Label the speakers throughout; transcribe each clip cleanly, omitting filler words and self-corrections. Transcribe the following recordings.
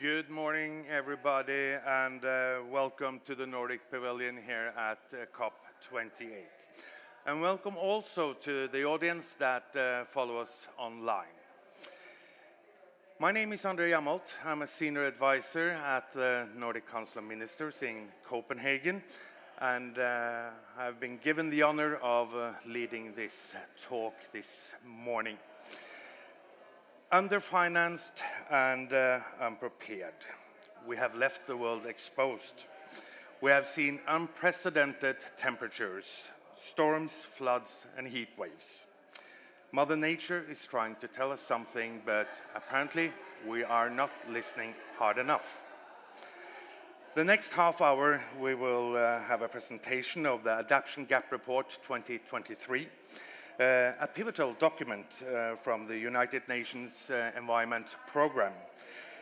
Speaker 1: Good morning, everybody, and welcome to the Nordic Pavilion here at COP28. And welcome also to the audience that follow us online. My name is André Jamholt. I'm a senior advisor at the Nordic Council of Ministers in Copenhagen, and I've been given the honor of leading this talk this morning. Underfinanced and unprepared. We have left the world exposed. We have seen unprecedented temperatures, storms, floods, and heat waves. Mother Nature is trying to tell us something, but apparently we are not listening hard enough. The next half hour, we will have a presentation of the Adaption Gap Report 2023, a pivotal document from the United Nations Environment Programme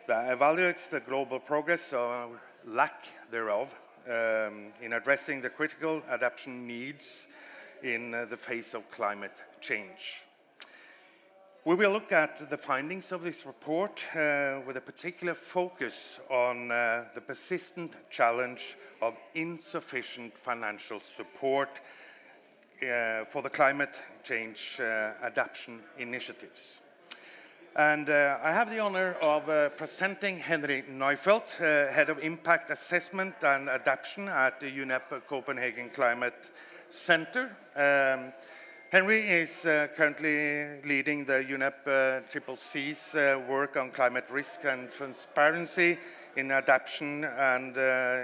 Speaker 1: that evaluates the global progress or lack thereof in addressing the critical adaptation needs in the face of climate change. We will look at the findings of this report with a particular focus on the persistent challenge of insufficient financial support for the climate change adaptation initiatives. And I have the honor of presenting Henry Neufeld, Head of Impact Assessment and Adaptation at the UNEP Copenhagen Climate Center. Henry is currently leading the UNEP CCC's work on climate risk and transparency in adaptation, and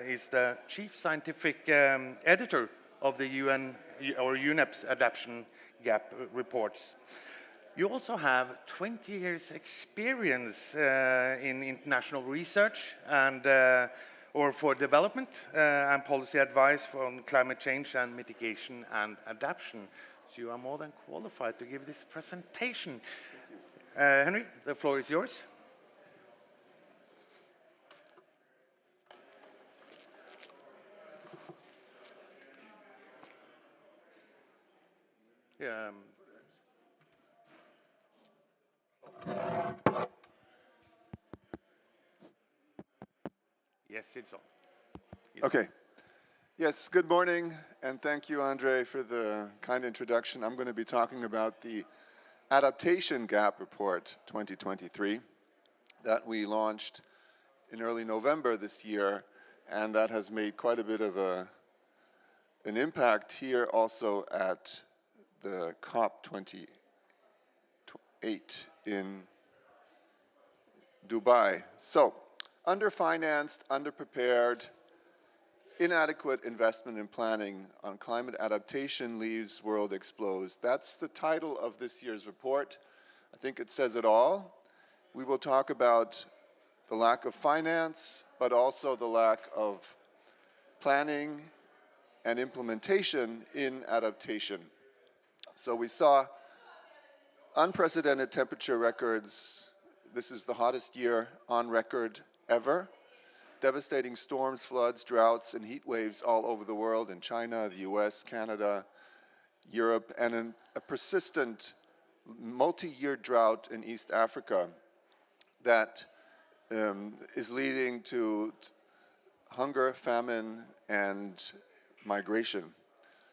Speaker 1: is the chief scientific editor of the UNEP's Adaptation Gap reports. You also have 20 years experience in international research and or for development and policy advice on climate change and mitigation and adaptation. So you are more than qualified to give this presentation. Henry, the floor is yours. Yes, it's on. Yes.
Speaker 2: Okay. Yes, good morning, and thank you, André, for the kind introduction. I'm going to be talking about the Adaptation Gap Report 2023 that we launched in early November this year, and that has made quite a bit of an impact here also at the COP28 in Dubai. So, underfinanced, underprepared, inadequate investment and planning on climate adaptation leaves world exposed. That's the title of this year's report. I think it says it all. We will talk about the lack of finance, but also the lack of planning and implementation in adaptation. So we saw unprecedented temperature records. This is the hottest year on record ever. Devastating storms, floods, droughts, and heat waves all over the world, in China, the US, Canada, Europe, and a persistent multi-year drought in East Africa that is leading to hunger, famine, and migration.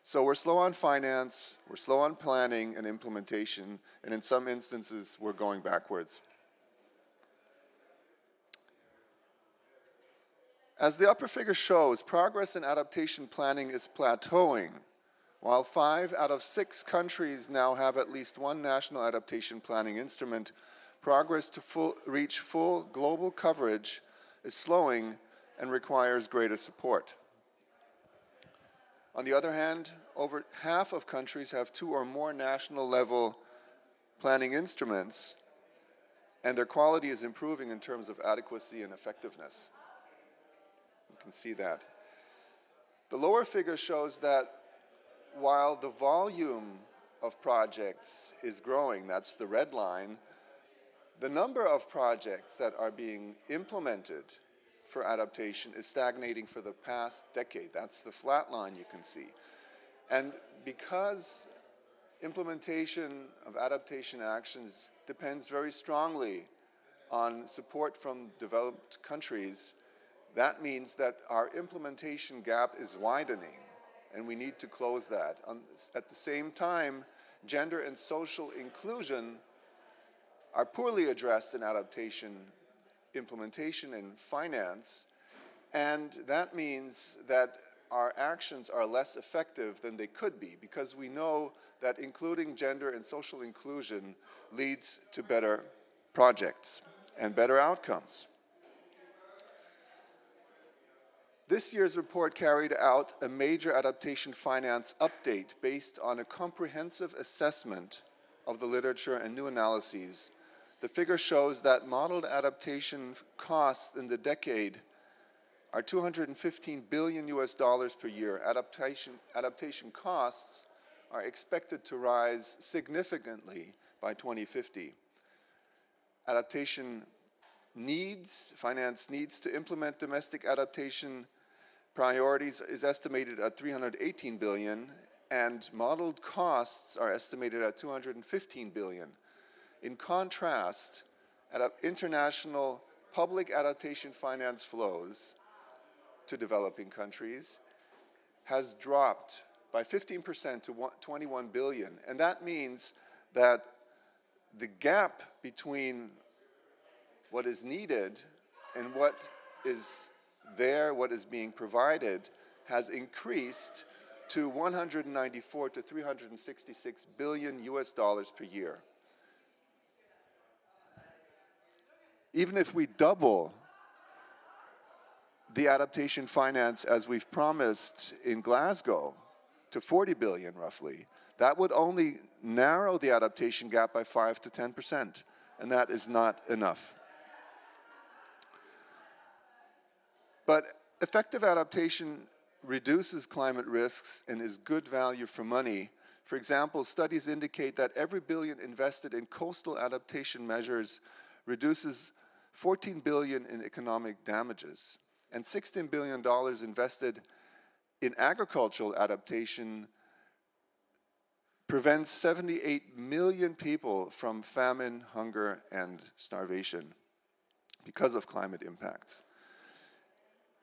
Speaker 2: So we're slow on finance, we're slow on planning and implementation, and in some instances, we're going backwards. As the upper figure shows, progress in adaptation planning is plateauing. While 5 out of 6 countries now have at least one national adaptation planning instrument, progress to reach full global coverage is slowing and requires greater support. On the other hand, over half of countries have 2 or more national level planning instruments, and their quality is improving in terms of adequacy and effectiveness. You can see that. The lower figure shows that while the volume of projects is growing, that's the red line, the number of projects that are being implemented for adaptation is stagnating for the past decade. That's the flat line you can see. And because implementation of adaptation actions depends very strongly on support from developed countries, that means that our implementation gap is widening, and we need to close that. At the same time, gender and social inclusion are poorly addressed in adaptation, implementation, and finance, and that means that our actions are less effective than they could be, because we know that including gender and social inclusion leads to better projects and better outcomes. This year's report carried out a major adaptation finance update based on a comprehensive assessment of the literature and new analyses. The figure shows that modeled adaptation costs in the decade are $215 billion per year. Adaptation costs are expected to rise significantly by 2050. Adaptation finance needs to implement domestic adaptation priorities is estimated at $318 billion, and modeled costs are estimated at $215 billion. In contrast, international public adaptation finance flows to developing countries has dropped by 15% to 21 billion. And that means that the gap between what is needed and what is there, what is being provided, has increased to 194 to 366 billion US dollars per year. Even if we double the adaptation finance as we've promised in Glasgow to 40 billion roughly, that would only narrow the adaptation gap by 5 to 10%, and that is not enough. But effective adaptation reduces climate risks and is good value for money. For example, studies indicate that every billion invested in coastal adaptation measures reduces 14 billion in economic damages, and $16 billion invested in agricultural adaptation prevents 78 million people from famine, hunger, and starvation because of climate impacts.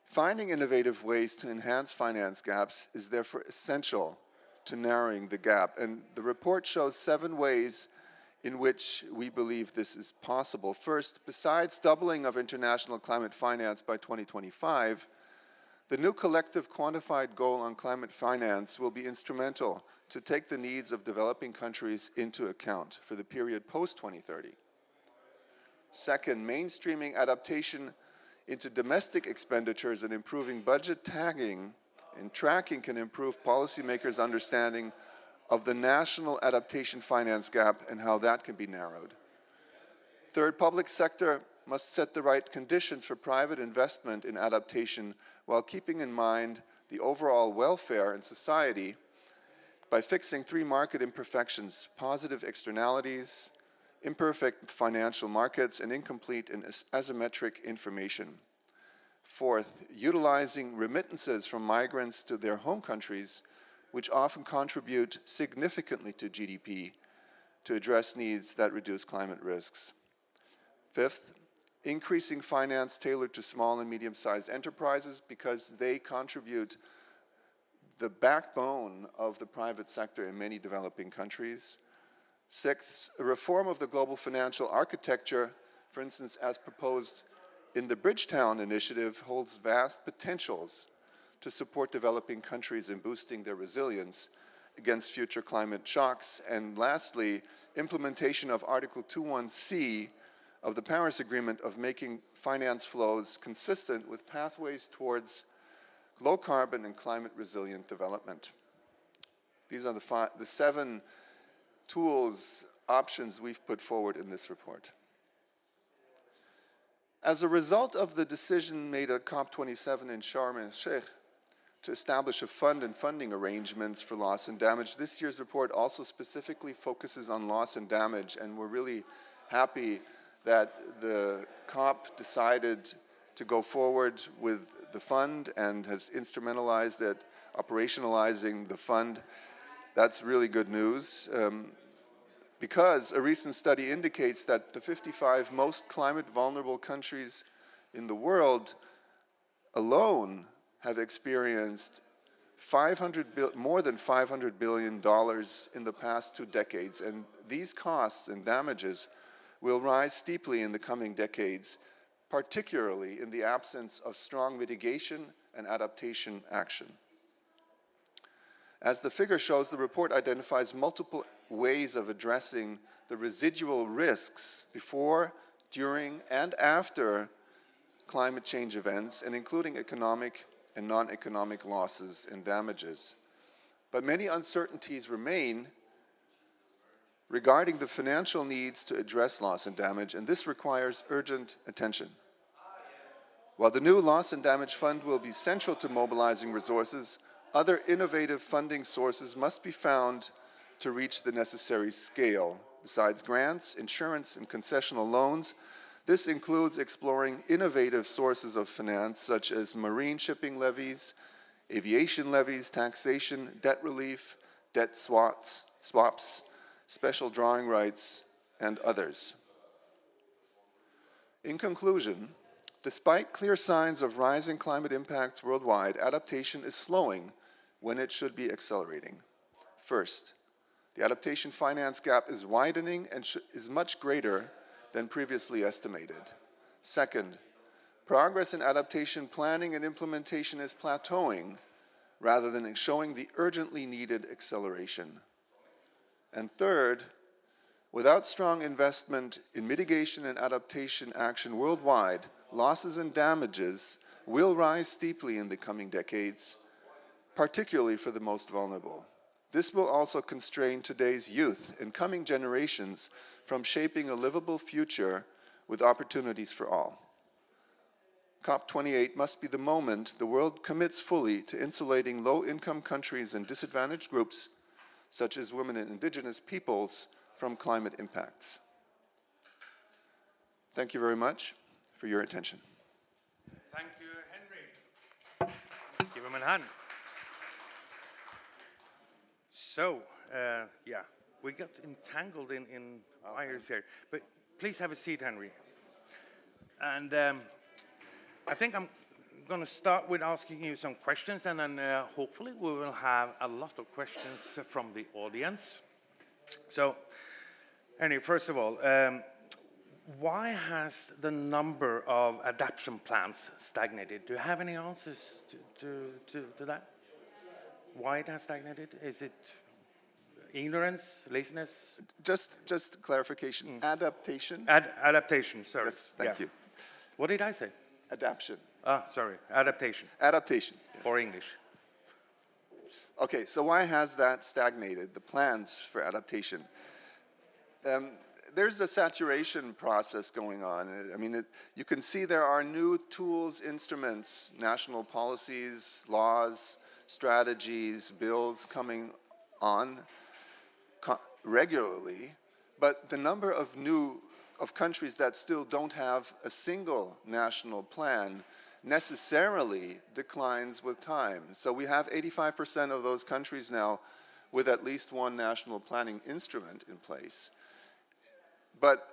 Speaker 2: Finding innovative ways to enhance finance gaps is therefore essential to narrowing the gap, and the report shows 7 ways in which we believe this is possible. First, besides doubling of international climate finance by 2025, the new collective quantified goal on climate finance will be instrumental to take the needs of developing countries into account for the period post-2030. Second, mainstreaming adaptation into domestic expenditures and improving budget tagging and tracking can improve policymakers' understanding of the national adaptation finance gap and how that can be narrowed. Third, public sector must set the right conditions for private investment in adaptation while keeping in mind the overall welfare in society by fixing 3 market imperfections: positive externalities, imperfect financial markets, and incomplete and asymmetric information. Fourth, utilizing remittances from migrants to their home countries, which often contribute significantly to GDP, to address needs that reduce climate risks. Fifth, increasing finance tailored to small and medium-sized enterprises because they contribute the backbone of the private sector in many developing countries. Sixth, a reform of the global financial architecture, for instance, as proposed in the Bridgetown Initiative, holds vast potentials to support developing countries in boosting their resilience against future climate shocks. And lastly, implementation of Article 2.1c of the Paris Agreement of making finance flows consistent with pathways towards low carbon and climate resilient development. These are the 7 tools, options we've put forward in this report. As a result of the decision made at COP27 in Sharm el-Sheikh to establish a fund and funding arrangements for loss and damage, this year's report also specifically focuses on loss and damage, and we're really happy that the COP decided to go forward with the fund and has instrumentalized it, operationalizing the fund. That's really good news. because a recent study indicates that the 55 most climate vulnerable countries in the world alone have experienced more than $500 billion in the past 2 decades, and these costs and damages will rise steeply in the coming decades, particularly in the absence of strong mitigation and adaptation action. As the figure shows, the report identifies multiple ways of addressing the residual risks before, during, and after climate change events, and including economic and non-economic losses and damages. But many uncertainties remain regarding the financial needs to address loss and damage, and this requires urgent attention. While the new Loss and Damage Fund will be central to mobilizing resources, other innovative funding sources must be found to reach the necessary scale. Besides grants, insurance, and concessional loans, this includes exploring innovative sources of finance such as marine shipping levies, aviation levies, taxation, debt relief, debt swaps, special drawing rights, and others. In conclusion, despite clear signs of rising climate impacts worldwide, adaptation is slowing when it should be accelerating. First, the adaptation finance gap is widening and is much greater than previously estimated. Second, progress in adaptation planning and implementation is plateauing rather than showing the urgently needed acceleration. And third, without strong investment in mitigation and adaptation action worldwide, losses and damages will rise steeply in the coming decades, particularly for the most vulnerable. This will also constrain today's youth and coming generations from shaping a livable future with opportunities for all. COP28 must be the moment the world commits fully to insulating low-income countries and disadvantaged groups, such as women and indigenous peoples, from climate impacts. Thank you very much for your attention.
Speaker 1: Thank you, Henry. Give him a hand. So, yeah, we got entangled in wires here. But please have a seat, Henry. And I think I'm going to start with asking you some questions, and then hopefully we will have a lot of questions from the audience. So, Henry, first of all, why has the number of adaptation plans stagnated? Do you have any answers to that? Why it has stagnated? Is it ignorance, laziness?
Speaker 2: Just clarification. Adaptation?
Speaker 1: Adaptation, sorry.
Speaker 2: Yes, thank you.
Speaker 1: What did I say?
Speaker 2: Adaption.
Speaker 1: Ah, sorry, adaptation.
Speaker 2: Adaptation. Yes.
Speaker 1: Or English.
Speaker 2: Okay, so why has that stagnated, the plans for adaptation? There's a saturation process going on. I mean, you can see there are new tools, instruments, national policies, laws, strategies, bills coming on regularly, but the number of countries that still don't have a single national plan necessarily declines with time. So we have 85% of those countries now with at least one national planning instrument in place. But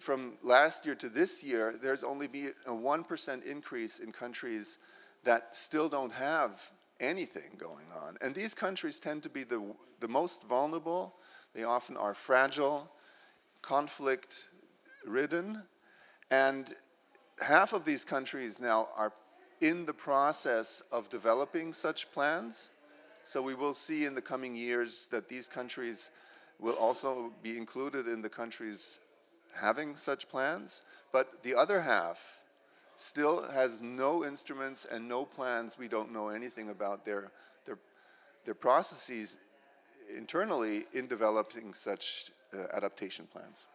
Speaker 2: from last year to this year, there's only been a 1% increase in countries that still don't have anything going on. And these countries tend to be the most vulnerable. They often are fragile, conflict-ridden, and half of these countries now are in the process of developing such plans. So we will see in the coming years that these countries will also be included in the countries having such plans. But the other half still has no instruments and no plans. We don't know anything about their processes internally in developing such adaptation plans.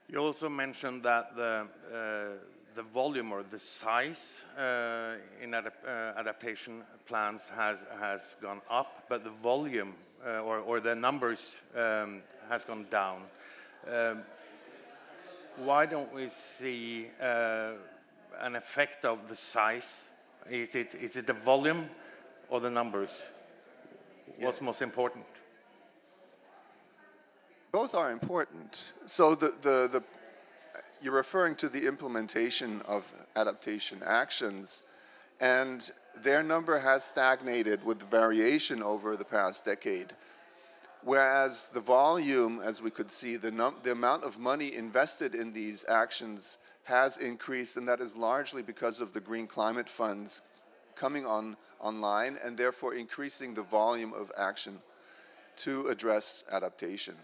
Speaker 1: You also mentioned that the volume or the size in adaptation plans has gone up, but the volume or the numbers has gone down. Why don't we see an effect of the size? Is it the volume or the numbers? What's most important?
Speaker 2: both are important. So you're referring to the implementation of adaptation actions, and their number has stagnated with variation over the past decade. Whereas the volume, as we could see, the amount of money invested in these actions has increased, and that is largely because of the green climate funds coming online, and therefore increasing the volume of action to address adaptation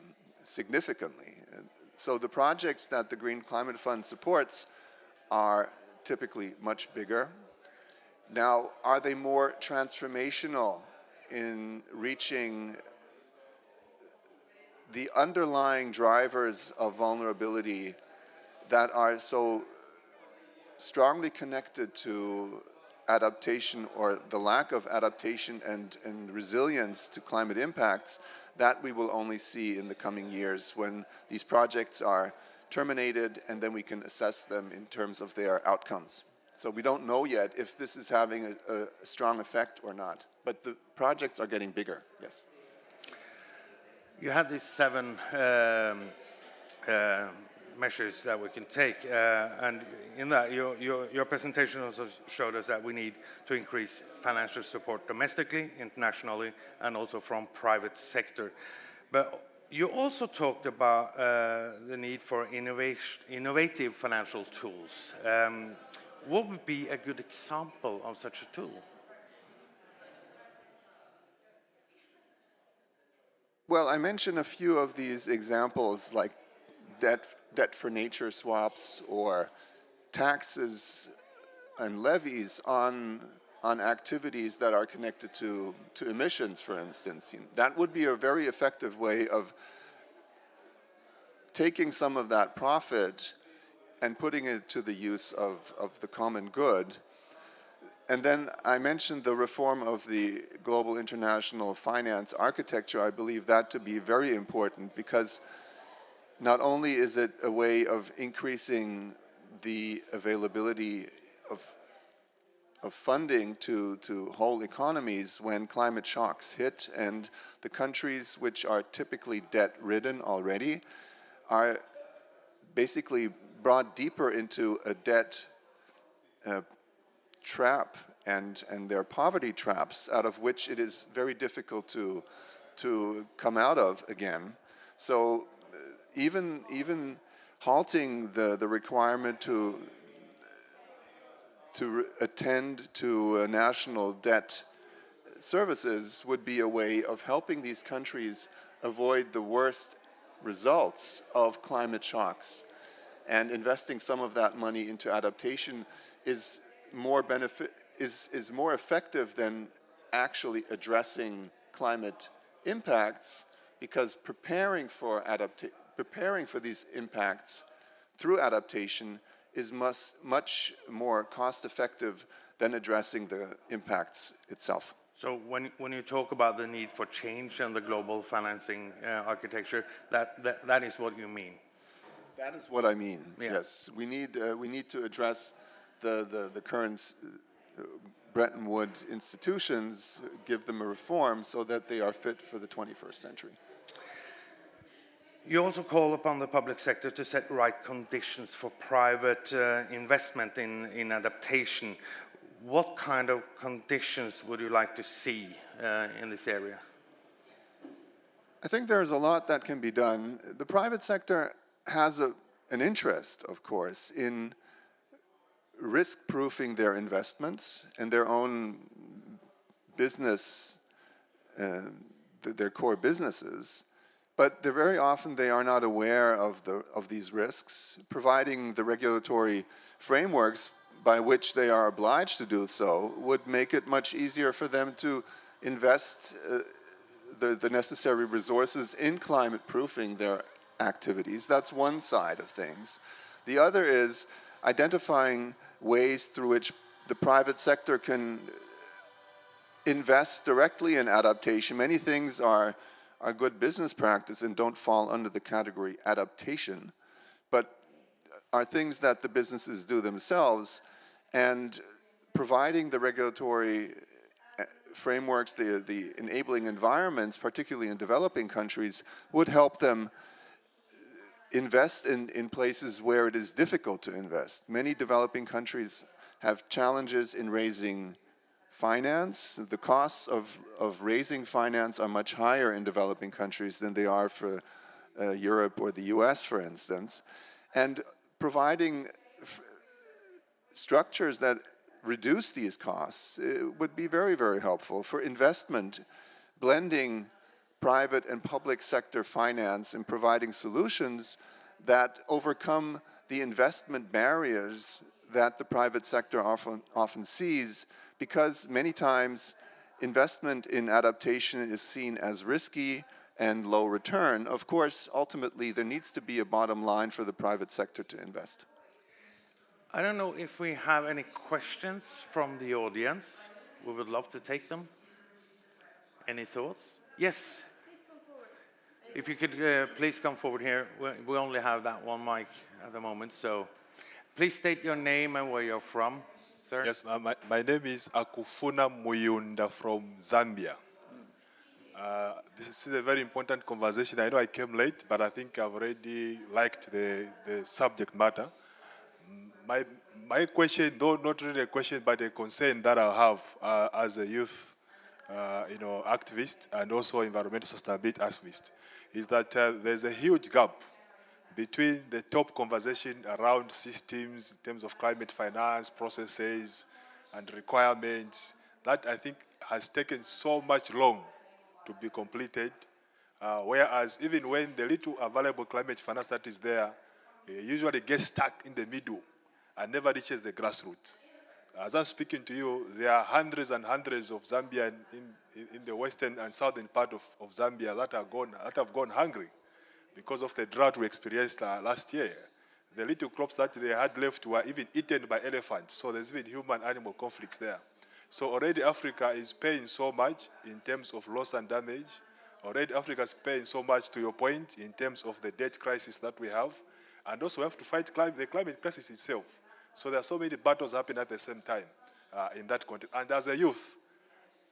Speaker 2: significantly. So the projects that the Green Climate Fund supports are typically much bigger. Now, are they more transformational in reaching the underlying drivers of vulnerability that are so strongly connected to adaptation, or the lack of adaptation and resilience to climate impacts? That we will only see in the coming years when these projects are terminated, and then we can assess them in terms of their outcomes. So we don't know yet if this is having a strong effect or not, but the projects are getting bigger, yes.
Speaker 1: You had these 7 measures that we can take, and in that your presentation also showed us that we need to increase financial support domestically, internationally, and also from private sector. But you also talked about the need for innovative financial tools. What would be a good example of such a tool?
Speaker 2: Well, I mentioned a few of these examples, like debt for nature swaps, or taxes and levies on activities that are connected to emissions, for instance. That would be a very effective way of taking some of that profit and putting it to the use of the common good. And then I mentioned the reform of the global international finance architecture. I believe that to be very important, because not only is it a way of increasing the availability of funding to whole economies when climate shocks hit, and the countries which are typically debt-ridden already are basically brought deeper into a debt trap and their poverty traps, out of which it is very difficult to come out of again. So even halting the requirement to attend to national debt services would be a way of helping these countries avoid the worst results of climate shocks. And investing some of that money into adaptation is more effective than actually addressing climate impacts, because preparing for these impacts through adaptation is much more cost-effective than addressing the impacts itself.
Speaker 1: So when you talk about the need for change and the global financing architecture, that is what you mean?
Speaker 2: That is what I mean,
Speaker 1: yeah.
Speaker 2: Yes. We need to address the current Bretton Woods institutions, give them a reform so that they are fit for the 21st century.
Speaker 1: You also call upon the public sector to set right conditions for private investment in adaptation. What kind of conditions would you like to see in this area?
Speaker 2: I think there's a lot that can be done. The private sector has an interest, of course, in risk-proofing their investments and their own business, their core businesses. But very often they are not aware of these risks. Providing the regulatory frameworks by which they are obliged to do so would make it much easier for them to invest the necessary resources in climate proofing their activities. That's one side of things. The other is identifying ways through which the private sector can invest directly in adaptation. Many things are good business practice and don't fall under the category adaptation, but are things that the businesses do themselves, and providing the regulatory frameworks, the enabling environments, particularly in developing countries, would help them invest in places where it is difficult to invest. Many developing countries have challenges in raising finance. The costs of raising finance are much higher in developing countries than they are for Europe or the US, for instance. And providing structures that reduce these costs would be very, very helpful for investment, blending private and public sector finance and providing solutions that overcome the investment barriers that the private sector often sees, because many times investment in adaptation is seen as risky and low return. Of course, ultimately, there needs to be a bottom line for the private sector to invest.
Speaker 1: I don't know if we have any questions from the audience. We would love to take them. Any thoughts? Yes. If you could please come forward here. We only have that one mic at the moment, so please state your name and where you're from, sir.
Speaker 3: Yes, my name is Akufuna Muyunda from Zambia. This is a very important conversation. I know I came late, but I think I've already liked the subject matter. My question, though not really a question, but a concern that I have as a youth activist and also environmental sustainability activist, is that there's a huge gap between the top conversation around systems in terms of climate finance, processes, and requirements that I think has taken so much long to be completed, whereas even when the little available climate finance that is there usually gets stuck in the middle and never reaches the grassroots. As I'm speaking to you, there are hundreds and hundreds of Zambians in the western and southern part of Zambia that have gone hungry because of the drought we experienced last year. The little crops that they had left were even eaten by elephants, so there's even human-animal conflicts there. So already Africa is paying so much in terms of loss and damage. Already Africa is paying so much, to your point, in terms of the debt crisis that we have. And also we have to fight the climate crisis itself. So there are so many battles happening at the same time in that context. And as a youth,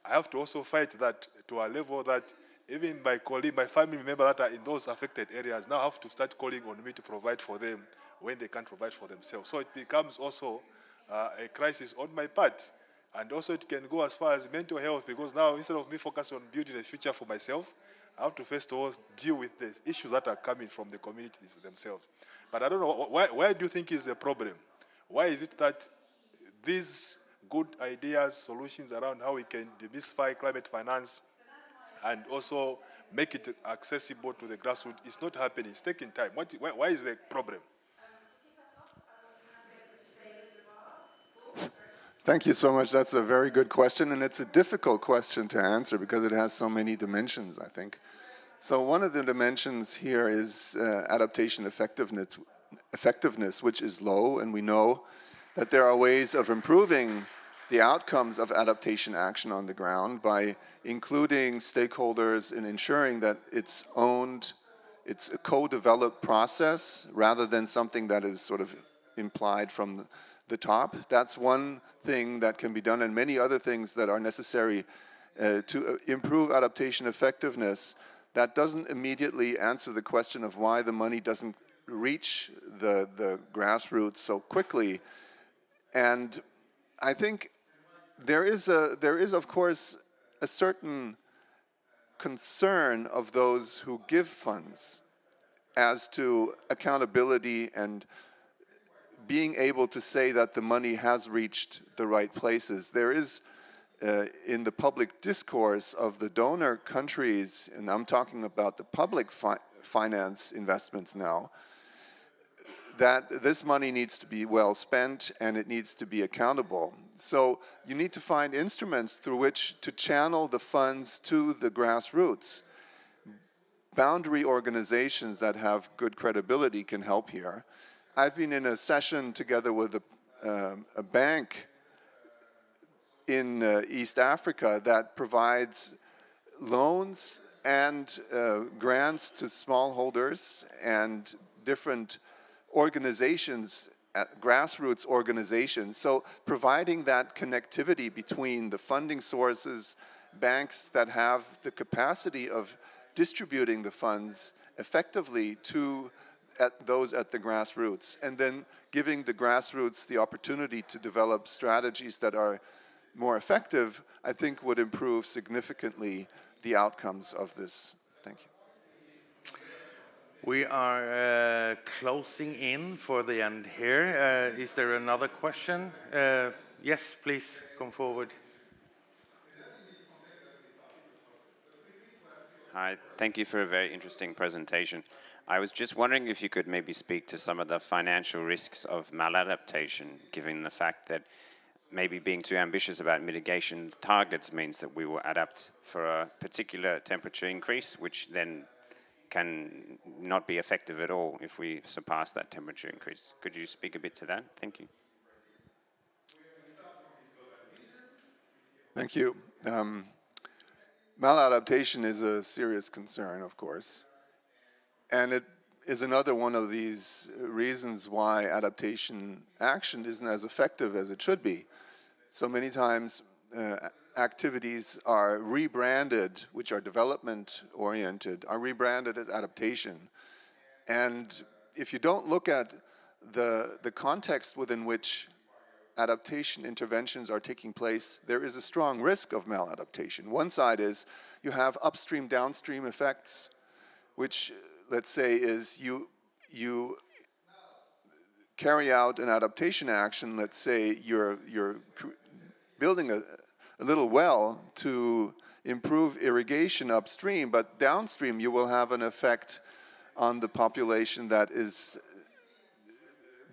Speaker 3: I have to also fight that to a level that even my family members that are in those affected areas now have to start calling on me to provide for them when they can't provide for themselves. So it becomes also a crisis on my part. And also it can go as far as mental health, because now instead of me focusing on building a future for myself, I have to first of all deal with the issues that are coming from the communities themselves. But I don't know, why do you think is the problem? Why is it that these good ideas, solutions around how we can demystify climate finance and also make it accessible to the grassroots is not happening? It's taking time. Why is the problem?
Speaker 2: Thank you so much. That's a very good question, and it's a difficult question to answer because it has so many dimensions, I think. So one of the dimensions here is adaptation effectiveness, which is low, and we know that there are ways of improving the outcomes of adaptation action on the ground by including stakeholders in ensuring that it's a co-developed process rather than something that is sort of implied from the top. That's one thing that can be done, and many other things that are necessary to improve adaptation effectiveness. That doesn't immediately answer the question of why the money doesn't reach the grassroots so quickly. And I think there is of course a certain concern of those who give funds as to accountability and being able to say that the money has reached the right places. There is, in the public discourse of the donor countries, and I'm talking about the public finance investments now, that this money needs to be well spent and it needs to be accountable. So you need to find instruments through which to channel the funds to the grassroots. Boundary organizations that have good credibility can help here. I've been in a session together with a bank in East Africa that provides loans and grants to smallholders and different organizations, grassroots organizations. So providing that connectivity between the funding sources, banks that have the capacity of distributing the funds effectively to at those at the grassroots, and then giving the grassroots the opportunity to develop strategies that are more effective, I think would improve significantly the outcomes of this. Thank you.
Speaker 1: We are closing in for the end here. Is there another question? Yes, please come forward.
Speaker 4: Hi, thank you for a very interesting presentation. I was just wondering if you could maybe speak to some of the financial risks of maladaptation, given the fact that maybe being too ambitious about mitigation targets means that we will adapt for a particular temperature increase, which then can not be effective at all if we surpass that temperature increase. Could you speak a bit to that? Thank you.
Speaker 2: Thank you. Maladaptation is a serious concern, of course, and it is another one of these reasons why adaptation action isn't as effective as it should be. So many times activities are rebranded, which are development-oriented, are rebranded as adaptation. And if you don't look at the context within which adaptation interventions are taking place, there is a strong risk of maladaptation. One side is you have upstream, downstream effects, which, let's say, is you carry out an adaptation action. Let's say you're building a little well to improve irrigation upstream, but downstream you will have an effect on the population that is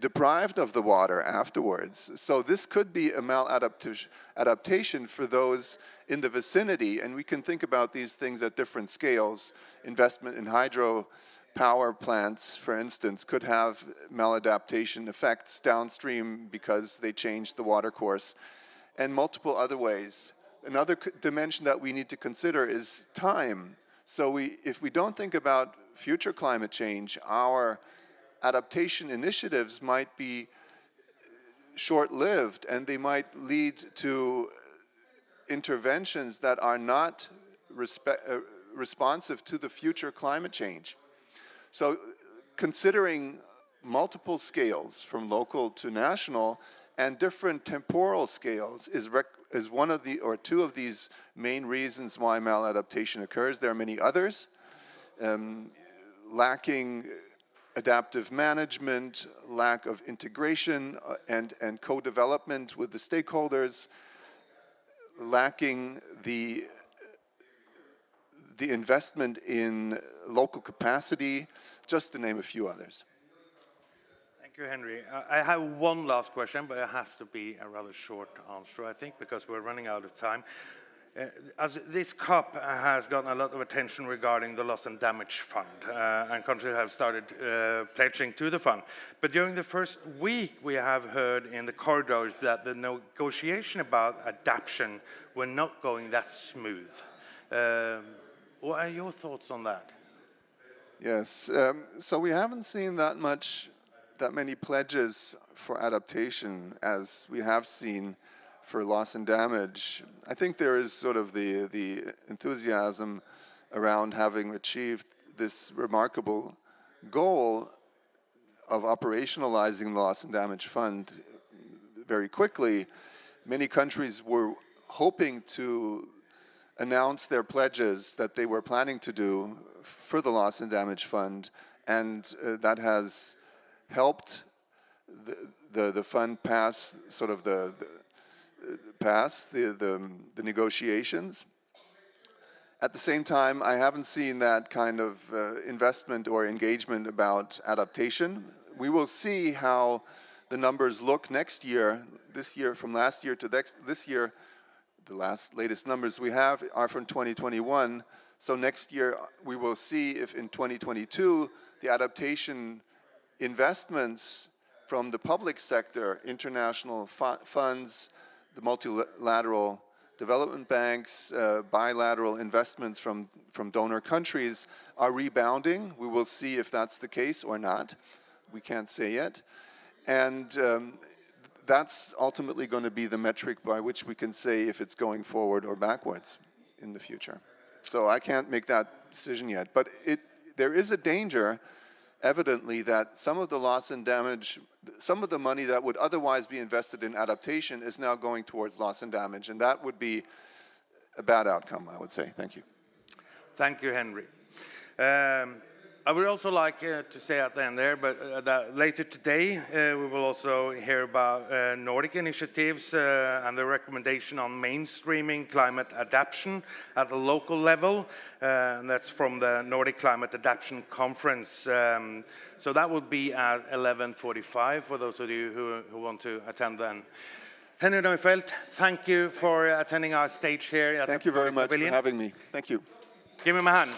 Speaker 2: deprived of the water afterwards. So this could be a maladaptation for those in the vicinity, and we can think about these things at different scales. Investment in hydro power plants, for instance, could have maladaptation effects downstream because they change the water course, and multiple other ways. Another dimension that we need to consider is time. So if we don't think about future climate change, our adaptation initiatives might be short-lived, and they might lead to interventions that are not responsive to the future climate change. So considering multiple scales from local to national and different temporal scales is one of the, or two of these main reasons why maladaptation occurs. There are many others. Lacking adaptive management, lack of integration and co-development with the stakeholders, lacking the investment in local capacity, just to name a few others.
Speaker 1: Thank you, Henry. I have one last question, but it has to be a rather short answer, I think, because we're running out of time. As this COP has gotten a lot of attention regarding the Loss and Damage Fund, and countries have started pledging to the fund. But during the first week, we have heard in the corridors that the negotiation about adaptation were not going that smooth. What are your thoughts on that?
Speaker 2: Yes, so we haven't seen that many pledges for adaptation as we have seen for loss and damage. I think there is sort of the enthusiasm around having achieved this remarkable goal of operationalizing the Loss and Damage Fund very quickly. Many countries were hoping to announce their pledges that they were planning to do for the Loss and Damage Fund, and that has helped the fund pass sort of the negotiations. At the same time, I haven't seen that kind of investment or engagement about adaptation. We will see how the numbers look next year. This year, from last year to this year, the latest numbers we have are from 2021. So next year, we will see if in 2022, the adaptation investments from the public sector, international funds, the multilateral development banks, bilateral investments from donor countries are rebounding. We will see if that's the case or not. We can't say yet. And that's ultimately going to be the metric by which we can say if it's going forward or backwards in the future. So I can't make that decision yet. But there is a danger, evidently that some of the loss and damage, some of the money that would otherwise be invested in adaptation is now going towards loss and damage, and that would be a bad outcome, I would say. Thank you.
Speaker 1: Thank you, Henry. I would also like to say at the end there, but that later today we will also hear about Nordic initiatives and the recommendation on mainstreaming climate adaptation at the local level, and that's from the Nordic Climate Adaptation Conference. So that would be at 11:45 for those of you who want to attend then. Henry Neufeld, thank you for attending our stage here at
Speaker 2: Thank you very much
Speaker 1: Pavilion.
Speaker 2: for having me. Thank you.
Speaker 1: Give him a hand.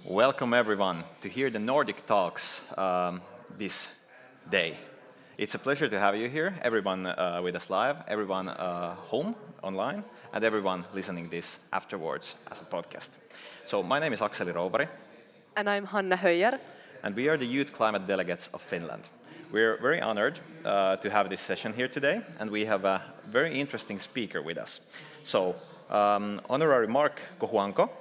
Speaker 5: Welcome everyone to hear the Nordic Talks this day. It's a pleasure to have you here, everyone with us live, everyone home, online, and everyone listening this afterwards as a podcast. So my name is Akseli Roubari.
Speaker 6: And I'm Hanna Höjer.
Speaker 5: And we are the Youth Climate Delegates of Finland. We're very honored to have this session here today, and we have a very interesting speaker with us. So, Honorary Mark Kohuanko,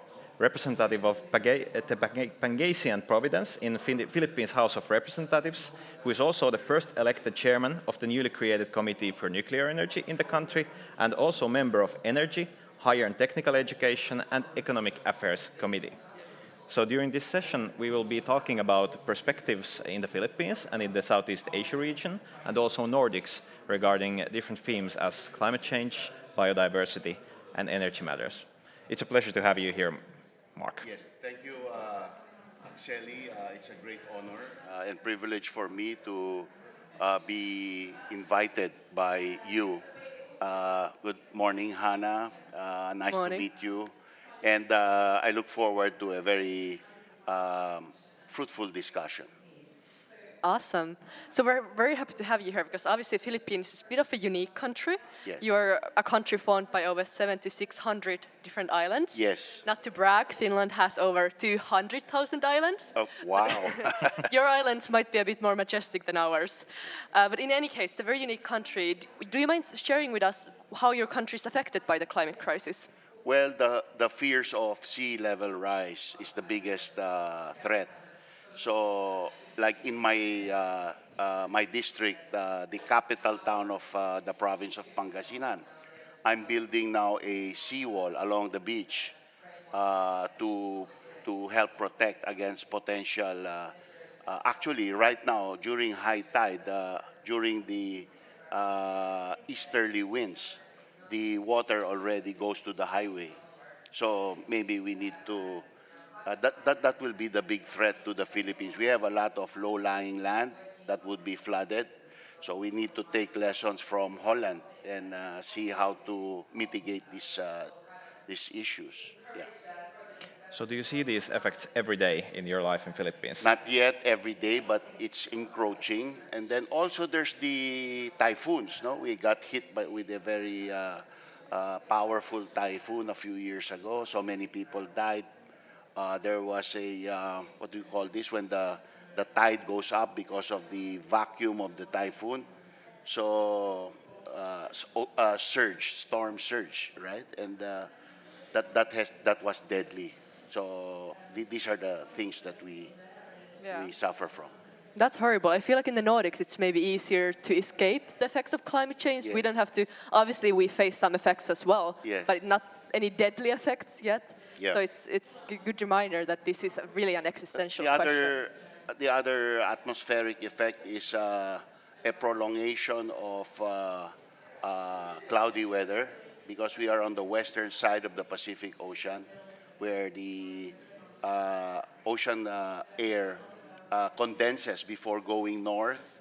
Speaker 5: representative of the Pangasinan Province in Philippines House of Representatives, who is also the first elected chairman of the newly created Committee for Nuclear Energy in the country, and also member of Energy, Higher and Technical Education, and Economic Affairs Committee. So during this session, we will be talking about perspectives in the Philippines and in the Southeast Asia region, and also Nordics regarding different themes as climate change, biodiversity, and energy matters. It's a pleasure to have you here, Mark.
Speaker 7: Yes, thank you, Akseli. It's a great honor and privilege for me to be invited by you. Good morning, Hannah. Nice to meet you. And I look forward to a very fruitful discussion.
Speaker 6: Awesome. So we're very happy to have you here because obviously Philippines is a bit of a unique country.
Speaker 7: Yes.
Speaker 6: You're a country formed by over 7,600 different islands.
Speaker 7: Yes.
Speaker 6: Not to brag, Finland has over 200,000 islands.
Speaker 7: Oh, wow.
Speaker 6: Your islands might be a bit more majestic than ours. But in any case, it's a very unique country. Do you mind sharing with us how your country is affected by the climate crisis?
Speaker 7: Well, the fears of sea level rise is the biggest threat. So, like in my my district, the capital town of the province of Pangasinan, I'm building now a seawall along the beach to help protect against potential. Actually, right now during high tide, during the easterly winds, the water already goes to the highway. So maybe we need to. That will be the big threat to the Philippines. We have a lot of low-lying land that would be flooded. So we need to take lessons from Holland and see how to mitigate these issues. Yeah.
Speaker 5: So do you see these effects every day in your life in Philippines?
Speaker 7: Not yet every day, but it's encroaching. And then also there's the typhoons. No, we got hit with a very powerful typhoon a few years ago. So many people died. There was a, what do you call this, when the tide goes up because of the vacuum of the typhoon. So, storm surge, right? And that was deadly. So these are the things that we suffer from.
Speaker 6: That's horrible. I feel like in the Nordics it's maybe easier to escape the effects of climate change.
Speaker 7: Yeah.
Speaker 6: We don't have to, obviously we face some effects as well,
Speaker 7: Yeah.
Speaker 6: but not any deadly effects yet.
Speaker 7: Yeah.
Speaker 6: So it's a good reminder that this is really an existential question.
Speaker 7: The other atmospheric effect is a prolongation of cloudy weather because we are on the western side of the Pacific Ocean, where the ocean air condenses before going north,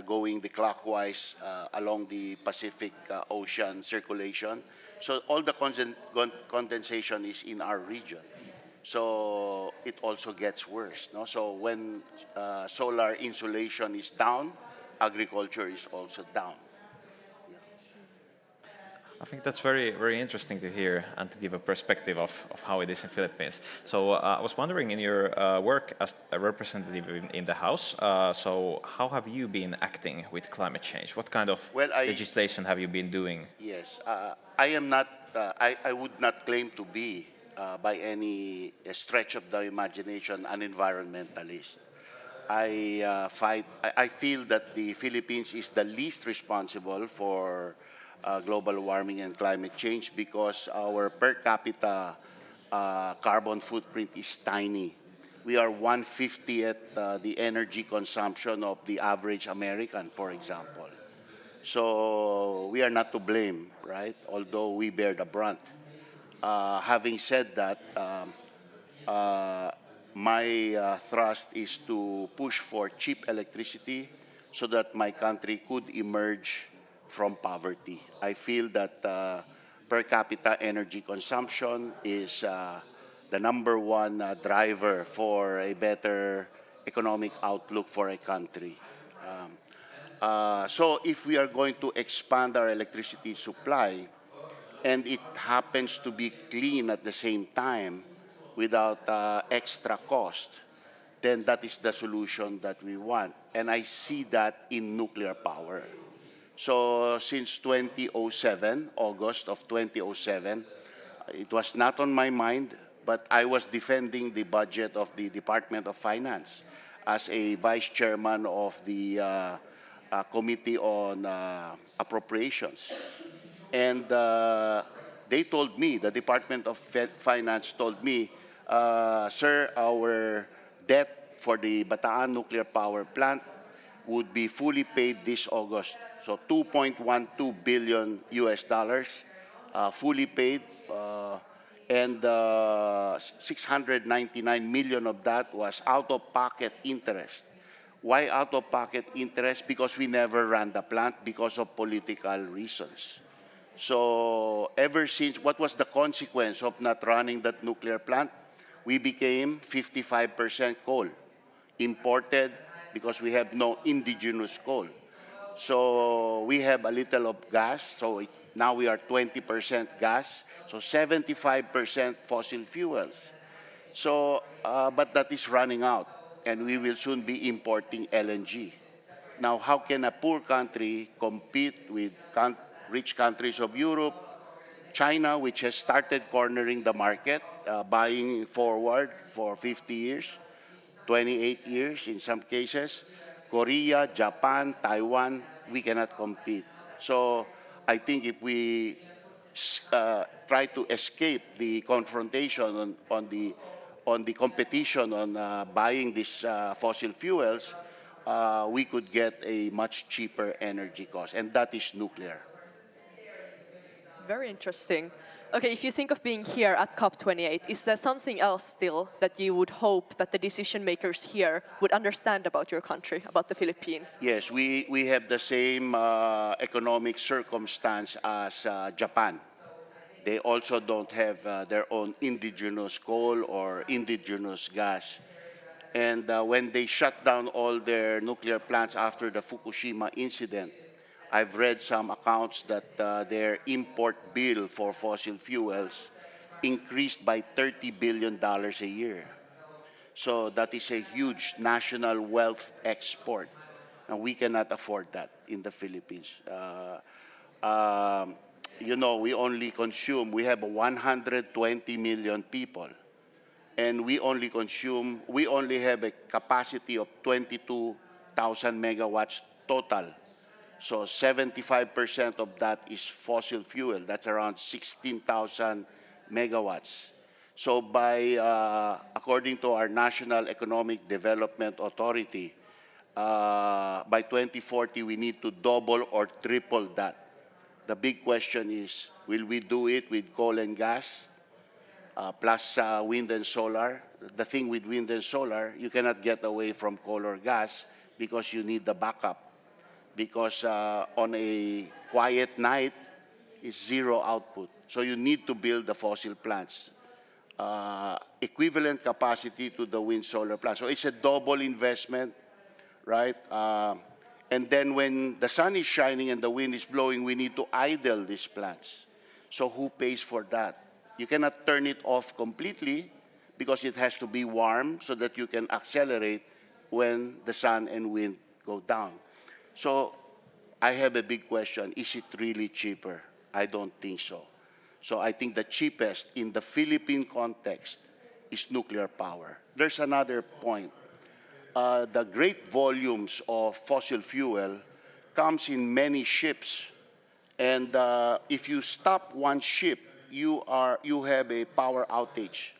Speaker 7: going the clockwise along the Pacific Ocean circulation. So all the condensation is in our region. So it also gets worse. No? So when solar insolation is down, agriculture is also down.
Speaker 5: I think that's very, very interesting to hear and to give a perspective of how it is in Philippines. So I was wondering, in your work as a representative in the House, so how have you been acting with climate change? What kind of legislation have you been doing?
Speaker 7: Yes, I am not, I would not claim to be, by any stretch of the imagination, an environmentalist. I feel that the Philippines is the least responsible for global warming and climate change because our per capita carbon footprint is tiny. We are 1/50th the energy consumption of the average American, for example. So we are not to blame, right? Although we bear the brunt. Having said that, my thrust is to push for cheap electricity so that my country could emerge from poverty. I feel that per capita energy consumption is the number one driver for a better economic outlook for a country. So if we are going to expand our electricity supply, and it happens to be clean at the same time without extra cost, then that is the solution that we want. And I see that in nuclear power. So since 2007, August of 2007, it was not on my mind, but I was defending the budget of the Department of Finance as a vice chairman of the Committee on Appropriations. And they told me, the Department of Finance told me, sir, our debt for the Bataan nuclear power plant would be fully paid this August. So 2.12 billion US dollars, fully paid, and 699 million of that was out-of-pocket interest. Why out-of-pocket interest? Because we never ran the plant because of political reasons. So ever since, what was the consequence of not running that nuclear plant? We became 55% coal, imported because we have no indigenous coal. So we have a little of gas, so now we are 20% gas, so 75% fossil fuels. So, but that is running out, and we will soon be importing LNG. Now, how can a poor country compete with rich countries of Europe, China, which has started cornering the market, buying forward for 50 years, 28 years in some cases, Korea, Japan, Taiwan, we cannot compete. So I think if we try to escape the confrontation on the competition on buying these fossil fuels, we could get a much cheaper energy cost, and that is nuclear.
Speaker 6: Very interesting. Okay, if you think of being here at COP28, is there something else still that you would hope that the decision makers here would understand about your country, about the Philippines?
Speaker 7: Yes, we have the same economic circumstance as Japan. They also don't have their own indigenous coal or indigenous gas. And when they shut down all their nuclear plants after the Fukushima incident, I've read some accounts that their import bill for fossil fuels increased by $30 billion a year. So that is a huge national wealth export. And we cannot afford that in the Philippines. You know, we have 120 million people. And we only have a capacity of 22,000 megawatts total. So 75% of that is fossil fuel. That's around 16,000 megawatts. So according to our National Economic Development Authority, by 2040, we need to double or triple that. The big question is, will we do it with coal and gas, plus wind and solar? The thing with wind and solar, you cannot get away from coal or gas because you need the backup. Because on a quiet night, it's zero output. So you need to build the fossil plants. Equivalent capacity to the wind solar plant. So it's a double investment, right? And then when the sun is shining and the wind is blowing, we need to idle these plants. So who pays for that? You cannot turn it off completely because it has to be warm so that you can accelerate when the sun and wind go down. So I have a big question. Is it really cheaper? I don't think so. So I think the cheapest in the Philippine context is nuclear power. There's another point. The great volumes of fossil fuel comes in many ships. And if you stop one ship, you have a power outage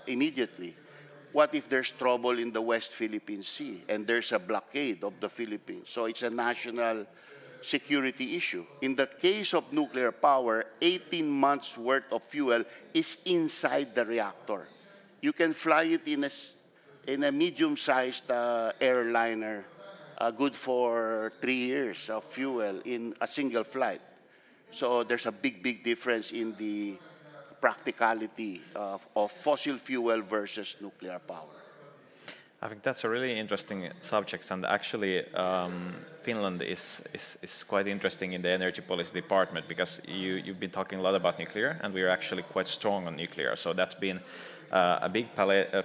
Speaker 7: immediately. What if there's trouble in the West Philippine Sea and there's a blockade of the Philippines? So it's a national security issue. In the case of nuclear power, 18 months worth of fuel is inside the reactor. You can fly it in a medium-sized airliner, good for 3 years of fuel in a single flight. So there's a big difference in the practicality of fossil fuel versus nuclear power?
Speaker 5: I think that's a really interesting subject, and actually Finland is quite interesting in the energy policy department because you've been talking a lot about nuclear, and we're actually quite strong on nuclear. So that's been a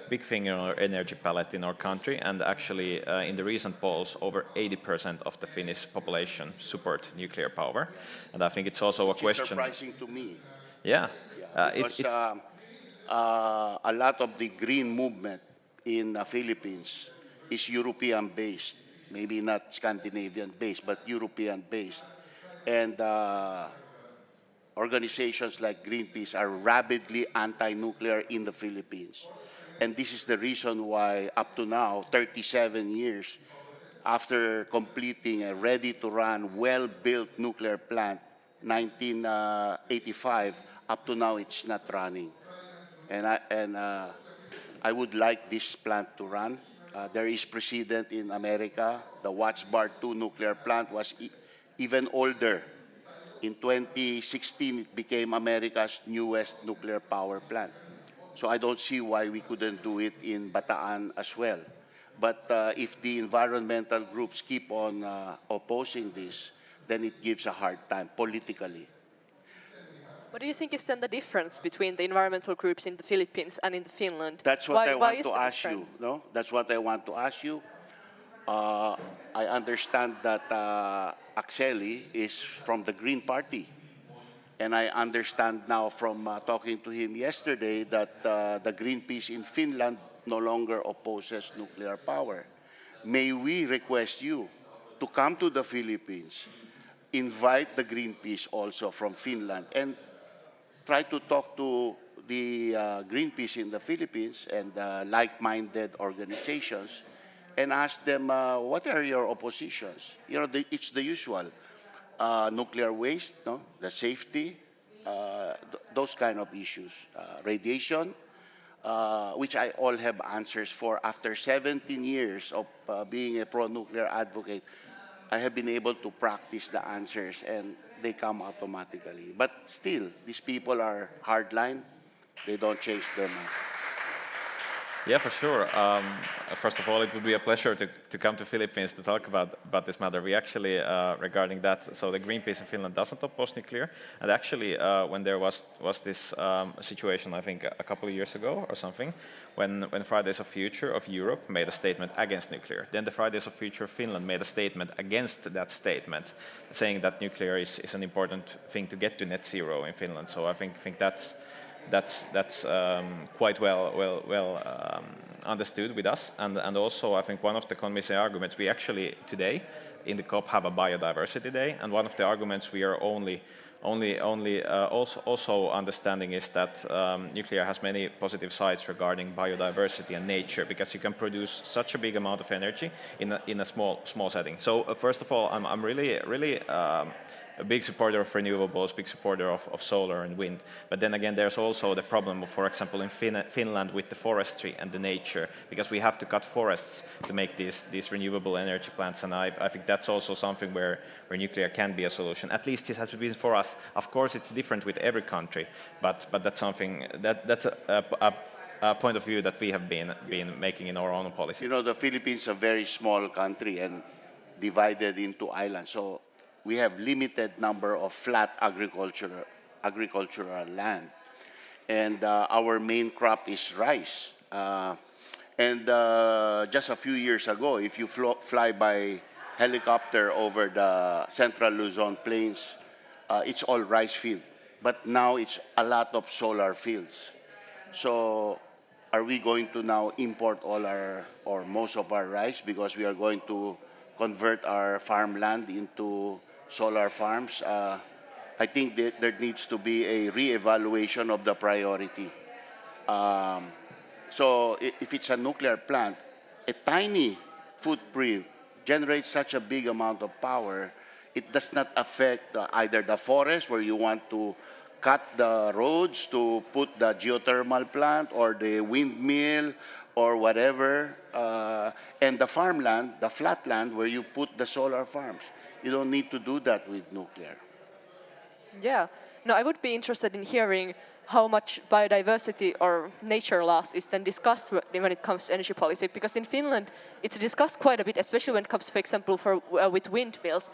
Speaker 5: big thing in our energy palette in our country, and actually in the recent polls, over 80% of the Finnish population support nuclear power, and I think it's also a question.
Speaker 7: It's surprising to me.
Speaker 5: Yeah,
Speaker 7: Because a lot of the green movement in the Philippines is European-based, maybe not Scandinavian-based, but European-based. And organizations like Greenpeace are rabidly anti-nuclear in the Philippines. And this is the reason why up to now, 37 years after completing a ready-to-run, well-built nuclear plant, 1985, up to now it's not running. And I would like this plant to run. There is precedent in America. The Watts Bar 2 nuclear plant was even older. In 2016, it became America's newest nuclear power plant. So I don't see why we couldn't do it in Bataan as well. But if the environmental groups keep on opposing this, then it gives a hard time politically.
Speaker 6: What do you think is then the difference between the environmental groups in the Philippines and in Finland?
Speaker 7: That's what I want
Speaker 6: is
Speaker 7: to
Speaker 6: the
Speaker 7: ask you.
Speaker 6: difference?
Speaker 7: No, that's what I want to ask you. I understand that Axeli is from the Green Party, and I understand now from talking to him yesterday that the Greenpeace in Finland no longer opposes nuclear power. May we request you to come to the Philippines, invite the Greenpeace also from Finland, and try to talk to the Greenpeace in the Philippines and like-minded organizations and ask them, what are your oppositions? You know, it's the usual. Nuclear waste, no? The safety, those kind of issues. Radiation, which I all have answers for. After 17 years of being a pro-nuclear advocate, I have been able to practice the answers and they come automatically. But still, these people are hardline. They don't change their mind.
Speaker 5: Yeah, for sure. First of all, it would be a pleasure to come to Philippines to talk about this matter. We actually, regarding that, so the Greenpeace in Finland doesn't oppose nuclear. And actually, when there was this situation, I think a couple of years ago or something, when Fridays of Future of Europe made a statement against nuclear, then the Fridays of Future of Finland made a statement against that statement, saying that nuclear is an important thing to get to net zero in Finland. So I think that's quite well understood with us, and also I think one of the convincing arguments we actually today in the COP have a biodiversity day, and one of the arguments we are also understanding is that nuclear has many positive sides regarding biodiversity and nature, because you can produce such a big amount of energy in a small setting. So first of all, I'm really a big supporter of renewables, big supporter of solar and wind. But then again, there's also the problem of, for example, in Finland with the forestry and the nature, because we have to cut forests to make these renewable energy plants. And I think that's also something where nuclear can be a solution. At least it has been for us. Of course, it's different with every country, but that's something that's a point of view that we have been making in our own policy.
Speaker 7: You know, the Philippines is a very small country and divided into islands. So we have limited number of flat agricultural land. And our main crop is rice. And just a few years ago, if you fly by helicopter over the central Luzon plains, it's all rice field. But now it's a lot of solar fields. So are we going to now import all our, or most of our rice, because we are going to convert our farmland into solar farms? I think that there needs to be a re-evaluation of the priority. So if it's a nuclear plant, a tiny footprint generates such a big amount of power, it does not affect either the forest, where you want to cut the roads to put the geothermal plant or the windmill or whatever, and the farmland, the flat land, where you put the solar farms. You don't need to do that with nuclear.
Speaker 6: Yeah, No, I would be interested in hearing how much biodiversity or nature loss is then discussed when it comes to energy policy, because in Finland it's discussed quite a bit, especially when it comes, for example, with windmills.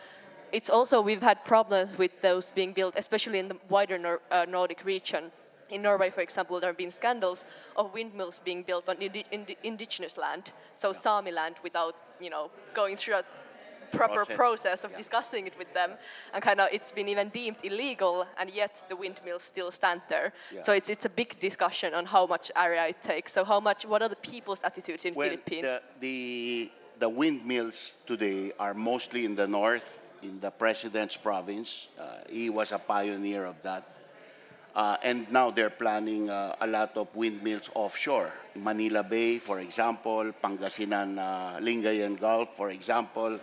Speaker 6: It's also, we've had problems with those being built, especially in the wider Nordic region. In Norway, for example, there have been scandals of windmills being built on indigenous land, so Sami land, without going through a proper process of discussing it with them, and kind of it's been even deemed illegal, and yet the windmills still stand there.
Speaker 7: Yeah.
Speaker 6: So it's a big discussion on how much area it takes. So what are the people's attitudes in Philippines?
Speaker 7: The windmills today are mostly in the north, in the president's province. He was a pioneer of that. And now they're planning a lot of windmills offshore. Manila Bay, for example, Pangasinan, Lingayen Gulf, for example.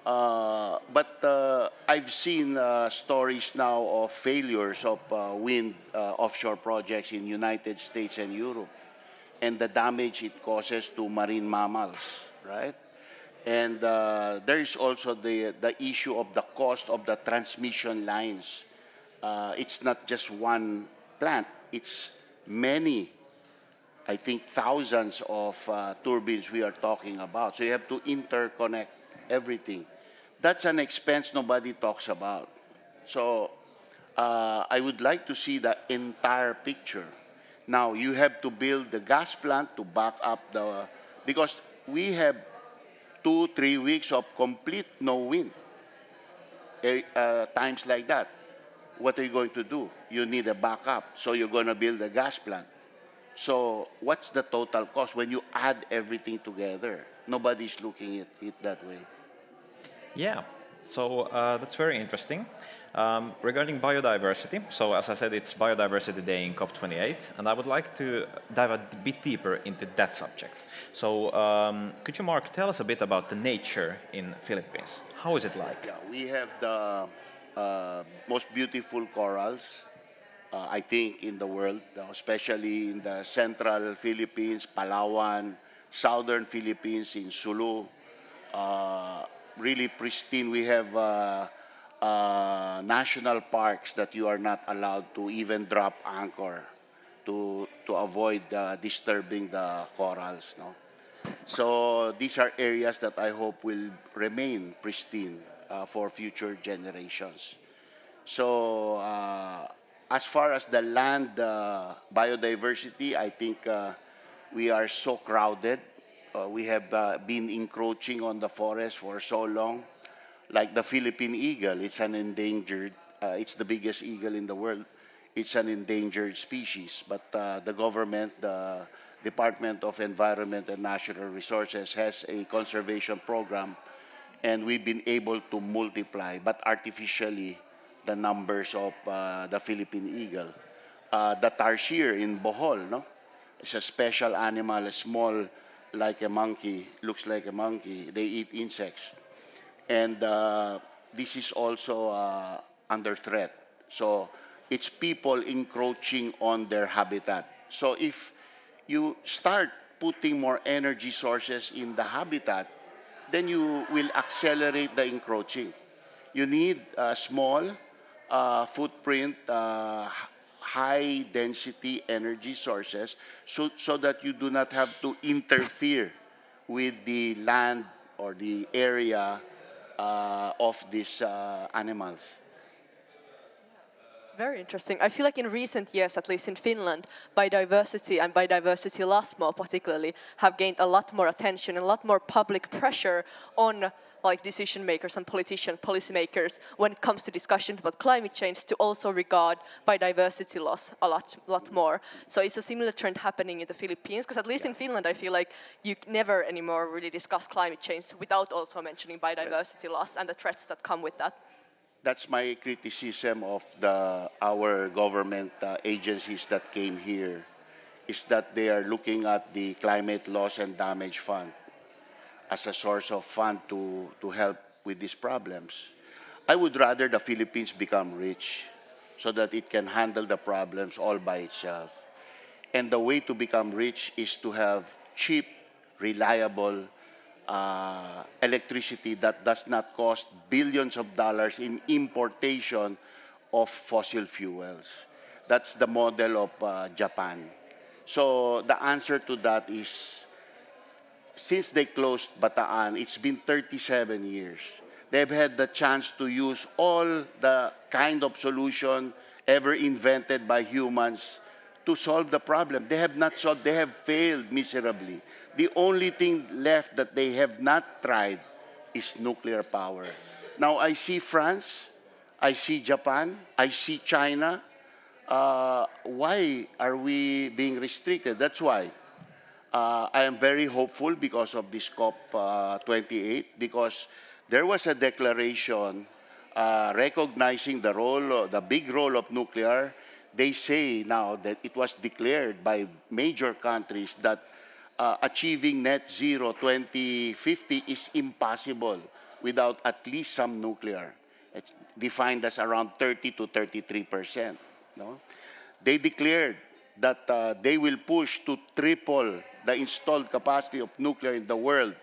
Speaker 7: But I've seen stories now of failures of wind offshore projects in United States and Europe, and the damage it causes to marine mammals, right? And there is also the issue of the cost of the transmission lines. It's not just one plant, it's many, I think thousands of turbines we are talking about. So you have to interconnect everything. That's an expense nobody talks about. So I would like to see the entire picture. Now you have to build the gas plant to back up because we have 2-3 weeks of complete no wind. Times like that. What are you going to do? You need a backup, so you're going to build a gas plant. So what's the total cost when you add everything together? Nobody's looking at it that way.
Speaker 5: Yeah, so that's very interesting. Regarding biodiversity, so as I said, it's Biodiversity Day in COP28, and I would like to dive a bit deeper into that subject. So could you, Mark, tell us a bit about the nature in Philippines? How is it like?
Speaker 7: Yeah, we have the most beautiful corals, I think, in the world, especially in the central Philippines, Palawan, southern Philippines, in Sulu. Really pristine. We have national parks that you are not allowed to even drop anchor to avoid disturbing the corals. No? So these are areas that I hope will remain pristine for future generations. So as far as the land biodiversity, I think we are so crowded. We have been encroaching on the forest for so long. Like the Philippine eagle, it's an endangered, it's the biggest eagle in the world. It's an endangered species. But the government, the Department of Environment and Natural Resources has a conservation program, and we've been able to multiply, but artificially, the numbers of the Philippine eagle. The tarsier in Bohol, no? It's a special animal, a small, like a monkey, looks like a monkey. They eat insects. And this is also under threat. So it's people encroaching on their habitat. So if you start putting more energy sources in the habitat, then you will accelerate the encroaching. You need small footprint, high density energy sources so that you do not have to interfere with the land or the area of these animals.
Speaker 6: Very interesting. I feel like in recent years, at least in Finland, biodiversity and biodiversity loss more particularly have gained a lot more attention and a lot more public pressure on like decision makers and politicians, policymakers when it comes to discussions about climate change to also regard biodiversity loss a lot more. So it's a similar trend happening in the Philippines, because at least in Finland I feel like you never anymore really discuss climate change without also mentioning biodiversity loss and the threats that come with that.
Speaker 7: That's my criticism of our government agencies that came here, is that they are looking at the Climate Loss and Damage Fund as a source of fund to help with these problems. I would rather the Philippines become rich so that it can handle the problems all by itself. And the way to become rich is to have cheap, reliable electricity that does not cost billions of dollars in importation of fossil fuels. That's the model of Japan. So the answer to that is, since they closed Bataan, it's been 37 years. They've had the chance to use all the kind of solution ever invented by humans to solve the problem. They have not solved, they have failed miserably. The only thing left that they have not tried is nuclear power. Now I see France, I see Japan, I see China. Why are we being restricted? That's why I am very hopeful because of this COP28, because there was a declaration recognizing the big role of nuclear. They say now that it was declared by major countries that achieving net zero 2050 is impossible without at least some nuclear. It's defined as around 30 to 33%. No? They declared that they will push to triple the installed capacity of nuclear in the world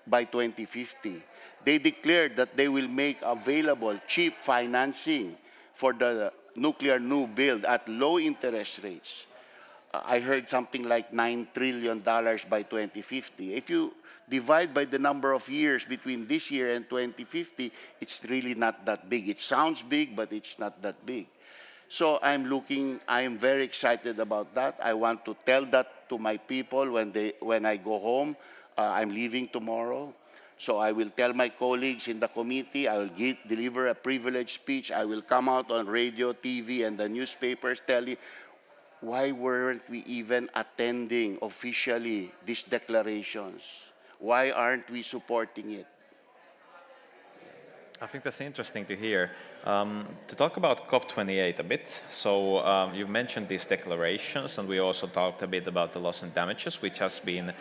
Speaker 7: by 2050. They declared that they will make available cheap financing for the nuclear new build at low interest rates. I heard something like $9 trillion by 2050. If you divide by the number of years between this year and 2050, it's really not that big. It sounds big, but it's not that big. So I'm very excited about that. I want to tell that to my people when I go home. I'm leaving tomorrow. So I will tell my colleagues in the committee, I will deliver a privileged speech. I will come out on radio, TV, and the newspapers telling why weren't we even attending officially these declarations? Why aren't we supporting it?
Speaker 5: I think that's interesting to hear. To talk about COP28 a bit, so you've mentioned these declarations, and we also talked a bit about the loss and damages, which has been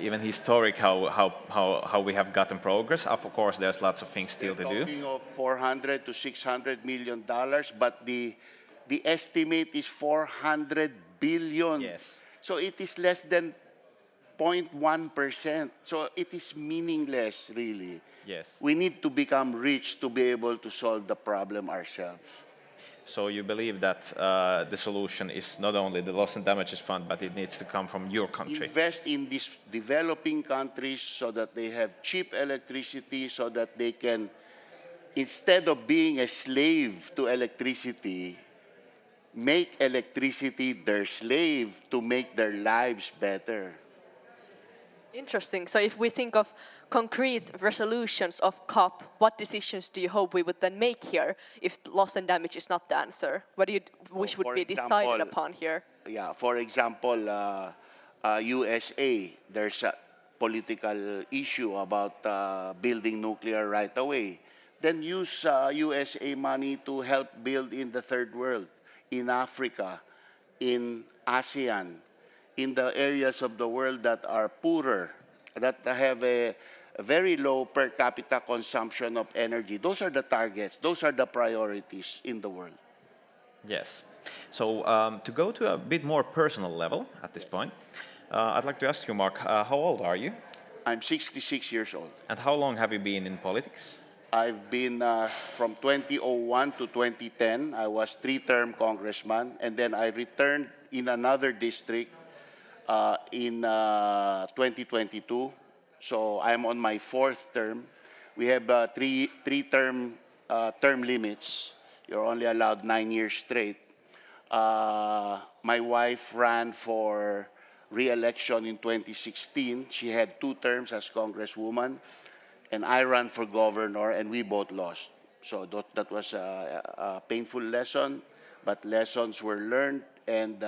Speaker 5: even historic how we have gotten progress. Of course, there's lots of things still to do.
Speaker 7: We're talking of $400 to $600 million, but the estimate is 400 billion.
Speaker 5: Yes.
Speaker 7: So it is less than 0.1%. So it is meaningless, really.
Speaker 5: Yes.
Speaker 7: We need to become rich to be able to solve the problem ourselves.
Speaker 5: So you believe that the solution is not only the loss and damages fund, but it needs to come from your country.
Speaker 7: Invest in these developing countries so that they have cheap electricity, so that they can, instead of being a slave to electricity, make electricity their slave to make their lives better.
Speaker 6: Interesting. So if we think of concrete resolutions of COP, what decisions do you hope we would then make here if loss and damage is not the answer? What do you wish would be decided upon here?
Speaker 7: Yeah, for example, USA, there's a political issue about building nuclear right away. Then use USA money to help build in the third world, in Africa, in ASEAN, in the areas of the world that are poorer, that have a very low per capita consumption of energy. Those are the targets. Those are the priorities in the world.
Speaker 5: Yes. So to go to a bit more personal level at this point, I'd like to ask you, Mark, how old are you?
Speaker 7: I'm 66 years old.
Speaker 5: And how long have you been in politics?
Speaker 7: I've been from 2001 to 2010. I was three-term congressman, and then I returned in another district in 2022. So I'm on my fourth term. We have three-term term limits. You're only allowed 9 years straight. My wife ran for re-election in 2016. She had 2 terms as congresswoman, and I ran for governor, and we both lost. So that was a painful lesson, but lessons were learned, and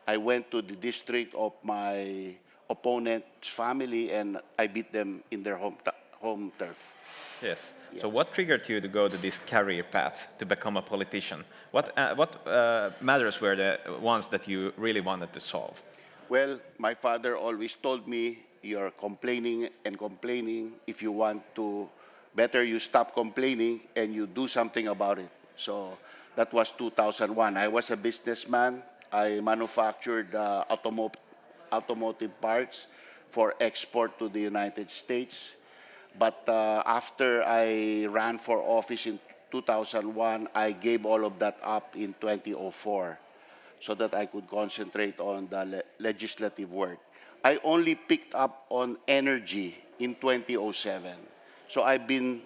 Speaker 7: I went to the district of my opponent's family, and I beat them in their home turf.
Speaker 5: Yes.
Speaker 7: Yeah.
Speaker 5: So what triggered you to go to this career path to become a politician? What matters were the ones that you really wanted to solve?
Speaker 7: Well, my father always told me, you're complaining and complaining. If you want to, better you stop complaining and you do something about it. So that was 2001. I was a businessman. I manufactured automotive parts for export to the United States. But after I ran for office in 2001, I gave all of that up in 2004 so that I could concentrate on the legislative work. I only picked up on energy in 2007. So I've been,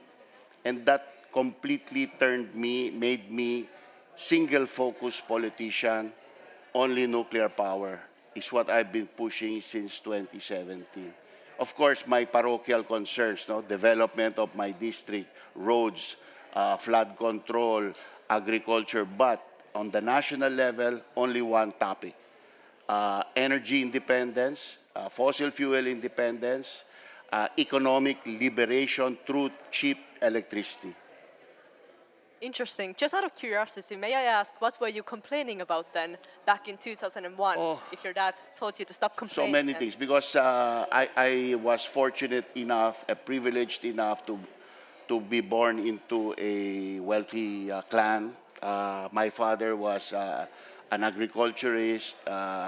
Speaker 7: and that completely made me single-focus politician. Only nuclear power is what I've been pushing since 2017. Of course, my parochial concerns, no, development of my district, roads, flood control, agriculture, but on the national level, only one topic: energy independence, fossil fuel independence, economic liberation through cheap electricity.
Speaker 6: Interesting. Just out of curiosity, may I ask, what were you complaining about then, back in 2001, if your dad told you to stop complaining?
Speaker 7: So many things, because I was fortunate enough, privileged enough to be born into a wealthy clan. My father was an agriculturist,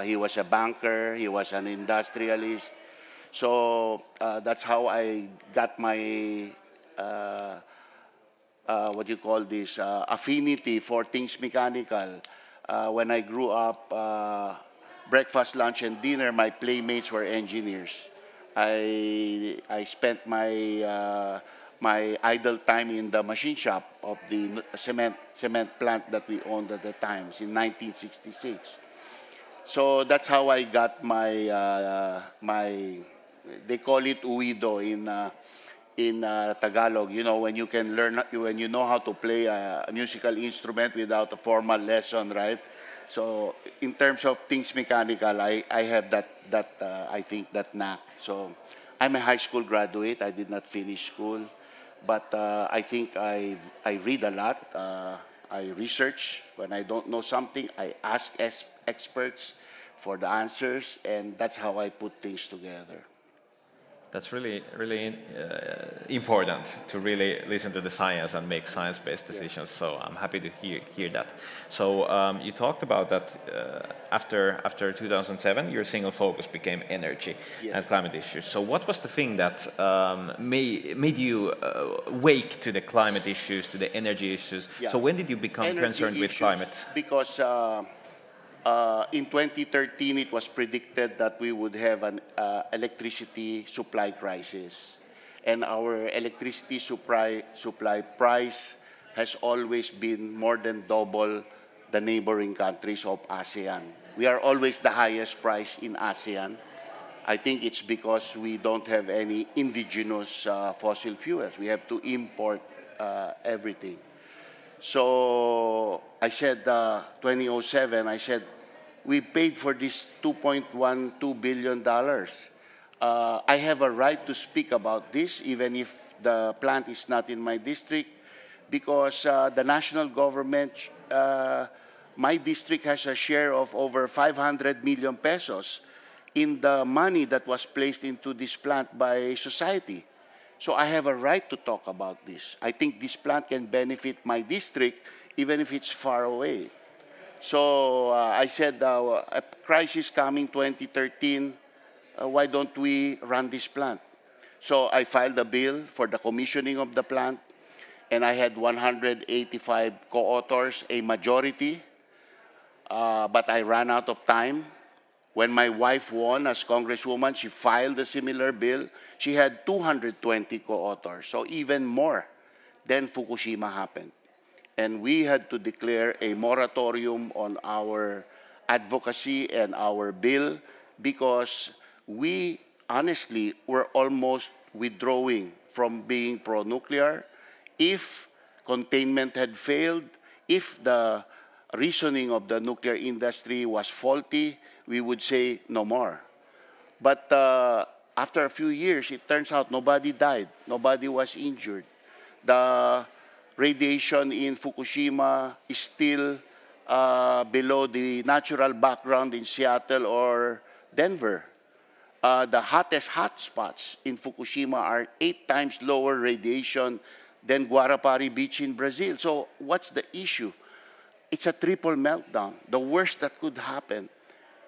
Speaker 7: he was a banker, he was an industrialist. So that's how I got my affinity for things mechanical. When I grew up, breakfast, lunch, and dinner, my playmates were engineers. I spent my idle time in the machine shop of the cement plant that we owned at the time, in 1966. So that's how I got my they call it uido in Tagalog. You know, when you know how to play a musical instrument without a formal lesson, right? So in terms of things mechanical, I have that I think that knack. So I'm a high school graduate. I did not finish school, but I think I read a lot. I research. When I don't know something, I ask experts for the answers, and that's how I put things together.
Speaker 5: That's really, really important to really listen to the science and make science-based decisions. So I'm happy to hear that. So you talked about that after 2007, your single focus became energy and climate issues. So what was the thing that made you wake to the climate issues, to the energy issues? So when did you become
Speaker 7: Energy
Speaker 5: concerned with climate?
Speaker 7: Because in 2013, it was predicted that we would have an electricity supply crisis. And our electricity supply price has always been more than double the neighboring countries of ASEAN. We are always the highest price in ASEAN. I think it's because we don't have any indigenous fossil fuels. We have to import everything. So I said, 2007, I said, we paid for this $2.12 billion. I have a right to speak about this, even if the plant is not in my district, because the national government, my district has a share of over 500 million pesos in the money that was placed into this plant by society. So I have a right to talk about this. I think this plant can benefit my district, even if it's far away. So I said, a crisis coming 2013, why don't we run this plant? So I filed a bill for the commissioning of the plant, and I had 185 co-authors, a majority, but I ran out of time. When my wife won as Congresswoman, she filed a similar bill. She had 220 co-authors, so even more. Then Fukushima happened. And we had to declare a moratorium on our advocacy and our bill because we honestly were almost withdrawing from being pro-nuclear. If containment had failed, if the reasoning of the nuclear industry was faulty, we would say no more. But after a few years, it turns out nobody died, nobody was injured. The radiation in Fukushima is still below the natural background in Seattle or Denver. The hottest hotspots in Fukushima are 8 times lower radiation than Guarapari Beach in Brazil. So what's the issue? It's a triple meltdown, the worst that could happen.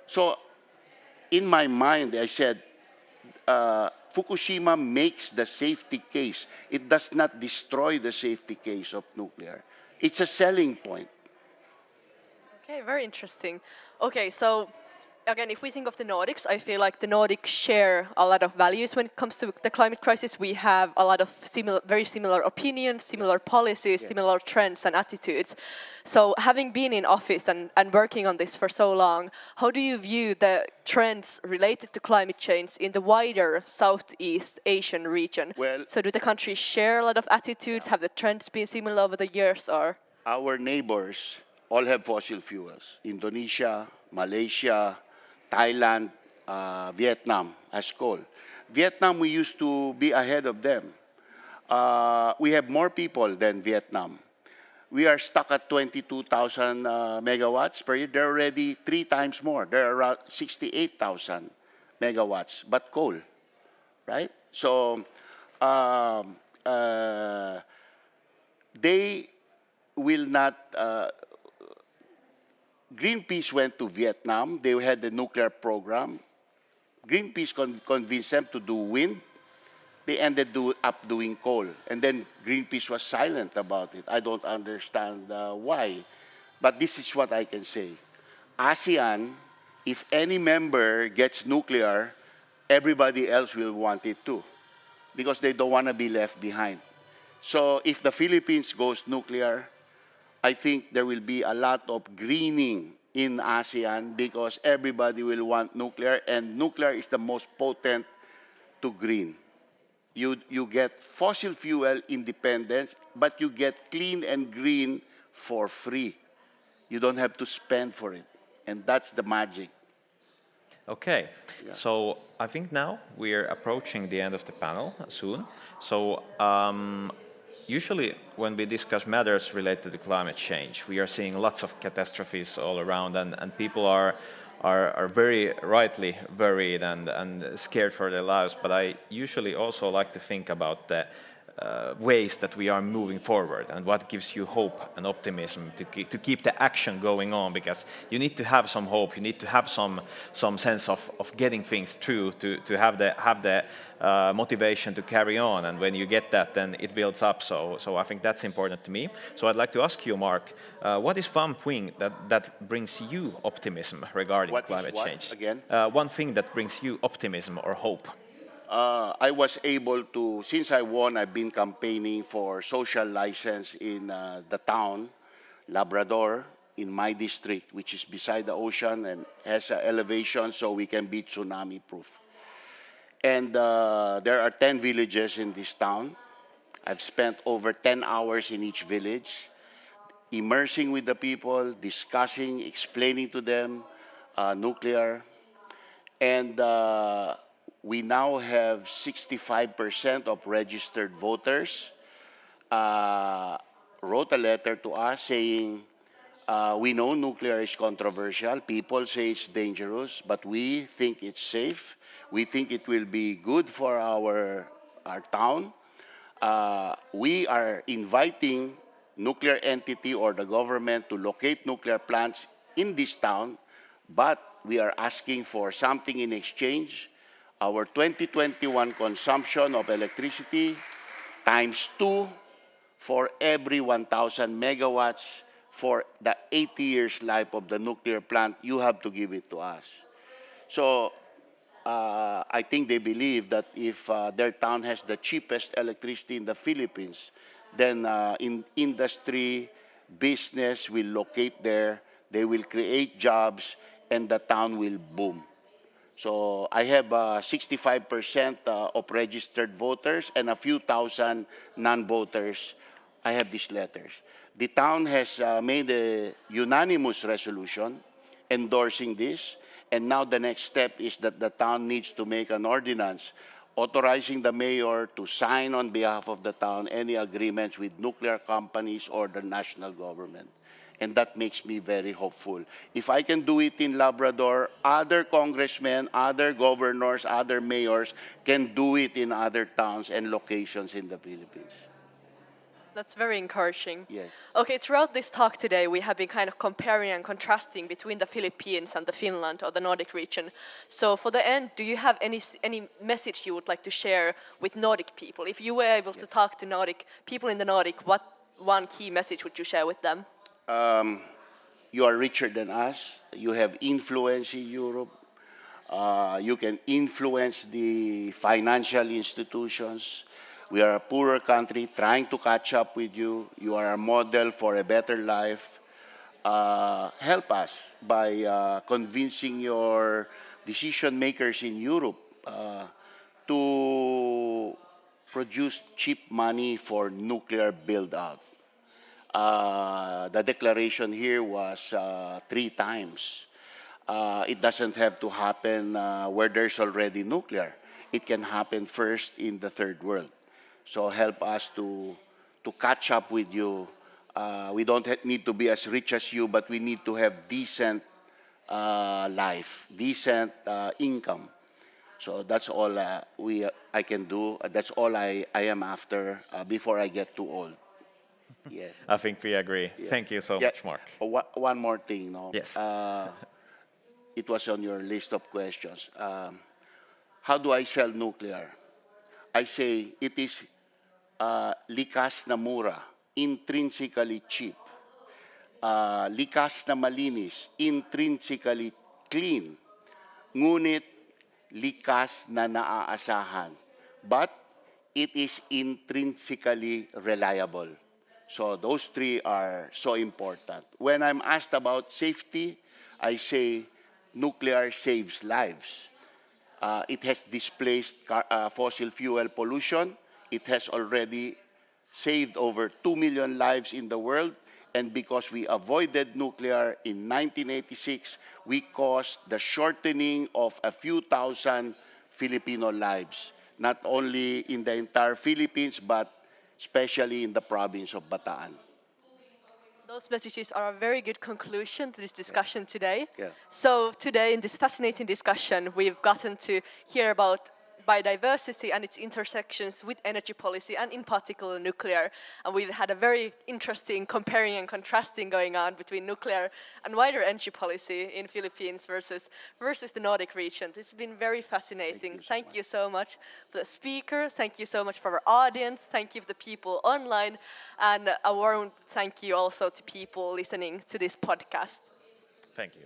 Speaker 7: So in my mind, I said, Fukushima makes the safety case. It does not destroy the safety case of nuclear. It's a selling point.
Speaker 6: Okay, very interesting. Okay, so again, if we think of the Nordics, I feel like the Nordics share a lot of values when it comes to the climate crisis. We have a lot of very similar opinions, similar policies, similar trends and attitudes. So having been in office and working on this for so long, how do you view the trends related to climate change in the wider Southeast Asian region?
Speaker 7: Well,
Speaker 6: so do the countries share a lot of attitudes? Have the trends been similar over the years, or?
Speaker 7: our neighbors all have fossil fuels. Indonesia, Malaysia, Thailand, Vietnam has coal. Vietnam, we used to be ahead of them. We have more people than Vietnam. We are stuck at 22,000 megawatts per year. They're already 3 times more. They're around 68,000 megawatts, but coal, right? So they will not. Greenpeace went to Vietnam. They had the nuclear program. Greenpeace convinced them to do wind. They ended up doing coal. And then Greenpeace was silent about it. I don't understand why. But this is what I can say. ASEAN, if any member gets nuclear, everybody else will want it too, because they don't want to be left behind. So if the Philippines goes nuclear, I think there will be a lot of greening in ASEAN because everybody will want nuclear, and nuclear is the most potent to green. You get fossil fuel independence, but you get clean and green for free. You don't have to spend for it, and that's the magic.
Speaker 5: Okay, so I think now we're approaching the end of the panel soon. So usually when we discuss matters related to climate change, we are seeing lots of catastrophes all around, and people are very rightly worried and scared for their lives. But I usually also like to think about the ways that we are moving forward and what gives you hope and optimism to keep the action going on, because you need to have some hope, you need to have some sense of getting things through to have the motivation to carry on, and when you get that, then it builds up. So I think that's important to me. So I'd like to ask you, Mark, what is one thing that brings you optimism regarding climate change?
Speaker 7: Again?
Speaker 5: One thing that brings you optimism or hope.
Speaker 7: I was able to, since I won, I've been campaigning for social license in the town, Labrador, in my district, which is beside the ocean and has an elevation so we can be tsunami proof. And there are 10 villages in this town. I've spent over 10 hours in each village, immersing with the people, discussing, explaining to them nuclear. And we now have 65% of registered voters wrote a letter to us saying, we know nuclear is controversial, people say it's dangerous, but we think it's safe. We think it will be good for our town. We are inviting nuclear entity or the government to locate nuclear plants in this town, but we are asking for something in exchange. Our 2021 consumption of electricity times 2 for every 1,000 megawatts for the 80 years life of the nuclear plant, you have to give it to us. So I think they believe that if their town has the cheapest electricity in the Philippines, then in industry, business will locate there, they will create jobs, and the town will boom. So I have 65% of registered voters and a few thousand non-voters. I have these letters. The town has made a unanimous resolution endorsing this, and now the next step is that the town needs to make an ordinance authorizing the mayor to sign on behalf of the town any agreements with nuclear companies or the national government. And that makes me very hopeful. If I can do it in Labrador, other congressmen, other governors, other mayors can do it in other towns and locations in the Philippines.
Speaker 6: That's very encouraging.
Speaker 7: Yes.
Speaker 6: Okay, throughout this talk today, we have been kind of comparing and contrasting between the Philippines and the Finland or the Nordic region. So for the end, do you have any message you would like to share with Nordic people? If you were able to talk to Nordic people in the Nordic, what one key message would you share with them?
Speaker 7: You are richer than us. You have influence in Europe. You can influence the financial institutions. We are a poorer country trying to catch up with you. You are a model for a better life. Help us by convincing your decision makers in Europe to produce cheap money for nuclear build out. The declaration here was 3 times. It doesn't have to happen where there's already nuclear. It can happen first in the third world. So help us to catch up with you. We don't need to be as rich as you, but we need to have decent life, decent income. So that's all I can do. That's all I am after before I get too old. Yes.
Speaker 5: I think we agree.
Speaker 7: Yeah.
Speaker 5: Thank you so
Speaker 7: Yeah.
Speaker 5: much, Mark.
Speaker 7: One more thing, no?
Speaker 5: Yes.
Speaker 7: It was on your list of questions. How do I sell nuclear? I say it is likas na mura, intrinsically cheap. Likas na malinis, intrinsically clean. Ngunit likas na naaasahan. But it is intrinsically reliable. So those three are so important. When I'm asked about safety, I say nuclear saves lives. It has displaced fossil fuel pollution. It has already saved over 2 million lives in the world. And because we avoided nuclear in 1986, we caused the shortening of a few thousand Filipino lives, not only in the entire Philippines, but especially in the province of Bataan.
Speaker 6: Those messages are a very good conclusion to this discussion today.
Speaker 7: Yeah.
Speaker 6: So today, in this fascinating discussion, we've gotten to hear about biodiversity and its intersections with energy policy, and in particular nuclear. And we've had a very interesting comparing and contrasting going on between nuclear and wider energy policy in Philippines versus the Nordic region. It's been very fascinating. Thank you so much for the speakers. Thank you so much for our audience. Thank you for the people online. And a warm thank you also to people listening to this podcast.
Speaker 5: Thank you.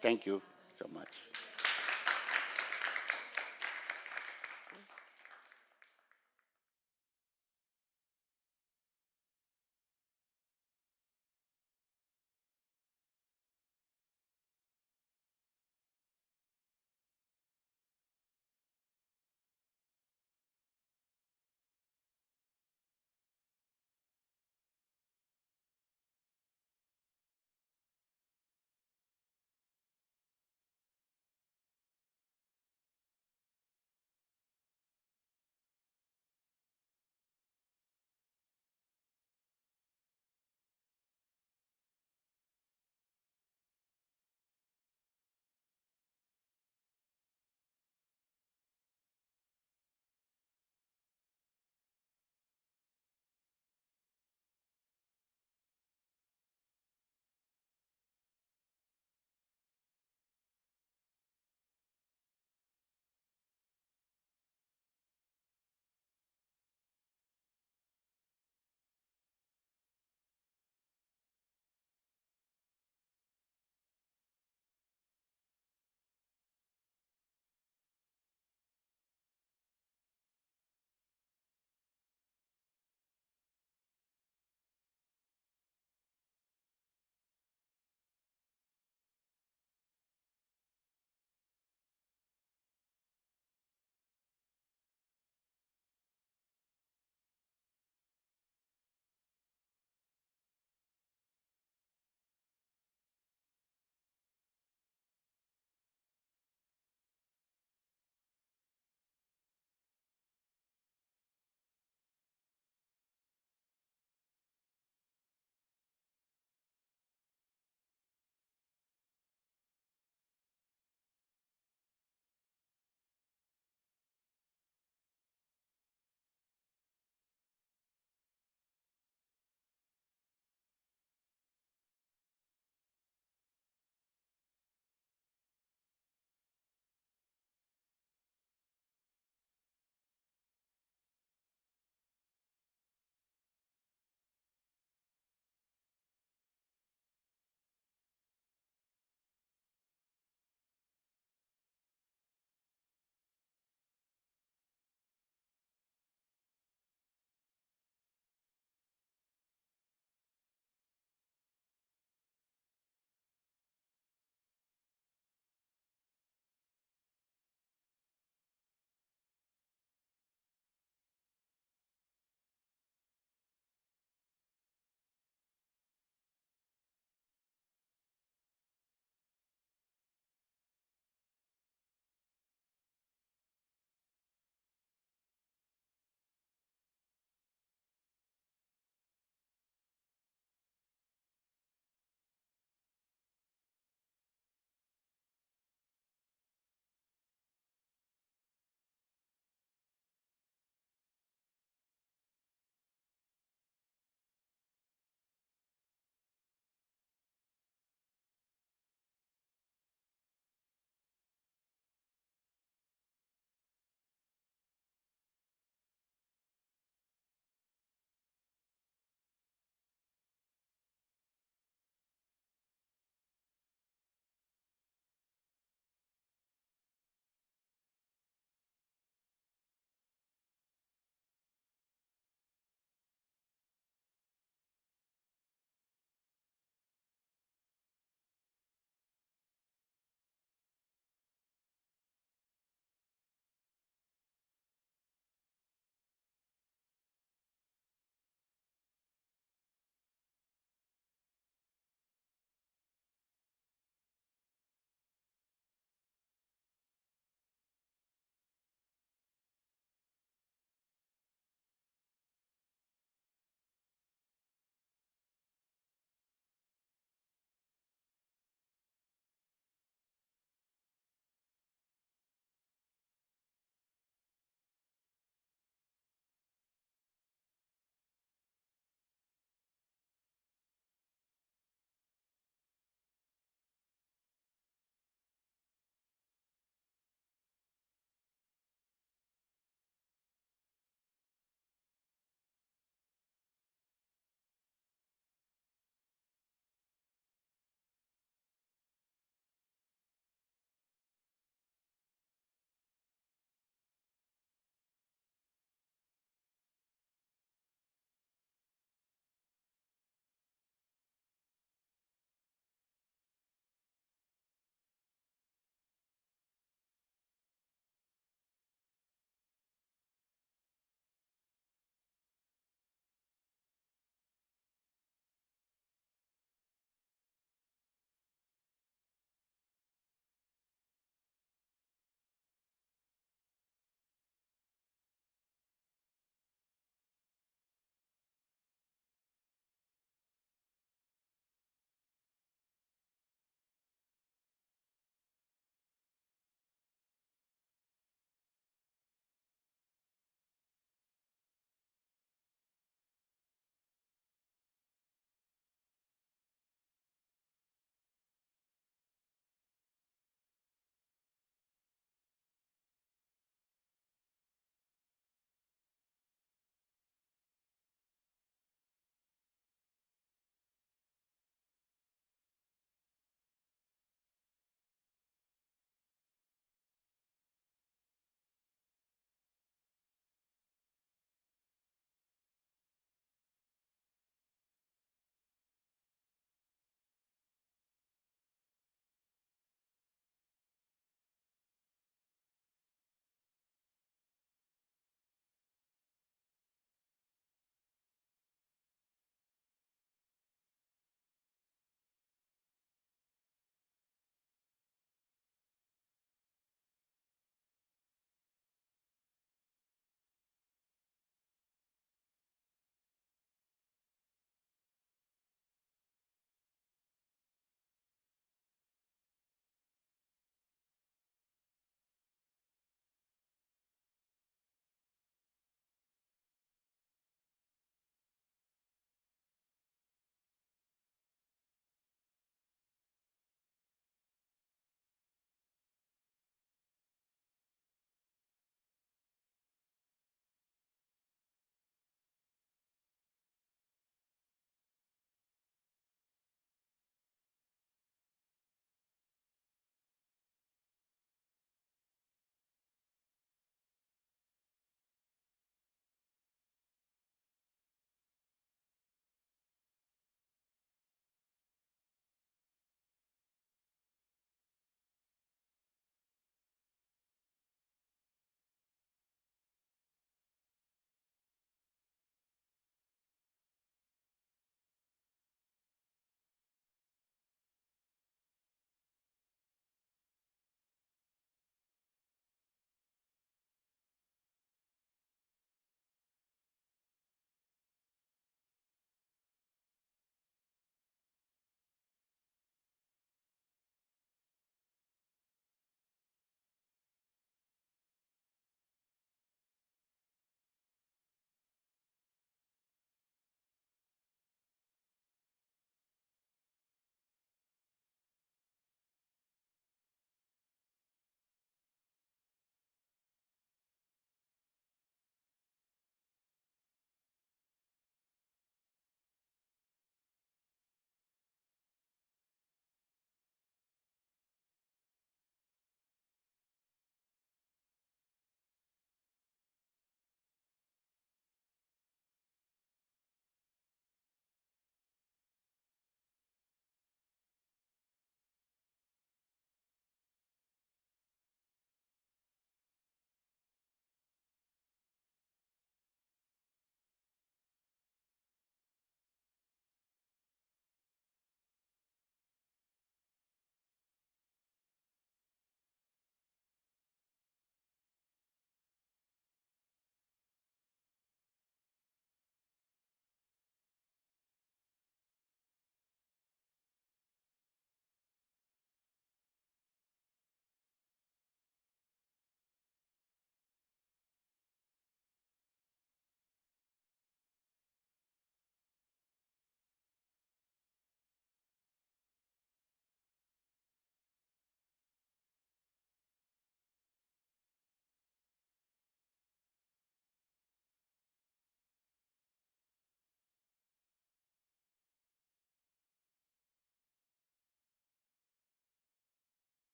Speaker 7: Thank you so much.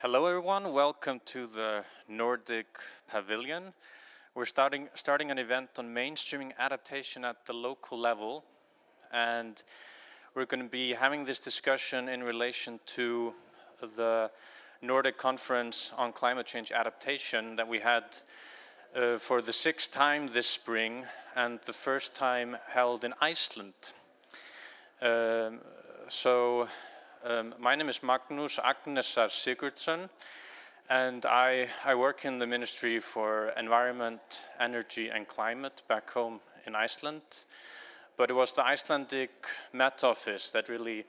Speaker 8: Hello everyone, welcome to the Nordic Pavilion. We're starting an event on mainstreaming adaptation at the local level, and we're going to be having this discussion in relation to the Nordic Conference on Climate Change Adaptation that we had for the 6th time this spring, and the first time held in Iceland. My name is Magnús Agnesar Sigurdsson, and I work in the Ministry for Environment, Energy and Climate back home in Iceland. But it was the Icelandic Met Office that really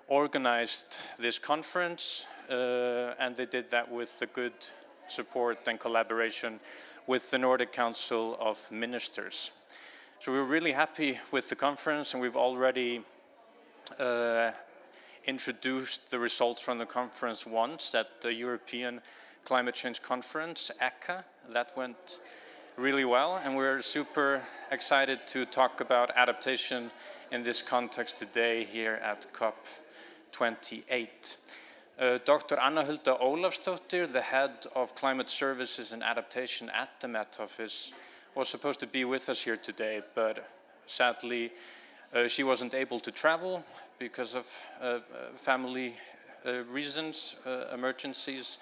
Speaker 8: organized this conference, and they did that with the good support and collaboration with the Nordic Council of Ministers. So we're really happy with the conference, and we've already introduced the results from the conference once at the European Climate Change Conference, ECA. That went really well, and we're super excited to talk about adaptation in this context today here at COP28. Dr. Anna Hulda Ólafsdóttir, the head of Climate Services and Adaptation at the Met Office, was supposed to be with us here today, but sadly she wasn't able to travel because of family reasons, emergencies.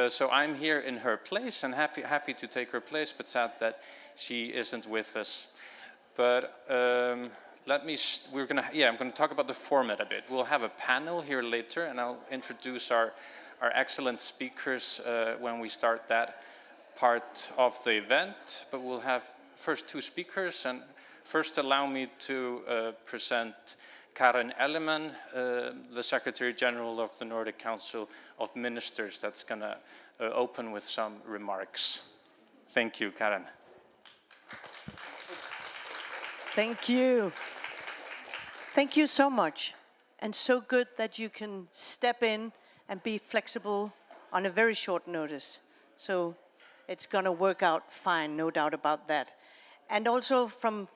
Speaker 8: So I'm here in her place and happy to take her place, but sad that she isn't with us. But I'm going to talk about the format a bit. We'll have a panel here later, and I'll introduce our excellent speakers when we start that part of the event. But we'll have first 2 speakers, and first allow me to present Karen Elleman, the Secretary General of the Nordic Council of Ministers, that's going to open with some remarks. Thank you, Karen.
Speaker 9: Thank you. Thank you so much. And so good that you can step in and be flexible on a very short notice. So it's going to work out fine, no doubt about that. And also from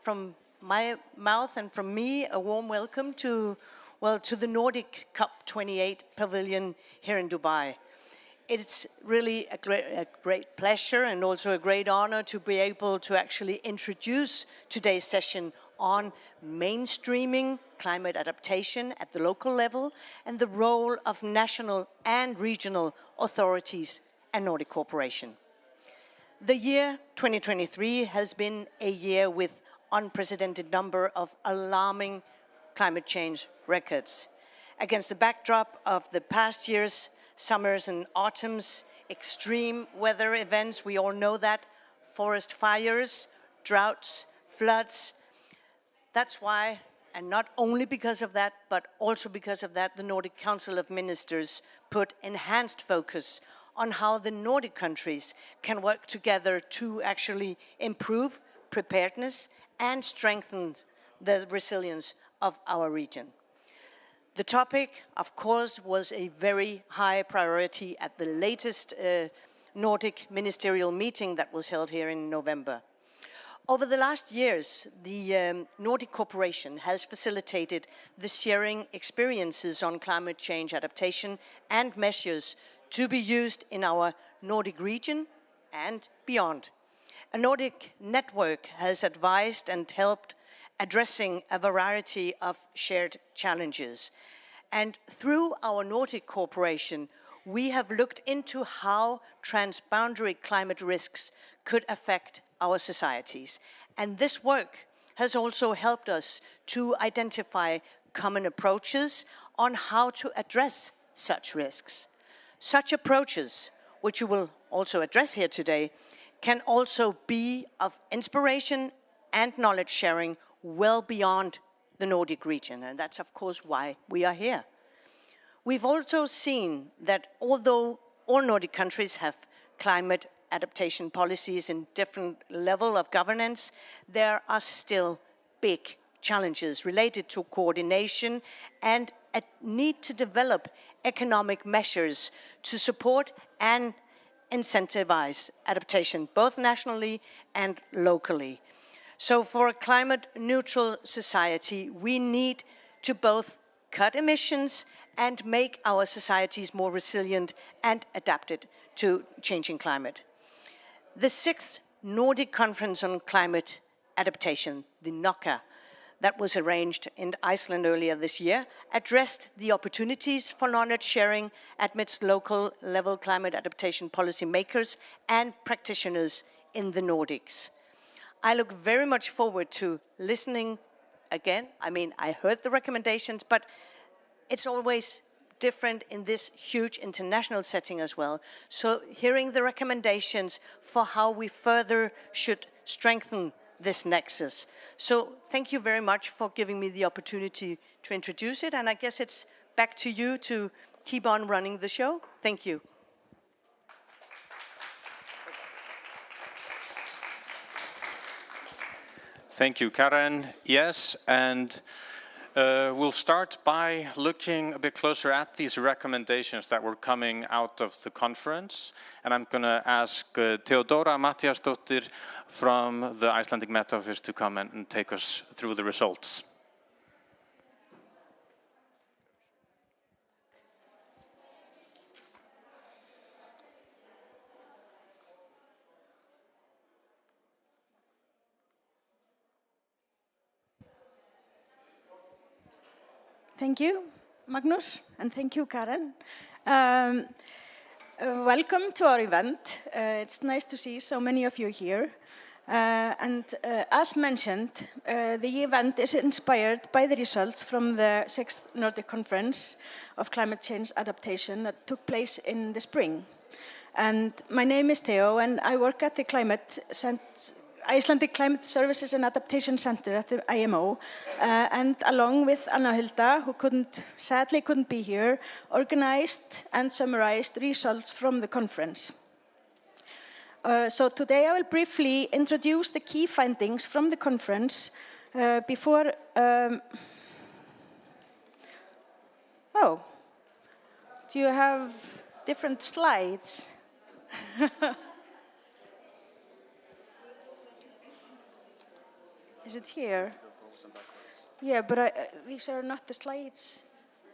Speaker 9: my mouth and from me, a warm welcome to the Nordic COP28 Pavilion here in Dubai. It's really a great pleasure and also a great honor to be able to actually introduce today's session on mainstreaming climate adaptation at the local level and the role of national and regional authorities and Nordic cooperation. The year 2023 has been a year with unprecedented number of alarming climate change records. Against the backdrop of the past year's summers and autumns, extreme weather events, we all know that, forest fires, droughts, floods. That's why, and not only because of that, but also because of that, the Nordic Council of Ministers put enhanced focus on how the Nordic countries can work together to actually improve preparedness and strengthen the resilience of our region. The topic, of course, was a very high priority at the latest Nordic ministerial meeting that was held here in November. Over the last years, the Nordic cooperation has facilitated the sharing experiences on climate change adaptation and measures to be used in our Nordic region and beyond. A Nordic network has advised and helped addressing a variety of shared challenges. And through our Nordic cooperation, we have looked into how transboundary climate risks could affect our societies. And this work has also helped us to identify common approaches on how to address such risks. Such approaches, which you will also address here today, can also be of inspiration and knowledge sharing well beyond the Nordic region, and that's of course why we are here. We've also seen that although all Nordic countries have climate adaptation policies in different level of governance, there are still big challenges related to coordination and a need to develop economic measures to support and incentivize adaptation, both nationally and locally. So for a climate neutral society, we need to both cut emissions and make our societies more resilient and adapted to changing climate. The 6th Nordic Conference on Climate Adaptation, the NOCA, that was arranged in Iceland earlier this year, addressed the opportunities for knowledge sharing amidst local level climate adaptation policy makers and practitioners in the Nordics. I look very much forward to listening again. I mean, I heard the recommendations, but it's always different in this huge international setting as well. So hearing the recommendations for how we further should strengthen this nexus. So thank you very much for giving me the opportunity to introduce it, and I guess it's back to you to keep on running the show. Thank you.
Speaker 8: Thank you, Karen. Yes, and we'll start by looking a bit closer at these recommendations that were coming out of the conference. And I'm going to ask Theodora Mattiasdóttir from the Icelandic Met Office to come and take us through the results.
Speaker 10: Thank you, Magnus, and thank you, Karen. Welcome to our event. It's nice to see so many of you here. As mentioned, the event is inspired by the results from the 6th Nordic Conference of Climate Change Adaptation that took place in the spring. And my name is Theo, and I work at the Icelandic Climate Services and Adaptation Center at the IMO, and along with Anna Hilda, who sadly couldn't be here, organized and summarized results from the conference. So today I will briefly introduce the key findings from the conference before... Oh, do you have different slides? Is it here? Yeah, but these are not the slides.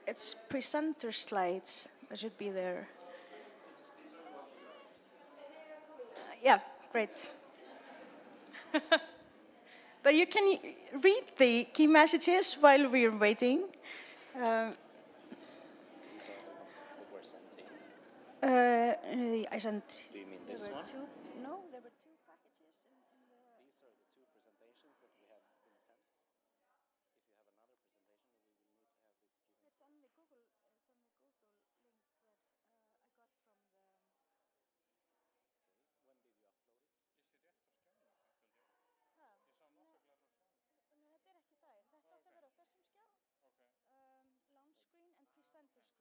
Speaker 10: It's presenter slides that should be there. Yeah, great. But you can read the key messages while we're waiting. I sent.
Speaker 5: Do you mean this one?
Speaker 10: No, there were 2 packages.
Speaker 5: These are the 2 presentations that we have been sent. If you have another presentation, we will need to have it given.
Speaker 10: It's on the Google link that I got from the.
Speaker 5: Okay. When did you upload it?
Speaker 10: Þetta er ekki það. Þetta átti að vera á þessum skjá. Launch screen and presenter screen.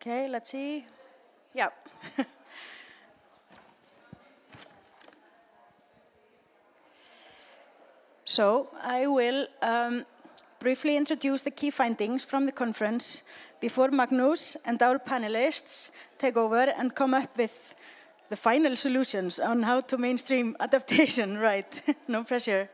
Speaker 10: Okay, let's see. Yeah. So I will briefly introduce the key findings from the conference before Magnus and our panelists take over and come up with the final solutions on how to mainstream adaptation, right? No pressure.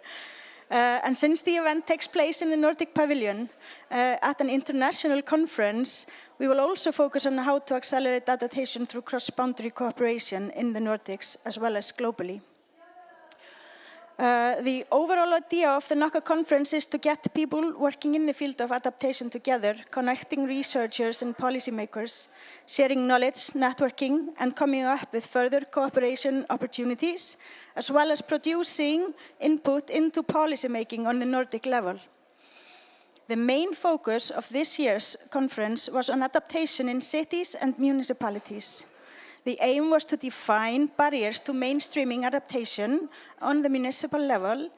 Speaker 10: And since the event takes place in the Nordic Pavilion at an international conference, we will also focus on how to accelerate adaptation through cross-boundary cooperation in the Nordics as well as globally. The overall idea of the NOCA conference is to get people working in the field of adaptation together, connecting researchers and policymakers, sharing knowledge, networking, and coming up with further cooperation opportunities, as well as producing input into policymaking on the Nordic level. The main focus of this year's conference was on adaptation in cities and municipalities. The aim was to define barriers to mainstreaming adaptation on the municipal level,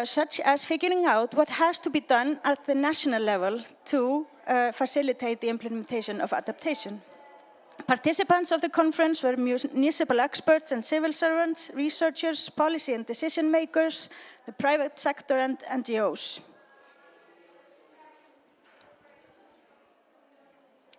Speaker 10: such as figuring out what has to be done at the national level to facilitate the implementation of adaptation. Participants of the conference were municipal experts and civil servants, researchers, policy and decision makers, the private sector and NGOs.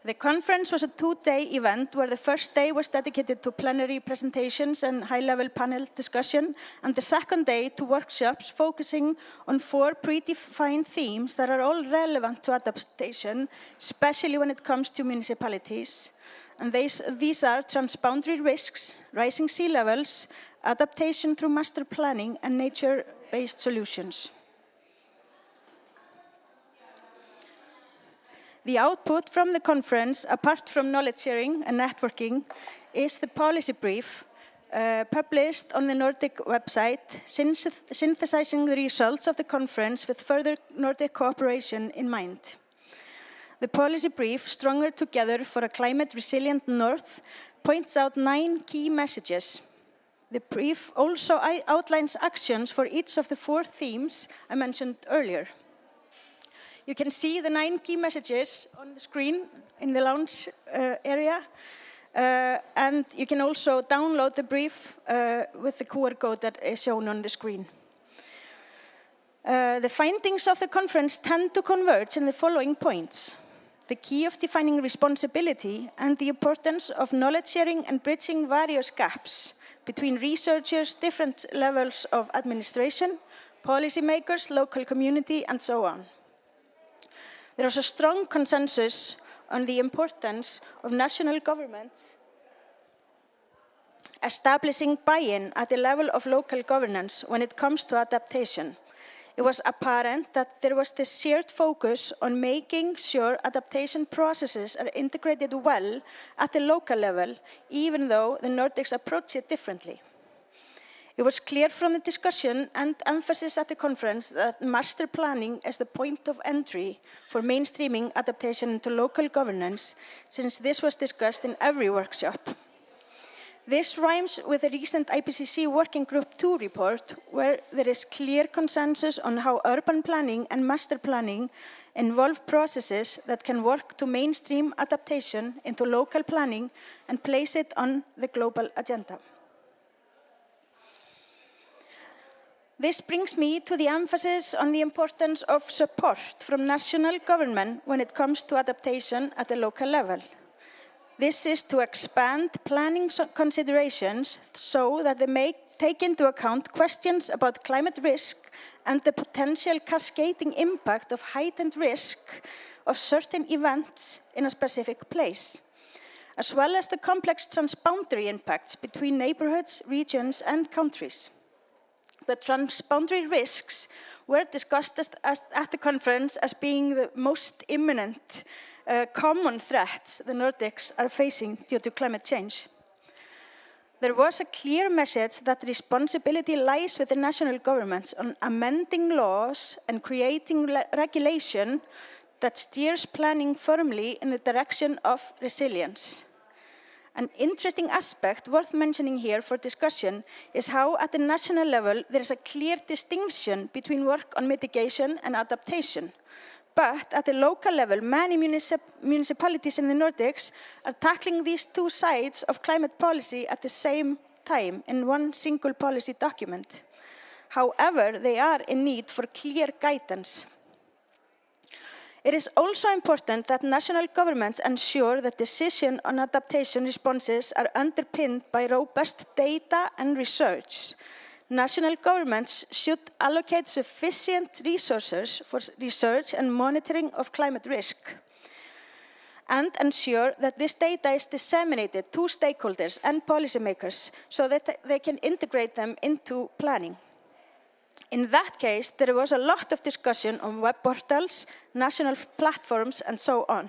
Speaker 10: The conference was a two-day event where the first day was dedicated to plenary presentations and high-level panel discussion, and the second day to workshops focusing on 4 predefined themes that are all relevant to adaptation, especially when it comes to municipalities. And these are transboundary risks, rising sea levels, adaptation through master planning, and nature-based solutions. The output from the conference, apart from knowledge sharing and networking, is the policy brief published on the Nordic website, synthesizing the results of the conference with further Nordic cooperation in mind. The policy brief, Stronger Together for a Climate Resilient North, points out 9 key messages. The brief also outlines actions for each of the 4 themes I mentioned earlier. You can see the 9 key messages on the screen in the lounge area, and you can also download the brief with the QR code that is shown on the screen. The findings of the conference tend to converge in the following points: the key of defining responsibility and the importance of knowledge sharing and bridging various gaps between researchers, different levels of administration, policymakers, local community, and so on. There is a strong consensus on the importance of national governments establishing buy-in at the level of local governance when it comes to adaptation. It was apparent that there was this shared focus on making sure adaptation processes are integrated well at the local level, even though the Nordics approach it differently. It was clear from the discussion and emphasis at the conference that master planning is the point of entry for mainstreaming adaptation into local governance, since this was discussed in every workshop. This rhymes with the recent IPCC Working Group 2 report, where there is clear consensus on how urban planning and master planning involve processes that can work to mainstream adaptation into local planning and place it on the global agenda. This brings me to the emphasis on the importance of support from national government when it comes to adaptation at the local level. This is to expand planning considerations so that they may take into account questions about climate risk and the potential cascading impact of heightened risk of certain events in a specific place, as well as the complex transboundary impacts between neighborhoods, regions, and countries. The transboundary risks were discussed at the conference as being the most imminent common threats the Nordics are facing due to climate change. There was a clear message that responsibility lies with the national governments on amending laws and creating regulation that steers planning firmly in the direction of resilience. An interesting aspect worth mentioning here for discussion is how at the national level there is a clear distinction between work on mitigation and adaptation. But at the local level, many municipalities in the Nordics are tackling these 2 sides of climate policy at the same time in one single policy document. However, they are in need for clear guidance. It is also important that national governments ensure that decisions on adaptation responses are underpinned by robust data and research. National governments should allocate sufficient resources for research and monitoring of climate risk. and ensure that this data is disseminated to stakeholders and policymakers so that they can integrate them into planning. In that case, there was a lot of discussion on web portals, national platforms, and so on.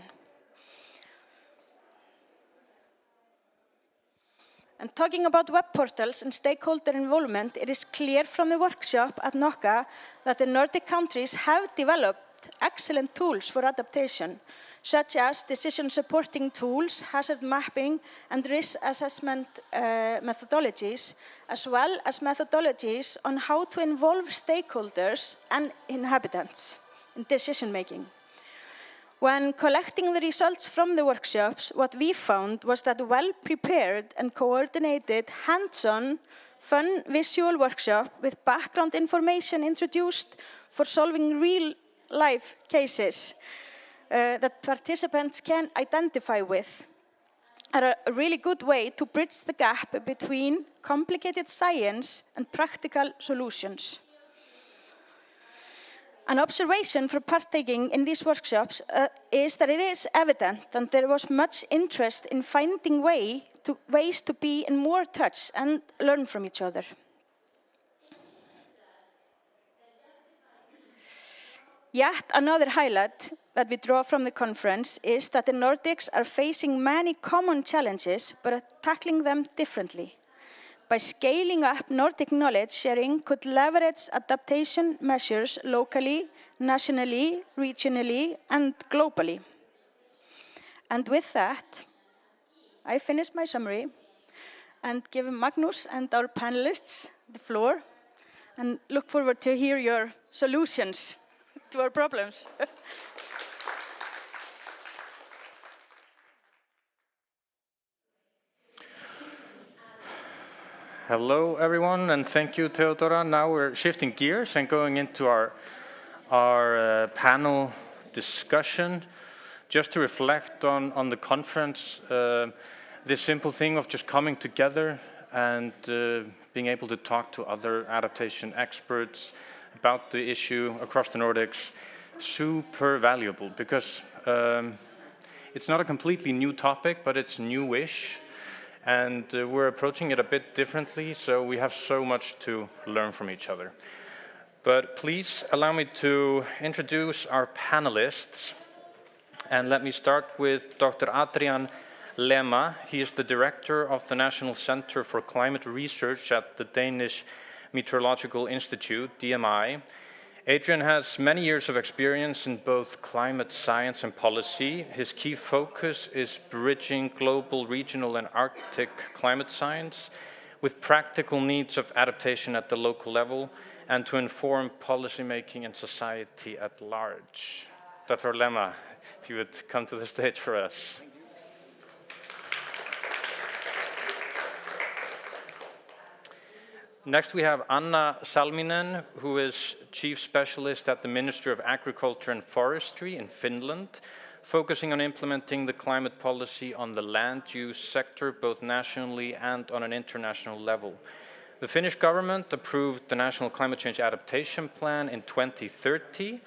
Speaker 10: And talking about web portals and stakeholder involvement, it is clear from the workshop at NOCA that the Nordic countries have developed excellent tools for adaptation, such as decision supporting tools, hazard mapping, and risk assessment methodologies, as well as methodologies on how to involve stakeholders and inhabitants in decision making. When collecting the results from the workshops, what we found was that well-prepared and coordinated, hands-on, fun visual workshop with background information introduced for solving real-life cases that participants can identify with are a really good way to bridge the gap between complicated science and practical solutions. An observation for partaking in these workshops is that it is evident that there was much interest in finding ways to be in more touch and learn from each other. Yet another highlight that we draw from the conference is that the Nordics are facing many common challenges, but are tackling them differently. By scaling up, Nordic knowledge sharing could leverage adaptation measures locally, nationally, regionally, and globally. And with that, I finish my summary and give Magnus and our panelists the floor, and look forward to hear your solutions to our problems.
Speaker 8: Hello, everyone, and thank you, Theodora. Now we're shifting gears and going into our panel discussion. Just to reflect on the conference, this simple thing of just coming together and being able to talk to other adaptation experts about the issue across the Nordics, super valuable, because it's not a completely new topic, but it's newish. And we're approaching it a bit differently, so we have so much to learn from each other. But please allow me to introduce our panelists. And let me start with Dr. Adrian Lema. He is the director of the National Center for Climate Research at the Danish Meteorological Institute, DMI. Adrian has many years of experience in both climate science and policy. His key focus is bridging global, regional, and Arctic climate science with practical needs of adaptation at the local level and to inform policymaking and society at large. Dr. Lema, if you would come to the stage for us. Next, we have Anna Salminen, who is Chief Specialist at the Ministry of Agriculture and Forestry in Finland, focusing on implementing the climate policy on the land use sector, both nationally and on an international level. The Finnish government approved the National Climate Change Adaptation Plan in 2030,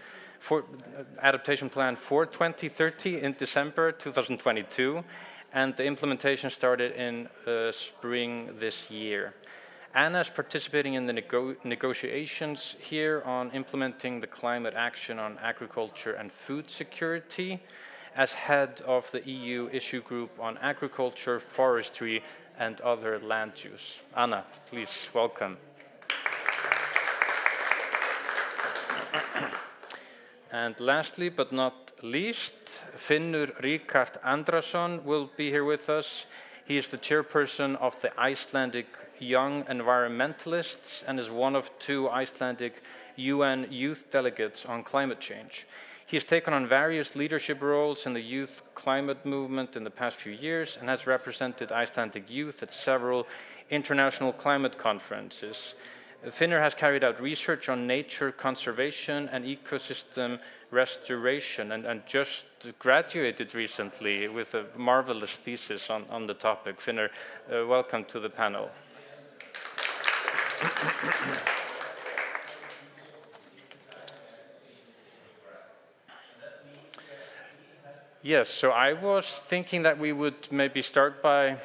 Speaker 8: Adaptation Plan for 2030 in December 2022, and the implementation started in spring this year. Anna is participating in the negotiations here on implementing the climate action on agriculture and food security as head of the EU issue group on agriculture, forestry, and other land use. Anna, please welcome. And lastly, but not least, Finnur Ríkharð Andrason will be here with us. He is the chairperson of the Icelandic Young Environmentalists and is one of 2 Icelandic UN youth delegates on climate change. He has taken on various leadership roles in the youth climate movement in the past few years and has represented Icelandic youth at several international climate conferences. Finnur has carried out research on nature conservation and ecosystem restoration and just graduated recently with a marvelous thesis on the topic. Finnur, welcome to the panel. Yes, so I was thinking that we would maybe start by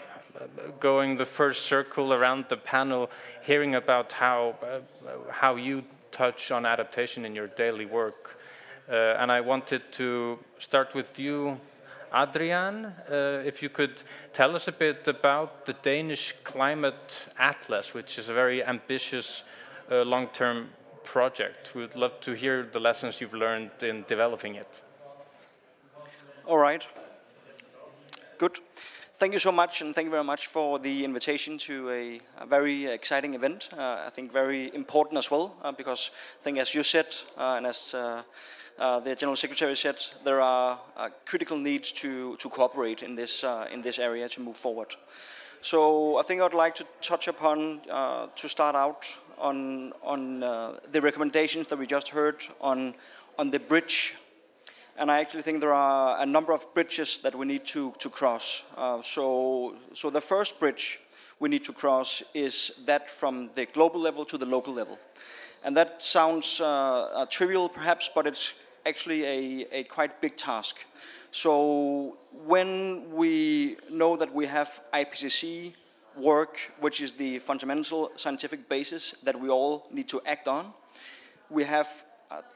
Speaker 8: going the first circle around the panel, hearing about how you touch on adaptation in your daily work. And I wanted to start with you, Adrian. If you could tell us a bit about the Danish Climate Atlas, which is a very ambitious long-term project. We would love to hear the lessons you've learned in developing it.
Speaker 11: All right. Good. Thank you so much, and thank you very much for the invitation to a very exciting event. I think very important as well, because I think, as you said, and as the General Secretary said, there are critical needs to cooperate in this area to move forward. So I think I'd like to touch upon, to start out, on the recommendations that we just heard on the bridge. And I actually think there are a number of bridges that we need to cross. So the first bridge we need to cross is that from the global level to the local level. And that sounds trivial perhaps, but it's actually a quite big task. So when we know that we have IPCC work, which is the fundamental scientific basis that we all need to act on, we have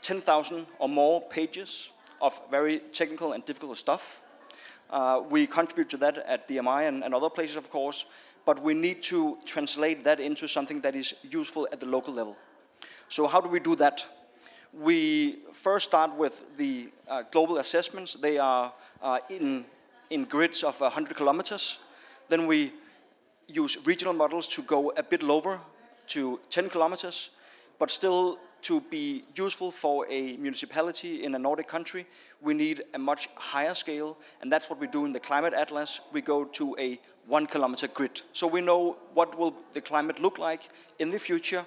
Speaker 11: 10,000 or more pages of very technical and difficult stuff. We contribute to that at DMI and other places, of course, but we need to translate that into something that is useful at the local level. So how do we do that? We first start with the global assessments. They are in grids of 100 kilometers. Then we use regional models to go a bit lower to 10 kilometers, but still to be useful for a municipality in a Nordic country, we need a much higher scale, and that's what we do in the Climate Atlas. We go to a 1 kilometer grid. So we know what will the climate look like in the future,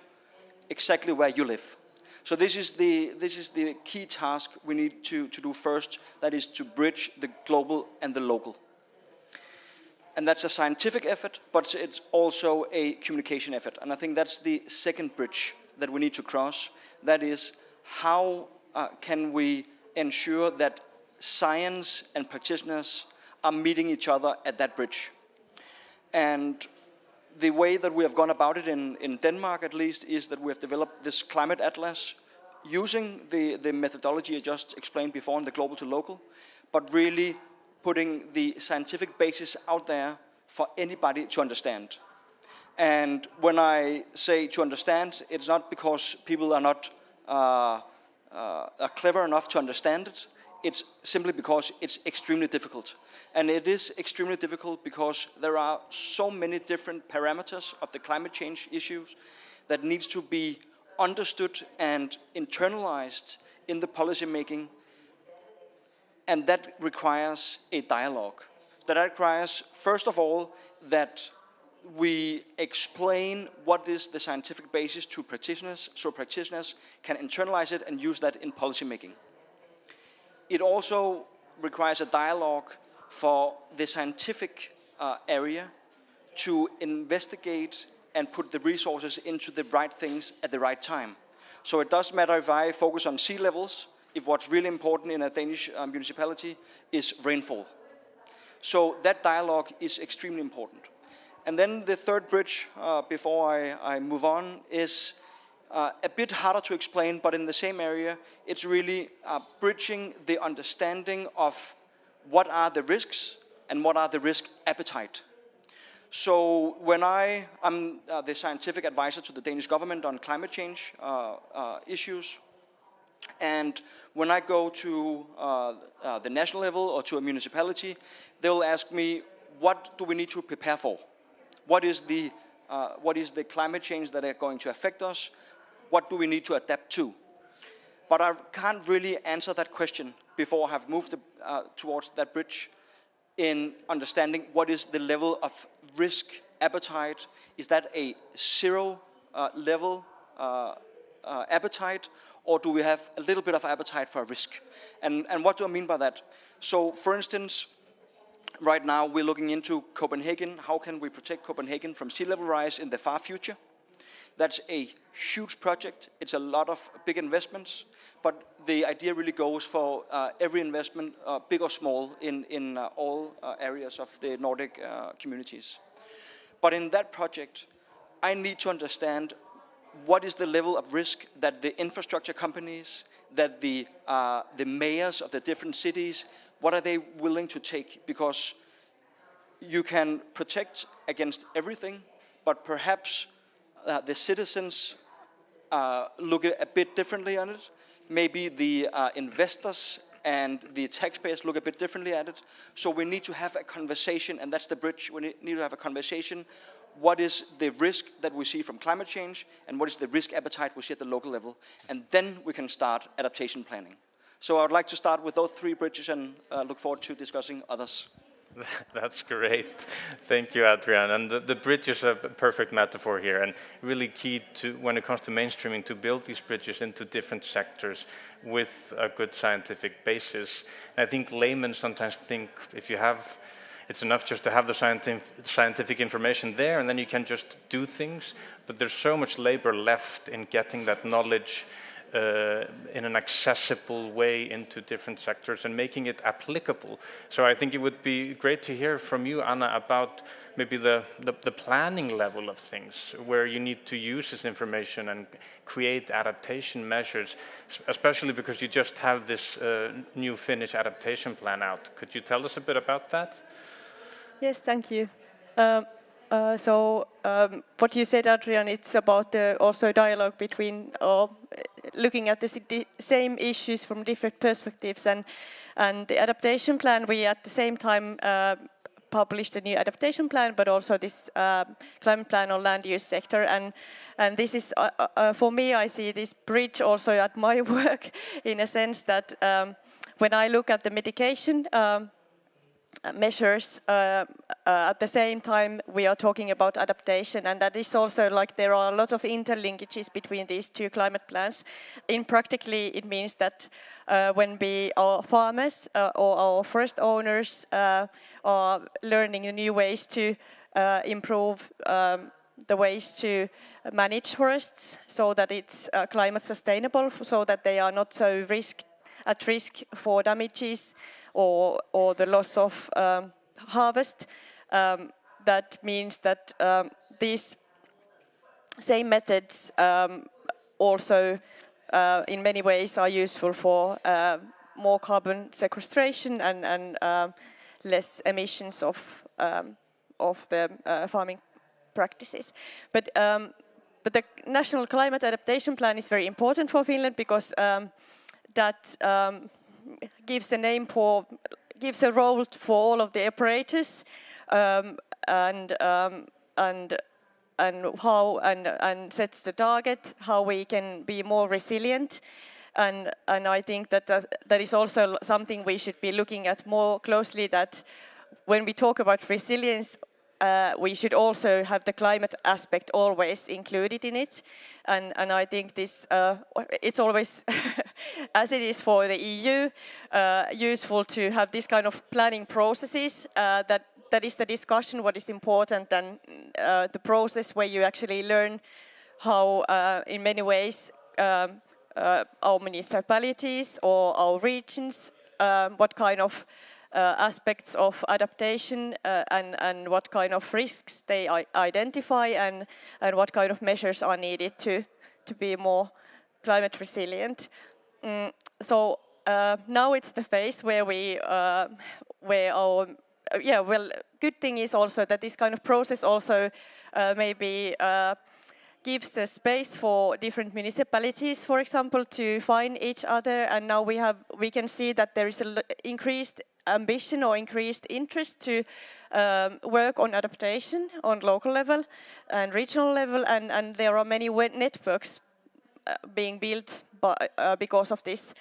Speaker 11: exactly where you live. So this is the key task we need to do first, that is to bridge the global and the local. And that's a scientific effort, but it's also a communication effort. And I think that's the second bridge that we need to cross. That is, how can we ensure that science and practitioners are meeting each other at that bridge? And the way that we have gone about it in Denmark, at least, is that we have developed this climate atlas using the methodology I just explained before in the global to local, but really putting the scientific basis out there for anybody to understand. And when I say to understand, it's not because people are not clever enough to understand it. It's simply because it's extremely difficult. And it is extremely difficult because there are so many different parameters of the climate change issues that needs to be understood and internalized in the policy making. And that requires a dialogue. That requires, first of all, that we explain what is the scientific basis to practitioners, so practitioners can internalize it and use that in policy making. It also requires a dialogue for the scientific area to investigate and put the resources into the right things at the right time. So it doesn't matter if I focus on sea levels, if what's really important in a Danish municipality is rainfall. So that dialogue is extremely important. And then the third bridge, before I move on, is a bit harder to explain, but in the same area, it's really bridging the understanding of what are the risks and what are the risk appetite. So when I'm the scientific advisor to the Danish government on climate change issues, and when I go to the national level or to a municipality, they'll ask me, what do we need to prepare for? What is the climate change that are going to affect us? What do we need to adapt to? But I can't really answer that question before I have moved towards that bridge in understanding what is the level of risk appetite. Is that a zero level appetite, or do we have a little bit of appetite for risk? And what do I mean by that? So, for instance, right now we're looking into Copenhagen. How can we protect Copenhagen from sea level rise in the far future? That's a huge project. It's a lot of big investments, but the idea really goes for every investment, big or small, in all areas of the Nordic communities. But in that project, I need to understand what is the level of risk that the infrastructure companies, that the mayors of the different cities, what are they willing to take? Because you can protect against everything, but perhaps the citizens look a bit differently on it. Maybe the investors and the taxpayers look a bit differently at it. So we need to have a conversation, and that's the bridge. We need to have a conversation. What is the risk that we see from climate change, and what is the risk appetite we see at the local level? And then we can start adaptation planning. So I would like to start with those three bridges and look forward to discussing others.
Speaker 8: That's great. Thank you, Adrian. And the bridge is a perfect metaphor here, and really key to, when it comes to mainstreaming, to build these bridges into different sectors with a good scientific basis. And I think laymen sometimes think it's enough just to have the scientific information there, and then you can just do things. But there's so much labor left in getting that knowledge in an accessible way into different sectors and making it applicable. So I think it would be great to hear from you, Anna, about maybe the planning level of things, where you need to use this information and create adaptation measures, especially because you just have this new Finnish adaptation plan out. Could you tell us a bit about that?
Speaker 6: Yes, thank you. What you said, Adrian, it's about also dialogue between looking at the same issues from different perspectives, and the adaptation plan. We at the same time published a new adaptation plan, but also this climate plan on land use sector, and this is for me, I see this bridge also at my work in a sense that when I look at the mitigation measures, at the same time we are talking about adaptation, and that is also like there are a lot of interlinkages between these two climate plans. In practically, it means that when our farmers or our forest owners are learning new ways to improve the ways to manage forests so that it's climate sustainable, so that they are not so at risk for damages or the loss of harvest. That means that these same methods also in many ways are useful for more carbon sequestration and less emissions of the farming practices. But the National Climate Adaptation Plan is very important for Finland because that gives a role for all of the operators and sets the target how we can be more resilient, and I think that is also something we should be looking at more closely, that when we talk about resilience we should also have the climate aspect always included in it, and I think this it's always as it is for the EU useful to have this kind of planning processes that is the discussion what is important, and the process where you actually learn how in many ways our municipalities or our regions what kind of aspects of adaptation and what kind of risks they identify and what kind of measures are needed to be more climate resilient. So now it's the phase where good thing is also that this kind of process also maybe gives a space for different municipalities, for example, to find each other, and now we can see that there is an increased ambition or increased interest to work on adaptation on local level and regional level, and there are many networks being built because of this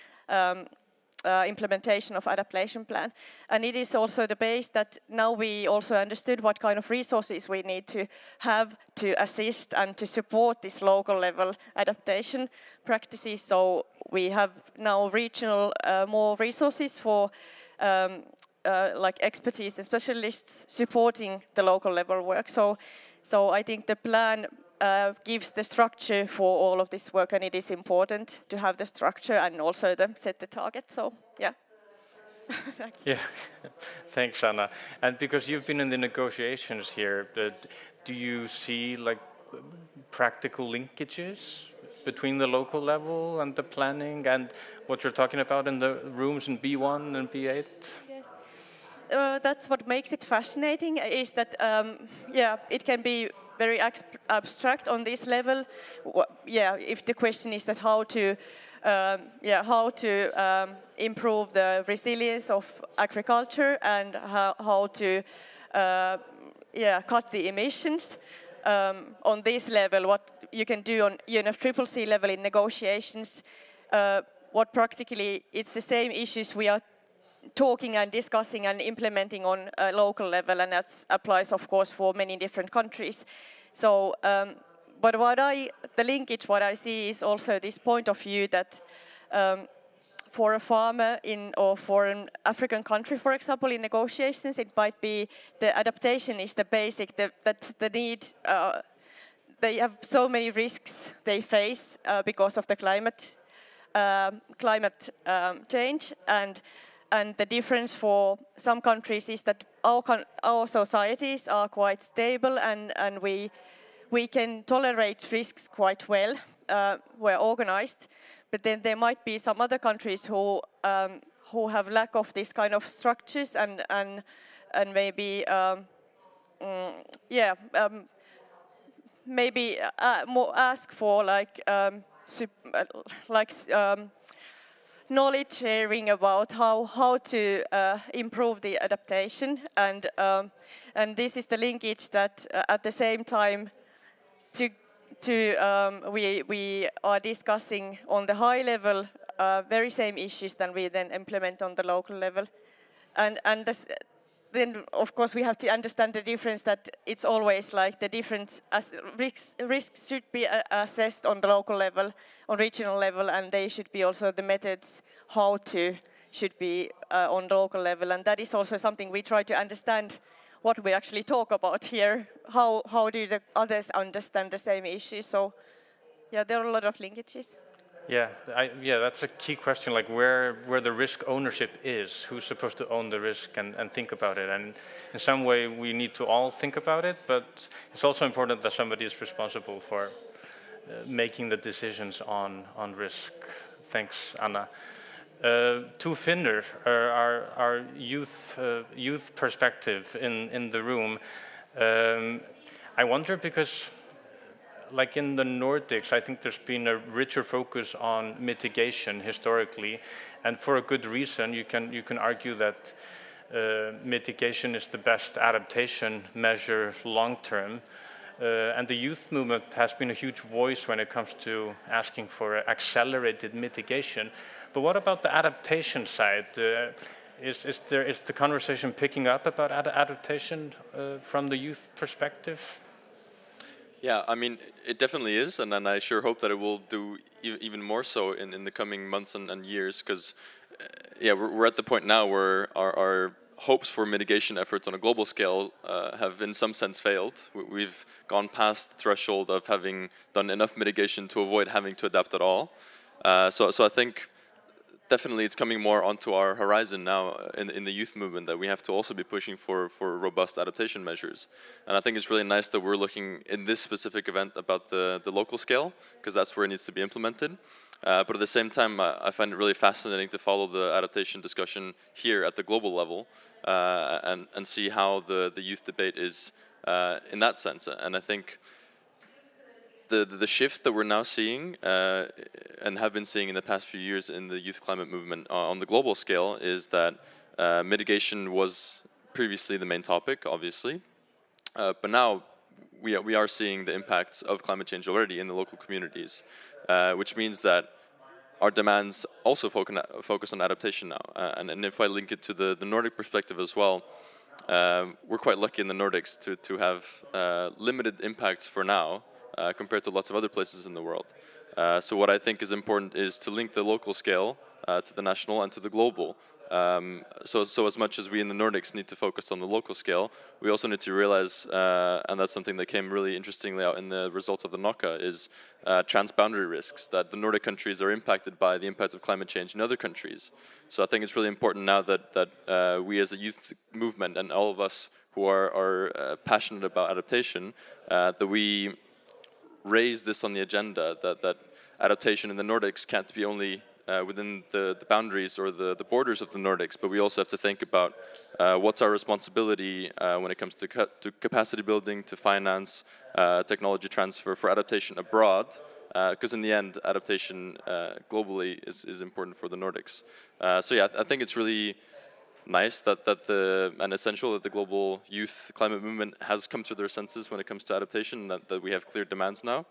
Speaker 6: implementation of adaptation plan. And it is also the base that now we also understood what kind of resources we need to have to assist and to support this local level adaptation practices. So we have now regional more resources for like expertise and specialists supporting the local level work. So I think the plan
Speaker 12: gives the structure for all of this work, and it is important to have the structure and also set the target. So, yeah.
Speaker 8: Yeah, thanks, Anna. And because you've been in the negotiations here, do you see like practical linkages between the local level and the planning and what you're talking about in the rooms in B1 and B8?
Speaker 12: Yes. That's what makes it fascinating, is that it can be very abstract on this level. If the question is that how to improve the resilience of agriculture and how to cut the emissions. On this level, what you can do on UNFCCC level in negotiations, what practically it's the same issues we are talking and discussing and implementing on a local level, and that applies, of course, for many different countries. So, but the linkage, what I see is also this point of view that for a farmer or for an African country, for example, in negotiations, it might be the adaptation is the basic, that's the need. They have so many risks they face because of the climate change, and the difference for some countries is that our societies are quite stable, and we can tolerate risks quite well. We're organized. But then there might be some other countries who have lack of this kind of structures and maybe maybe more ask for knowledge sharing about how to improve the adaptation, and this is the linkage that at the same time we are discussing on the high level very same issues than we then implement on the local level, and then of course we have to understand the difference, that it's always like the difference as risks should be assessed on the local level, on regional level, and they should be also the methods how to should be on the local level, and that is also something we try to understand. What we actually talk about here, how do the others understand the same issue? So, yeah, there are a lot of linkages.
Speaker 8: Yeah, that's a key question, like where the risk ownership is, who's supposed to own the risk and think about it. And in some way, we need to all think about it, but it's also important that somebody is responsible for making the decisions on risk. Thanks, Anna. To Finnur, our youth perspective in the room, I wonder, because like in the Nordics, I think there's been a richer focus on mitigation historically, and for a good reason. You can argue that mitigation is the best adaptation measure long term. And the youth movement has been a huge voice when it comes to asking for accelerated mitigation. But what about the adaptation side? Is the conversation picking up about adaptation from the youth perspective?
Speaker 13: Yeah, I mean, it definitely is, and I sure hope that it will do even more so in the coming months and years, because we're at the point now where our hopes for mitigation efforts on a global scale have in some sense failed. We've gone past the threshold of having done enough mitigation to avoid having to adapt at all. So I think definitely it's coming more onto our horizon now in the youth movement, that we have to also be pushing for robust adaptation measures. And I think it's really nice that we're looking in this specific event about the local scale, because that's where it needs to be implemented. But at the same time, I find it really fascinating to follow the adaptation discussion here at the global level and see how the youth debate is in that sense. And I think the shift that we're now seeing and have been seeing in the past few years in the youth climate movement on the global scale is that mitigation was previously the main topic, obviously, but now we are seeing the impacts of climate change already in the local communities, which means that our demands also focus on adaptation now. And if I link it to the Nordic perspective as well, we're quite lucky in the Nordics to have limited impacts for now, compared to lots of other places in the world. So what I think is important is to link the local scale to the national and to the global, So as much as we in the Nordics need to focus on the local scale, we also need to realize, and that's something that came really interestingly out in the results of the NOCA, is transboundary risks, that the Nordic countries are impacted by the impacts of climate change in other countries. So I think it's really important now that we as a youth movement and all of us who are passionate about adaptation, that we raise this on the agenda, that adaptation in the Nordics can't be only within the boundaries or the borders of the Nordics, but we also have to think about what's our responsibility when it comes to capacity building, to finance, technology transfer for adaptation abroad, because in the end, adaptation globally is important for the Nordics. So yeah, I think it's really nice and essential that the global youth climate movement has come to their senses when it comes to adaptation, that we have clear demands now.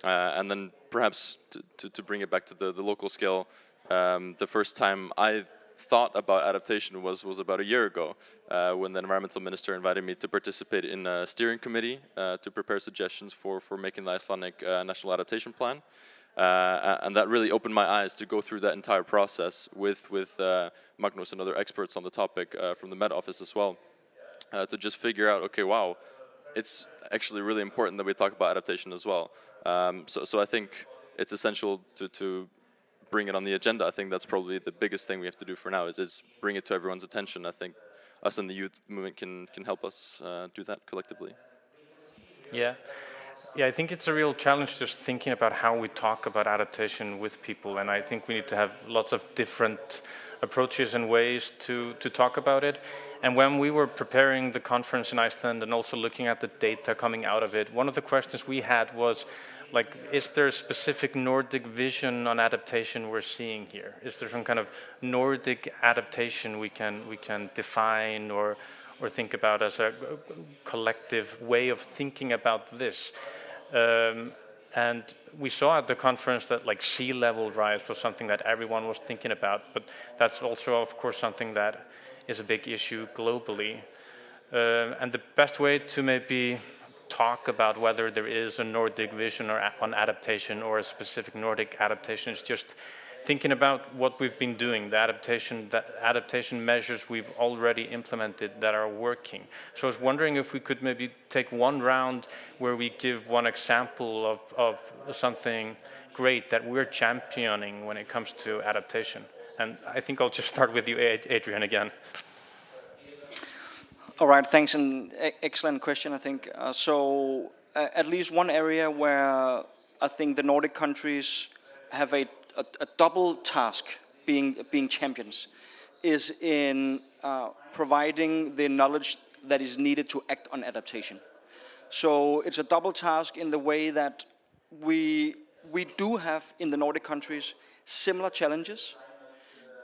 Speaker 13: And then perhaps to bring it back to the local scale, the first time I thought about adaptation was about a year ago, when the environmental minister invited me to participate in a steering committee to prepare suggestions for making the Icelandic National Adaptation Plan. And that really opened my eyes to go through that entire process with Magnus and other experts on the topic from the Met Office as well, to just figure out, okay, wow, it's actually really important that we talk about adaptation as well. So I think it's essential to bring it on the agenda. I think that's probably the biggest thing we have to do for now is bring it to everyone's attention. I think us in the youth movement can help us do that collectively.
Speaker 8: Yeah, I think it's a real challenge just thinking about how we talk about adaptation with people, and I think we need to have lots of different approaches and ways to talk about it. And when we were preparing the conference in Iceland and also looking at the data coming out of it, one of the questions we had was, like, is there a specific Nordic vision on adaptation we're seeing here? Is there some kind of Nordic adaptation we can define or think about as a collective way of thinking about this? And we saw at the conference that like sea level rise was something that everyone was thinking about, but that's also, of course, something that is a big issue globally. And the best way to maybe talk about whether there is a Nordic vision on adaptation or a specific Nordic adaptation is just thinking about what we've been doing, the adaptation measures we've already implemented that are working. So I was wondering if we could maybe take one round where we give one example of something great that we're championing when it comes to adaptation. And I think I'll just start with you, Adrian, again.
Speaker 11: All right, thanks, and excellent question, I think. So at least one area where I think the Nordic countries have a double task being champions is in providing the knowledge that is needed to act on adaptation. So it's a double task in the way that we do have in the Nordic countries similar challenges.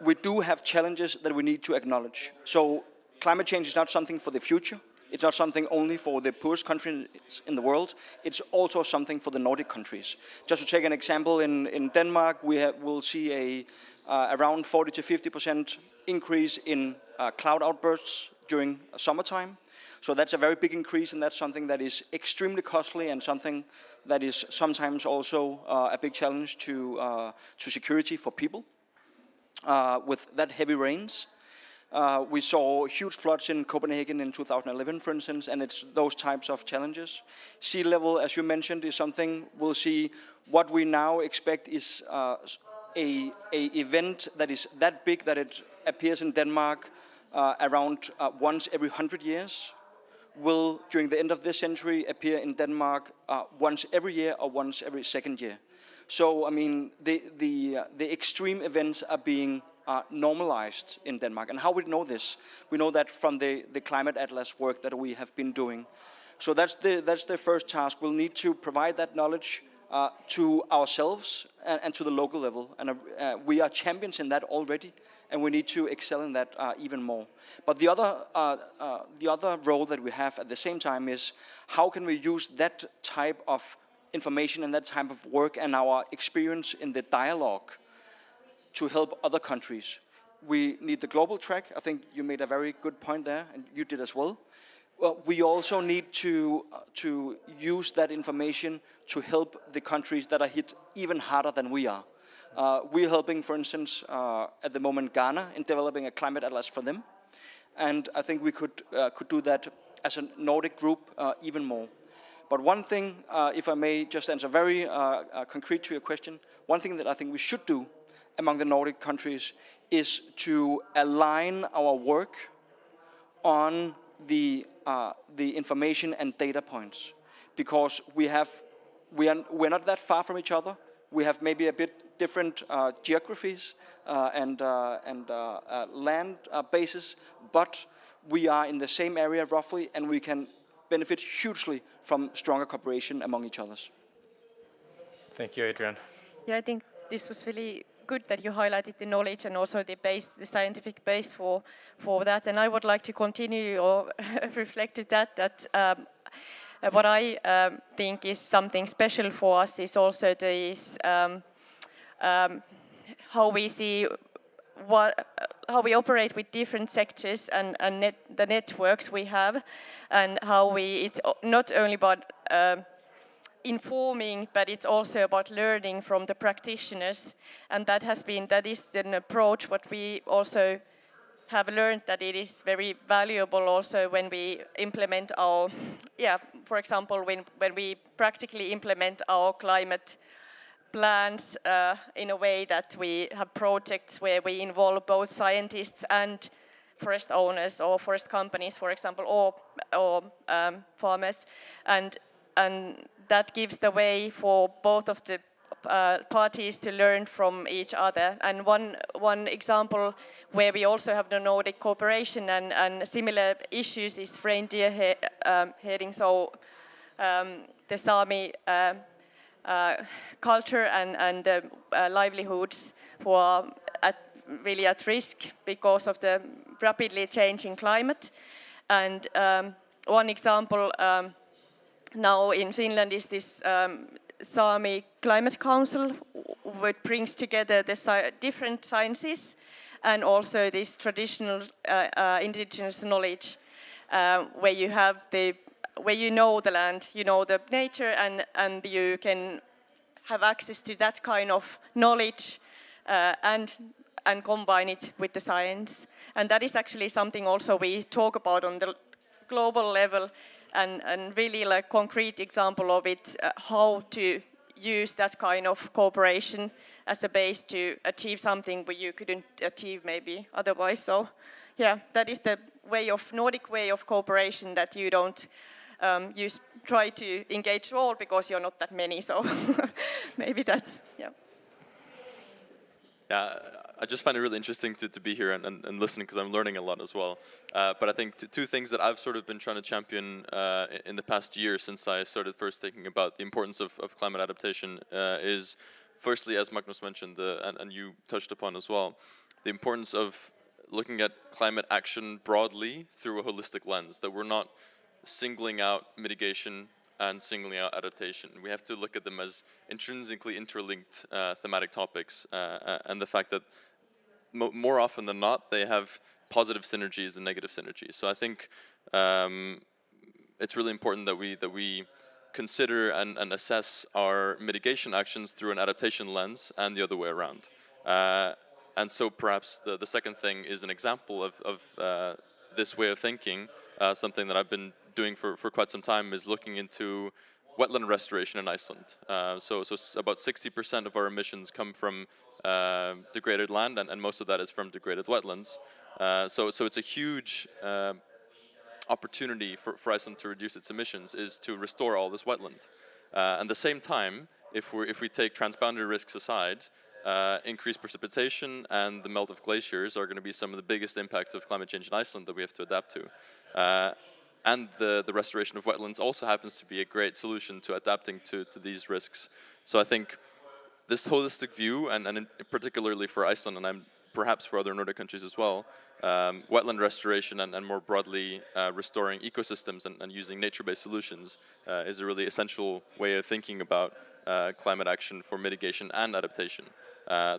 Speaker 11: We do have challenges that we need to acknowledge. So climate change is not something for the future. It's not something only for the poorest countries in the world. It's also something for the Nordic countries. Just to take an example, in Denmark, we'll see around 40 to 50% increase in cloud outbursts during summertime. So that's a very big increase, and that's something that is extremely costly and something that is sometimes also a big challenge to security for people with that heavy rains. We saw huge floods in Copenhagen in 2011, for instance, and it's those types of challenges. Sea level, as you mentioned, is something we'll see. What we now expect is a event that is that big that it appears in Denmark around once every 100 years, will, during the end of this century, appear in Denmark once every year or once every second year. So, I mean, the extreme events are being normalized in Denmark. And how we know this? We know that from the climate atlas work that we have been doing. So that's the first task. We'll need to provide that knowledge to ourselves and to the local level. And we are champions in that already, and we need to excel in that even more. But the other role that we have at the same time is how can we use that type of information and that type of work and our experience in the dialogue to help other countries. We need the global track. I think you made a very good point there, and you did as well. Well, we also need to use that information to help the countries that are hit even harder than we are. We're helping, for instance, at the moment Ghana in developing a climate atlas for them. And I think we could do that as a Nordic group even more. But one thing, if I may just answer very concrete to your question, one thing that I think we should do among the Nordic countries is to align our work on the information and data points, because we're not that far from each other. We have maybe a bit different geographies and land bases, but we are in the same area roughly, and we can benefit hugely from stronger cooperation among each others.
Speaker 8: Thank you, Adrian.
Speaker 12: Yeah, I think this was really good that you highlighted the knowledge and also the scientific base for that. And I would like to continue or reflect to that what I think is something special for us is also this how we see how we operate with different sectors and the networks we have, and how it's not only about informing, but it's also about learning from the practitioners, and that is an approach what we also have learned that it is very valuable also when we implement our, for example, when we practically implement our climate plans in a way that we have projects where we involve both scientists and forest owners or forest companies, for example, or farmers, and that gives the way for both of the parties to learn from each other. And one example where we also have the Nordic cooperation and similar issues is reindeer herding, so the Sami culture and livelihoods who are really at risk because of the rapidly changing climate. And one example now in Finland is this Sami Climate Council, which brings together the different sciences and also this traditional indigenous knowledge, where you know the land, you know the nature, and you can have access to that kind of knowledge and combine it with the science. And that is actually something also we talk about on the global level, and really like concrete example of it, how to use that kind of cooperation as a base to achieve something where you couldn't achieve maybe otherwise. So yeah, that is the Nordic way of cooperation, that you don't try to engage all because you're not that many. So maybe that's, yeah.
Speaker 13: Yeah, I just find it really interesting to be here and listening, because I'm learning a lot as well. But I think two things that I've sort of been trying to champion in the past year since I started first thinking about the importance of climate adaptation is, firstly, as Magnus mentioned, and you touched upon as well, the importance of looking at climate action broadly through a holistic lens, that we're not singling out mitigation and singling out adaptation. We have to look at them as intrinsically interlinked thematic topics, and the fact that more often than not, they have positive synergies and negative synergies. So I think it's really important that we consider and assess our mitigation actions through an adaptation lens and the other way around. And so perhaps the second thing is an example of this way of thinking. Something that I've been doing for quite some time is looking into wetland restoration in Iceland. So about 60% of our emissions come from degraded land, and most of that is from degraded wetlands. So it's a huge opportunity for Iceland to reduce its emissions, is to restore all this wetland. At the same time, if we take transboundary risks aside, increased precipitation and the melt of glaciers are going to be some of the biggest impacts of climate change in Iceland that we have to adapt to. And the restoration of wetlands also happens to be a great solution to adapting to these risks. So I think this holistic view, and particularly for Iceland, and perhaps for other Nordic countries as well, wetland restoration and more broadly restoring ecosystems and using nature-based solutions is a really essential way of thinking about climate action for mitigation and adaptation.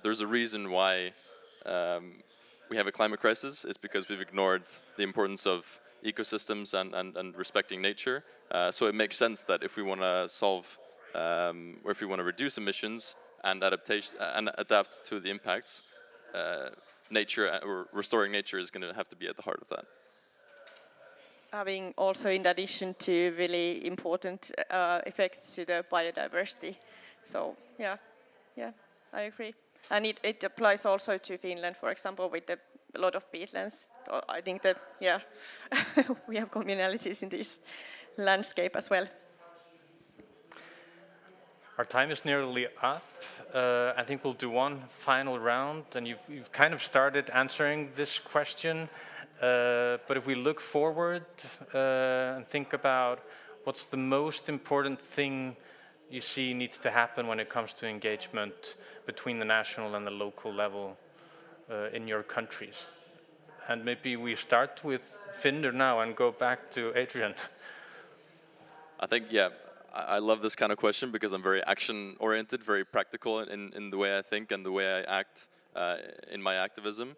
Speaker 13: There's a reason why we have a climate crisis. It's because we've ignored the importance of ecosystems and respecting nature. So it makes sense that if we want to solve, or if we want to reduce emissions, and adaptation and adapt to the impacts, nature or restoring nature is going to have to be at the heart of that.
Speaker 12: Having also, in addition to really important effects to the biodiversity. So yeah, I agree. And it applies also to Finland, for example, with a lot of peatlands. I think that, we have communalities in this landscape as well.
Speaker 8: Our time is nearly up. I think we'll do one final round, and you've kind of started answering this question. But if we look forward and think about what's the most important thing you see needs to happen when it comes to engagement between the national and the local level in your countries. And maybe we start with Finder now and go back to Adrian.
Speaker 13: I think, I love this kind of question because I'm very action-oriented, very practical in the way I think and the way I act in my activism.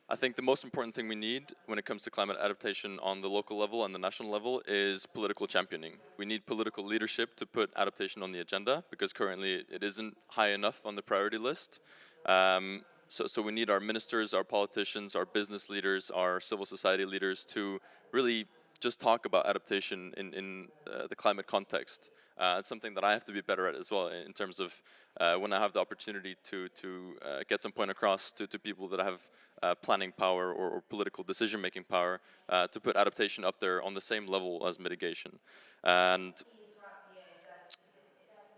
Speaker 13: I think the most important thing we need when it comes to climate adaptation on the local level and the national level is political championing. We need political leadership to put adaptation on the agenda because currently it isn't high enough on the priority list. So we need our ministers, our politicians, our business leaders, our civil society leaders to really just talk about adaptation in the climate context. It's something that I have to be better at as well in terms of when I have the opportunity to get some point across to people that have planning power or political decision-making power to put adaptation up there on the same level as mitigation. And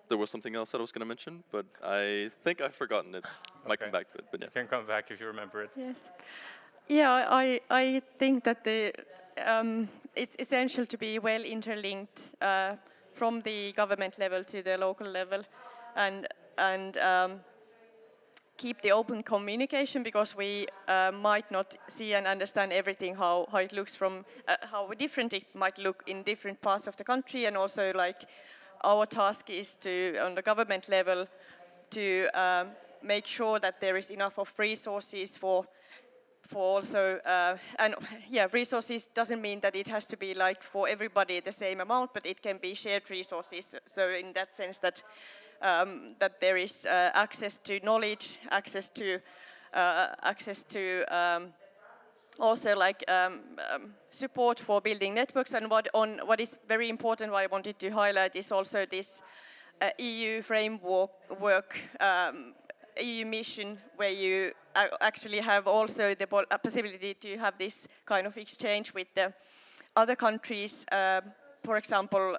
Speaker 13: there was something else that I was going to mention, but I think I've forgotten it. Okay. Might come back to it, but yeah.
Speaker 8: You can come back if you remember it.
Speaker 12: Yes. Yeah, I think that it's essential to be well interlinked from the government level to the local level, and keep the open communication, because we might not see and understand everything how it looks from how different it might look in different parts of the country, and also like our task is to on the government level to make sure that there is enough of resources for also resources doesn't mean that it has to be like for everybody the same amount, but it can be shared resources. So in that sense that that there is access to knowledge, access to also like support for building networks. And what is very important, what I wanted to highlight, is also this EU framework EU mission, where you actually have also the possibility to have this kind of exchange with the other countries. For example,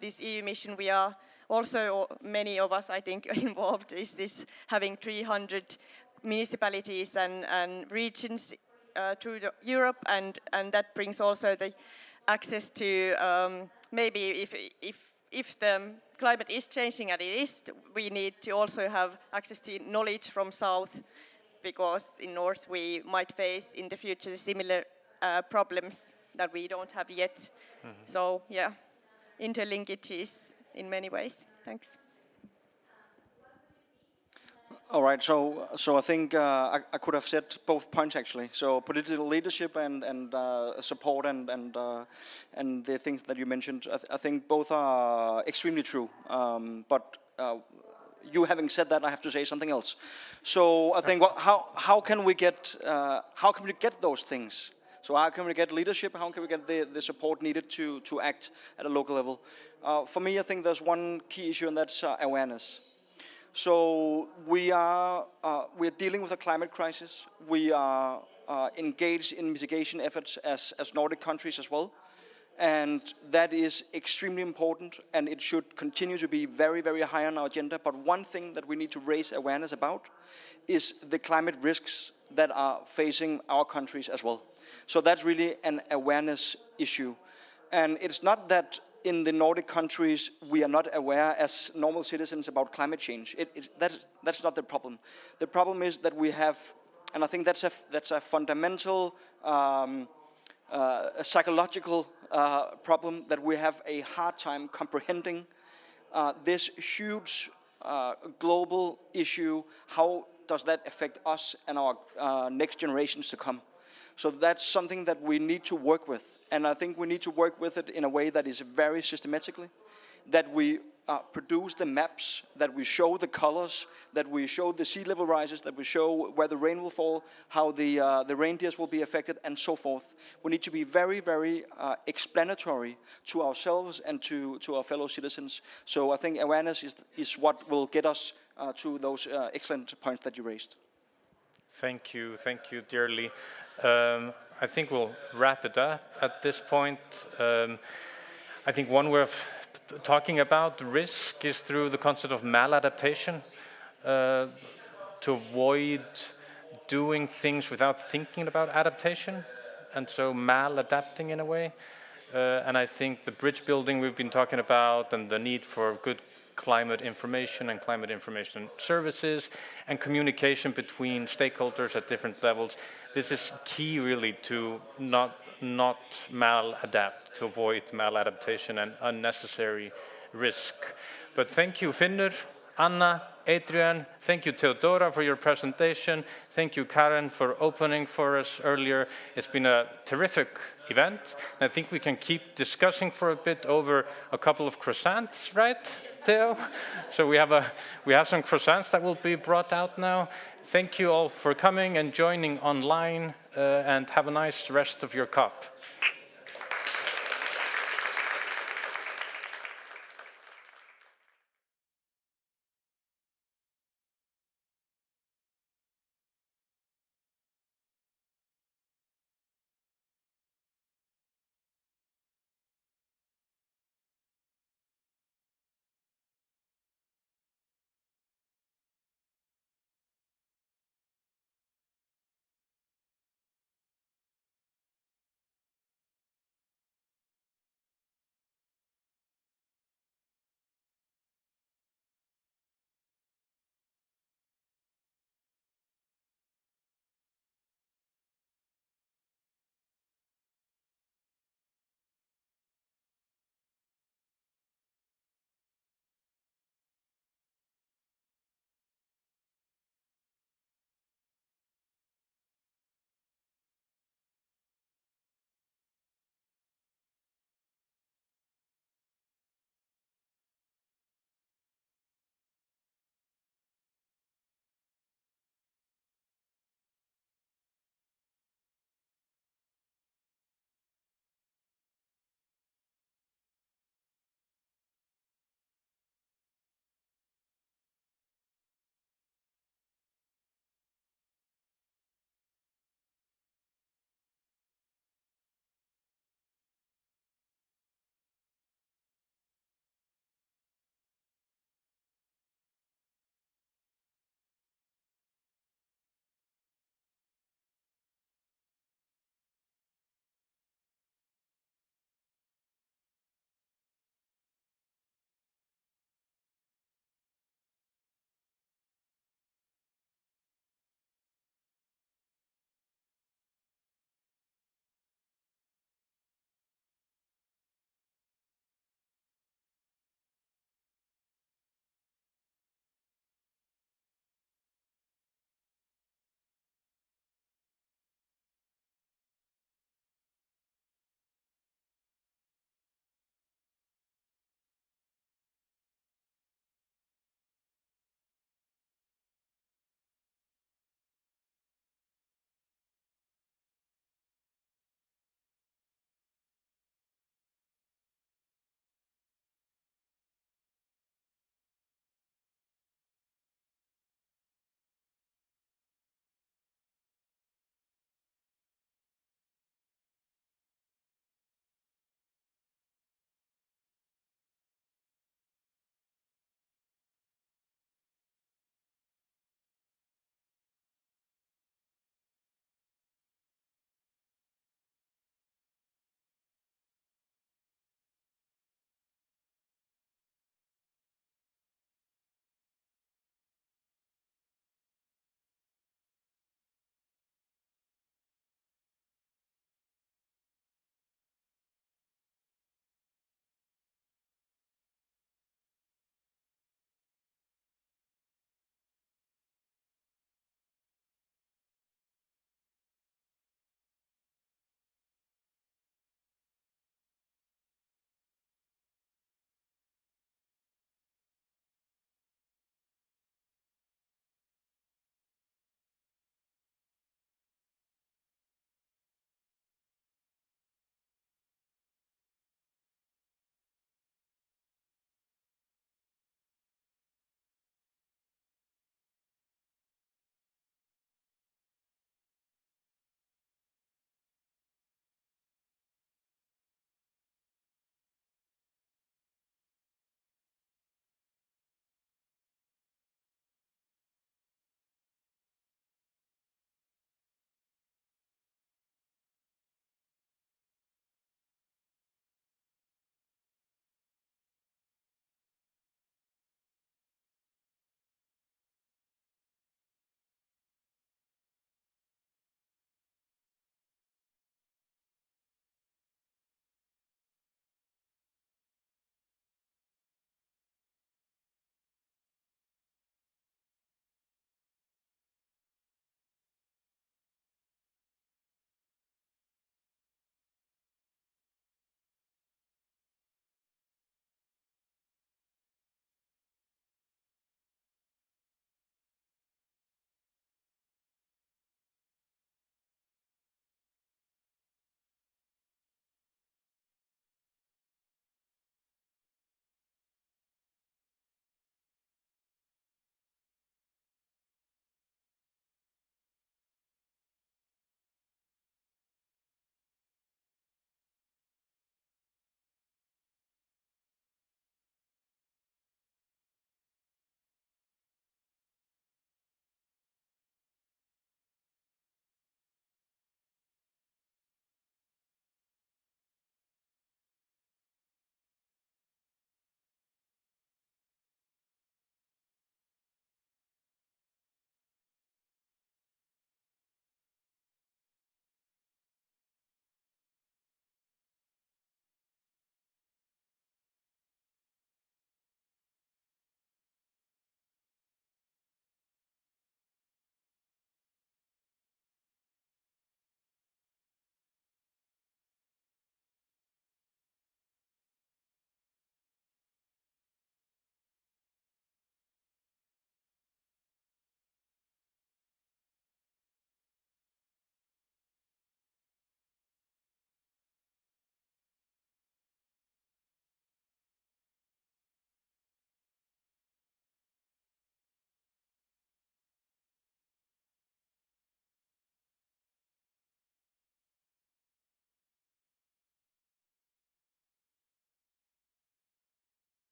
Speaker 12: this EU mission, we are also, many of us, I think, involved, is this having 300 municipalities and regions through Europe, and that brings also the access to maybe if the climate is changing, and it is, we need to also have access to knowledge from south, because in north we might face in the future similar problems that we don't have yet. Mm-hmm. So yeah, interlinkages in many ways. Thanks.
Speaker 11: All right, so I think I could have said both points actually. So political leadership and support and the things that you mentioned, I think both are extremely true. But you having said that, I have to say something else. So I think how can we get those things? So how can we get leadership? How can we get the support needed to act at a local level? For me, I think there's one key issue, and that's awareness. So we are dealing with a climate crisis. We are engaged in mitigation efforts as Nordic countries as well, and that is extremely important, and it should continue to be very, very high on our agenda. But one thing that we need to raise awareness about is the climate risks that are facing our countries as well. So that's really an awareness issue, and it's not that in the Nordic countries we are not aware as normal citizens about climate change. That's not the problem. The problem is that we have, and I think that's a fundamental a psychological problem, that we have a hard time comprehending this huge global issue. How does that affect us and our next generations to come? So that's something that we need to work with. And I think we need to work with it in a way that is very systematically, that we produce the maps, that we show the colors, that we show the sea level rises, that we show where the rain will fall, how the reindeers will be affected, and so forth. We need to be very, very explanatory to ourselves and to our fellow citizens. So I think awareness is what will get us to those excellent points that you raised.
Speaker 8: Thank you, dearly. I think we'll wrap it up at this point. I think one way of talking about risk is through the concept of maladaptation, to avoid doing things without thinking about adaptation, and so maladapting in a way. And I think the bridge building we've been talking about, and the need for good climate information and climate information services and communication between stakeholders at different levels. This is key really to not maladapt, to avoid maladaptation and unnecessary risk. But thank you, Finnur, Anna, Adrian. Thank you, Theodora, for your presentation. Thank you, Karen, for opening for us earlier. It's been a terrific event. And I think we can keep discussing for a bit over a couple of croissants, right, Theo? So we have some croissants that will be brought out now. Thank you all for coming and joining online, and have a nice rest of your COP.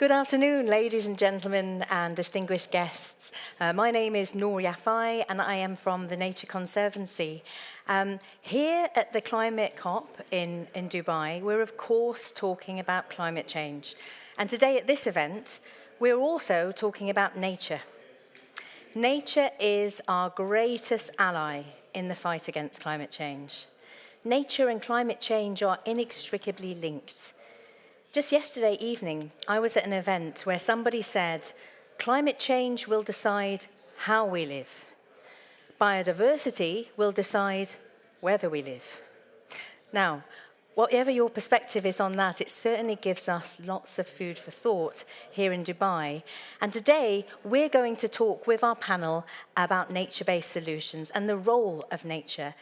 Speaker 14: Good afternoon, ladies and gentlemen and distinguished guests. My name is Noor Yafai and I am from the Nature Conservancy. Here at the Climate COP in Dubai, we're of course talking about climate change. And today at this event, we're also talking about nature. Nature is our greatest ally in the fight against climate change. Nature and climate change are inextricably linked. Just yesterday evening, I was at an event where somebody said, climate change will decide how we live. Biodiversity will decide whether we live. Now, whatever your perspective is on that, it certainly gives us lots of food for thought here in Dubai. And today, we're going to talk with our panel about nature-based solutions and the role of nature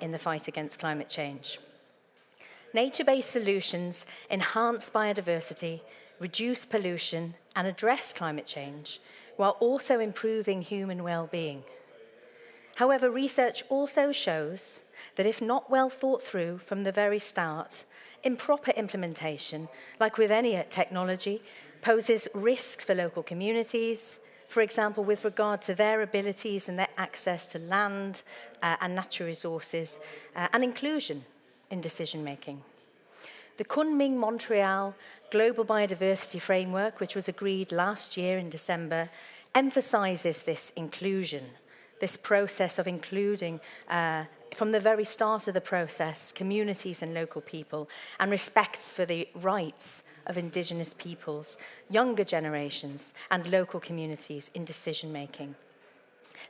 Speaker 14: in the fight against climate change. Nature-based solutions enhance biodiversity, reduce pollution, and address climate change, while also improving human well-being. However, research also shows that if not well thought through from the very start, improper implementation, like with any technology, poses risks for local communities, for example, with regard to their abilities and their access to land and natural resources, and inclusion in decision-making. The Kunming-Montreal Global Biodiversity Framework, which was agreed last year in December, emphasizes this inclusion, this process of including, from the very start of the process, communities and local people, and respects for the rights of Indigenous peoples, younger generations, and local communities in decision-making.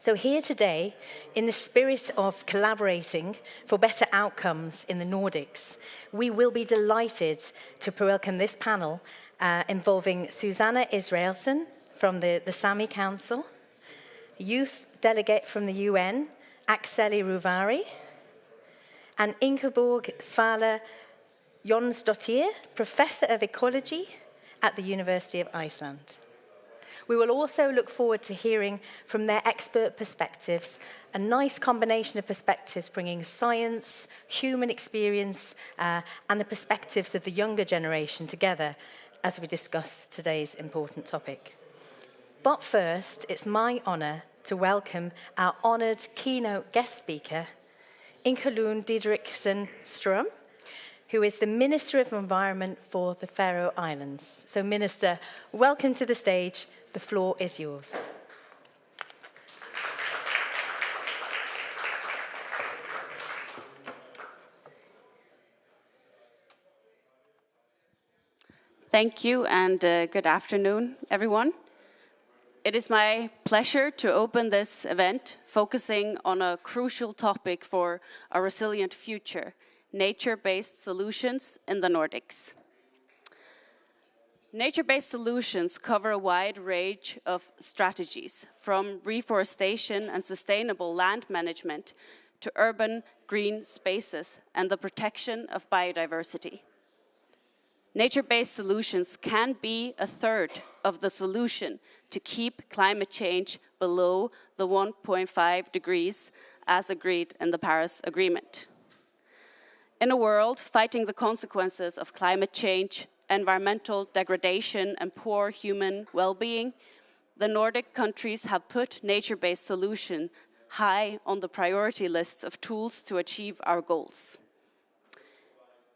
Speaker 14: So here today, in the spirit of collaborating for better outcomes in the Nordics, we will be delighted to welcome this panel involving Susanna Israelsen from the Sami Council, youth delegate from the UN, Akseli Ruvari, and Ingeborg Svala Jonsdottir, Professor of Ecology at the University of Iceland. We will also look forward to hearing from their expert perspectives, a nice combination of perspectives bringing science, human experience, and the perspectives of the younger generation together as we discuss today's important topic. But first, it's my honor to welcome our honored keynote guest speaker, Ingelun Didriksen Strøm, who is the Minister of Environment for the Faroe Islands. So, Minister, welcome to the stage. The floor is yours.
Speaker 15: Thank you, and good afternoon, everyone. It is my pleasure to open this event focusing on a crucial topic for a resilient future: nature-based solutions in the Nordics. Nature-based solutions cover a wide range of strategies, from reforestation and sustainable land management to urban green spaces and the protection of biodiversity. Nature-based solutions can be a third of the solution to keep climate change below the 1.5 degrees as agreed in the Paris Agreement. In a world fighting the consequences of climate change, environmental degradation, and poor human well-being, the Nordic countries have put nature-based solutions high on the priority lists of tools to achieve our goals.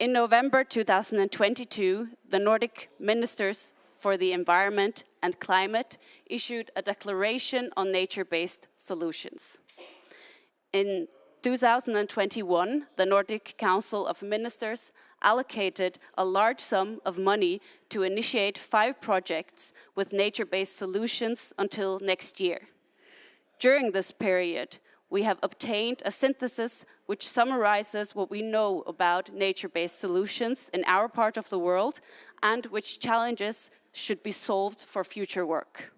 Speaker 15: In November 2022, the Nordic Ministers for the Environment and Climate issued a declaration on nature-based solutions. In 2021, the Nordic Council of Ministers allocated a large sum of money to initiate 5 projects with nature-based solutions until next year. During this period, we have obtained a synthesis which summarizes what we know about nature-based solutions in our part of the world and which challenges should be solved for future work.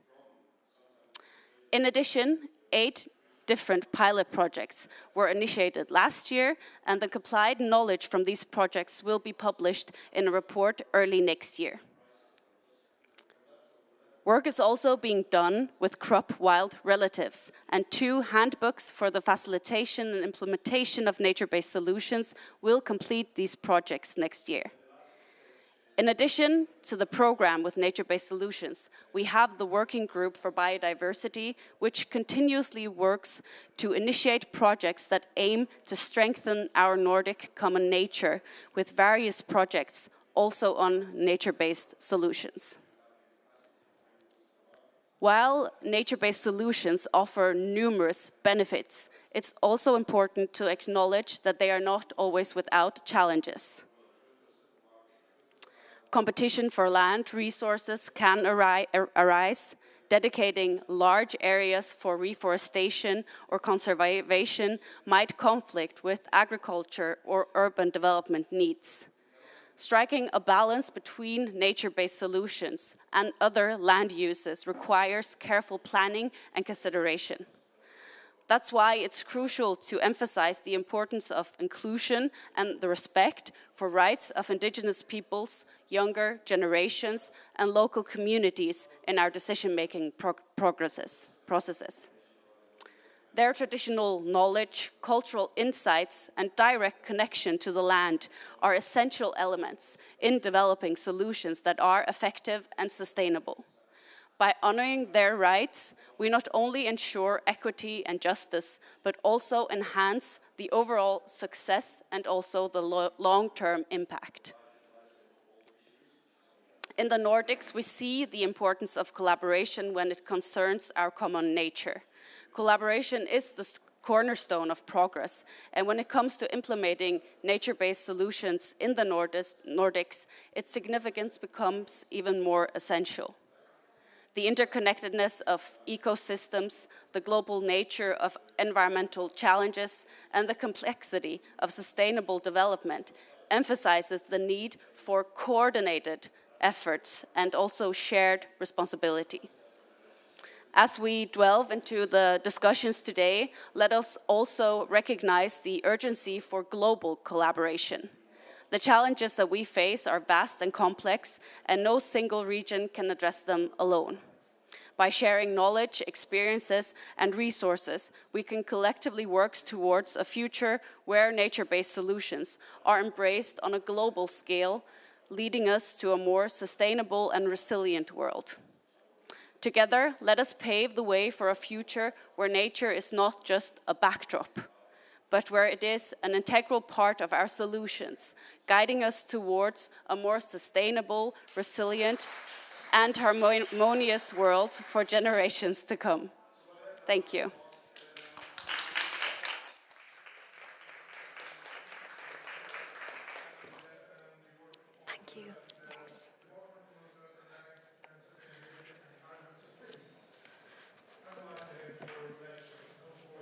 Speaker 15: In addition, 8 different pilot projects were initiated last year, and the applied knowledge from these projects will be published in a report early next year. Work is also being done with crop wild relatives, and 2 handbooks for the facilitation and implementation of nature-based solutions will complete these projects next year. In addition to the program with nature-based solutions, we have the working group for biodiversity, which continuously works to initiate projects that aim to strengthen our Nordic common nature with various projects also on nature-based solutions. While nature-based solutions offer numerous benefits, it's also important to acknowledge that they are not always without challenges. Competition for land resources can arise. Dedicating large areas for reforestation or conservation might conflict with agriculture or urban development needs. Striking a balance between nature-based solutions and other land uses requires careful planning and consideration. That's why it's crucial to emphasize the importance of inclusion and the respect for rights of Indigenous peoples, younger generations, and local communities in our decision-making processes. Their traditional knowledge, cultural insights, and direct connection to the land are essential elements in developing solutions that are effective and sustainable. By honoring their rights, we not only ensure equity and justice, but also enhance the overall success and also the long-term impact. In the Nordics, we see the importance of collaboration when it concerns our common nature. Collaboration is the cornerstone of progress, and when it comes to implementing nature-based solutions in the Nordics, its significance becomes even more essential. The interconnectedness of ecosystems, the global nature of environmental challenges, and the complexity of sustainable development emphasizes the need for coordinated efforts and also shared responsibility. As we delve into the discussions today, let us also recognize the urgency for global collaboration. The challenges that we face are vast and complex, and no single region can address them alone. By sharing knowledge, experiences, and resources, we can collectively work towards a future where nature-based solutions are embraced on a global scale, leading us to a more sustainable and resilient world. Together, let us pave the way for a future where nature is not just a backdrop, but where it is an integral part of our solutions, guiding us towards a more sustainable, resilient, and harmonious world for generations to come. Thank you.
Speaker 14: Thank you. Thanks.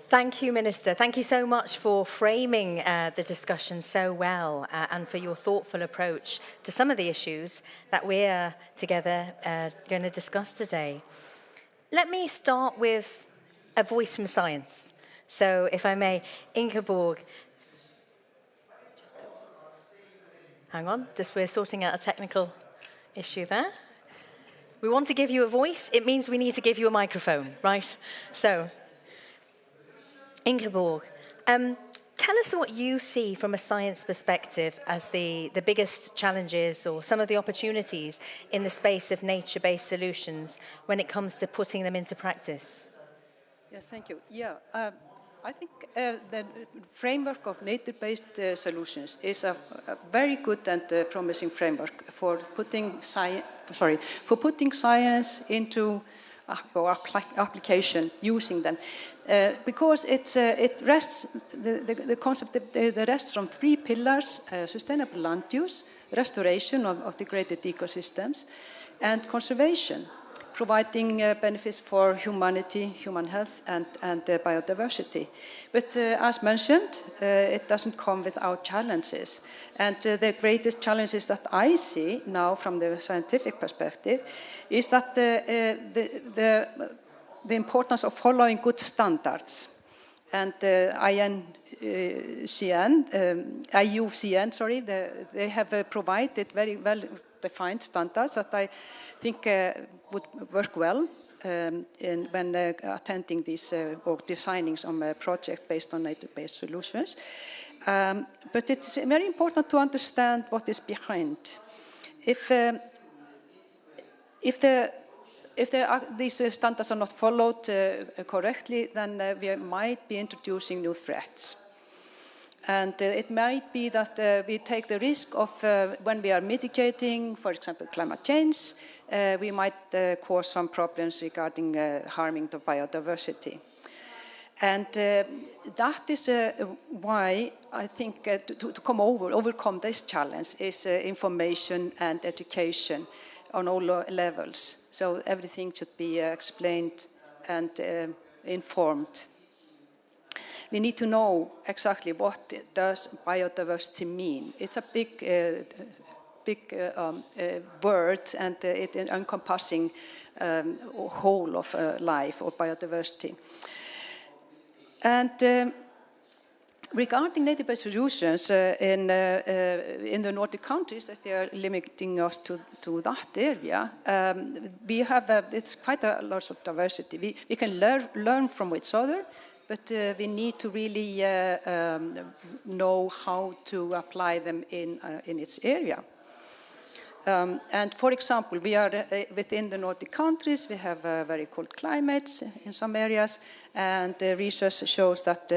Speaker 14: Thank you, Minister. Thank you so much for framing the discussion so well and for your thoughtful approach to some of the issues that we're together going to discuss today. Let me start with a voice from science. So, if I may, Ingeborg. Hang on, we're sorting out a technical issue there. We want to give you a voice. It means we need to give you a microphone, right? So, Ingeborg, tell us what you see from a science perspective as the biggest challenges or some of the opportunities in the space of nature-based solutions when it comes to putting them into practice.
Speaker 16: Yes, thank you. Yeah, I think the framework of nature-based solutions is a very good and promising framework for putting science into application, using them, because it rests. The concept rests from three pillars: sustainable land use, restoration of degraded ecosystems, and conservation, providing benefits for humanity, human health, and biodiversity. But as mentioned, it doesn't come without challenges. And the greatest challenges that I see now from the scientific perspective is that the importance of following good standards. And IUCN, they have provided very well-defined standards that I think would work well when attending these or designing some project based on nature-based solutions. But it's very important to understand what is behind. these standards are not followed correctly, then we might be introducing new threats. And it might be that we take the risk of when we are mitigating, for example, climate change, we might cause some problems regarding harming the biodiversity. And that is why I think to overcome this challenge is information and education on all levels. So everything should be explained and informed. We need to know exactly what does biodiversity mean. It's a big word, and it encompassing whole of life or biodiversity. And regarding nature-based solutions in the Nordic countries, if we are limiting us to that area, we have it's quite a lot of diversity. We can learn from each other, but we need to really know how to apply them in its area. And for example, we are within the Nordic countries, we have very cold climates in some areas, and research shows that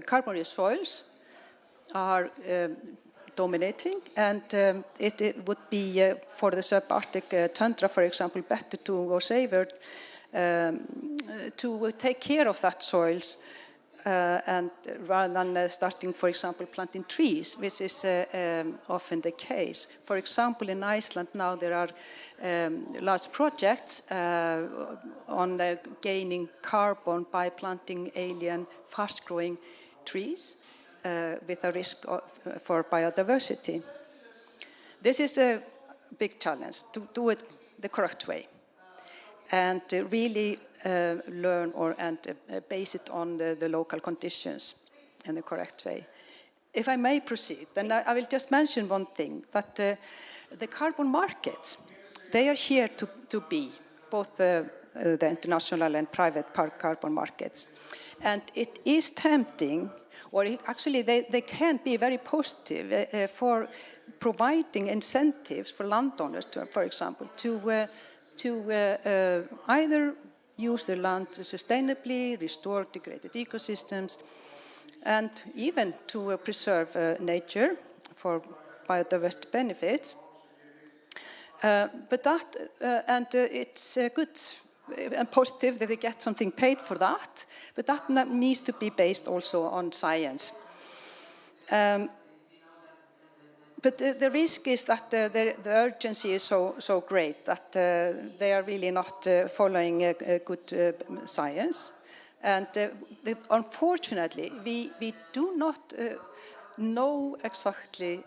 Speaker 16: carbon-rich soils are dominating, and it would be for the subarctic tundra, for example, better to go safer to take care of that soils and rather than starting, for example, planting trees, which is often the case. For example, in Iceland now there are large projects on gaining carbon by planting alien, fast-growing trees with a risk for biodiversity. This is a big challenge, to do it the correct way and really learn and base it on the local conditions in the correct way. If I may proceed, then I will just mention one thing, that the carbon markets, they are here to be, both the international and private carbon markets. And it is tempting, or actually they can be very positive for providing incentives for landowners, for example, to either use their land sustainably, restore degraded ecosystems, and even to preserve nature for biodiversity benefits. It's good and positive that they get something paid for that, but that needs to be based also on science. But the risk is that the urgency is so great that they are really not following good science. And unfortunately, we do not know exactly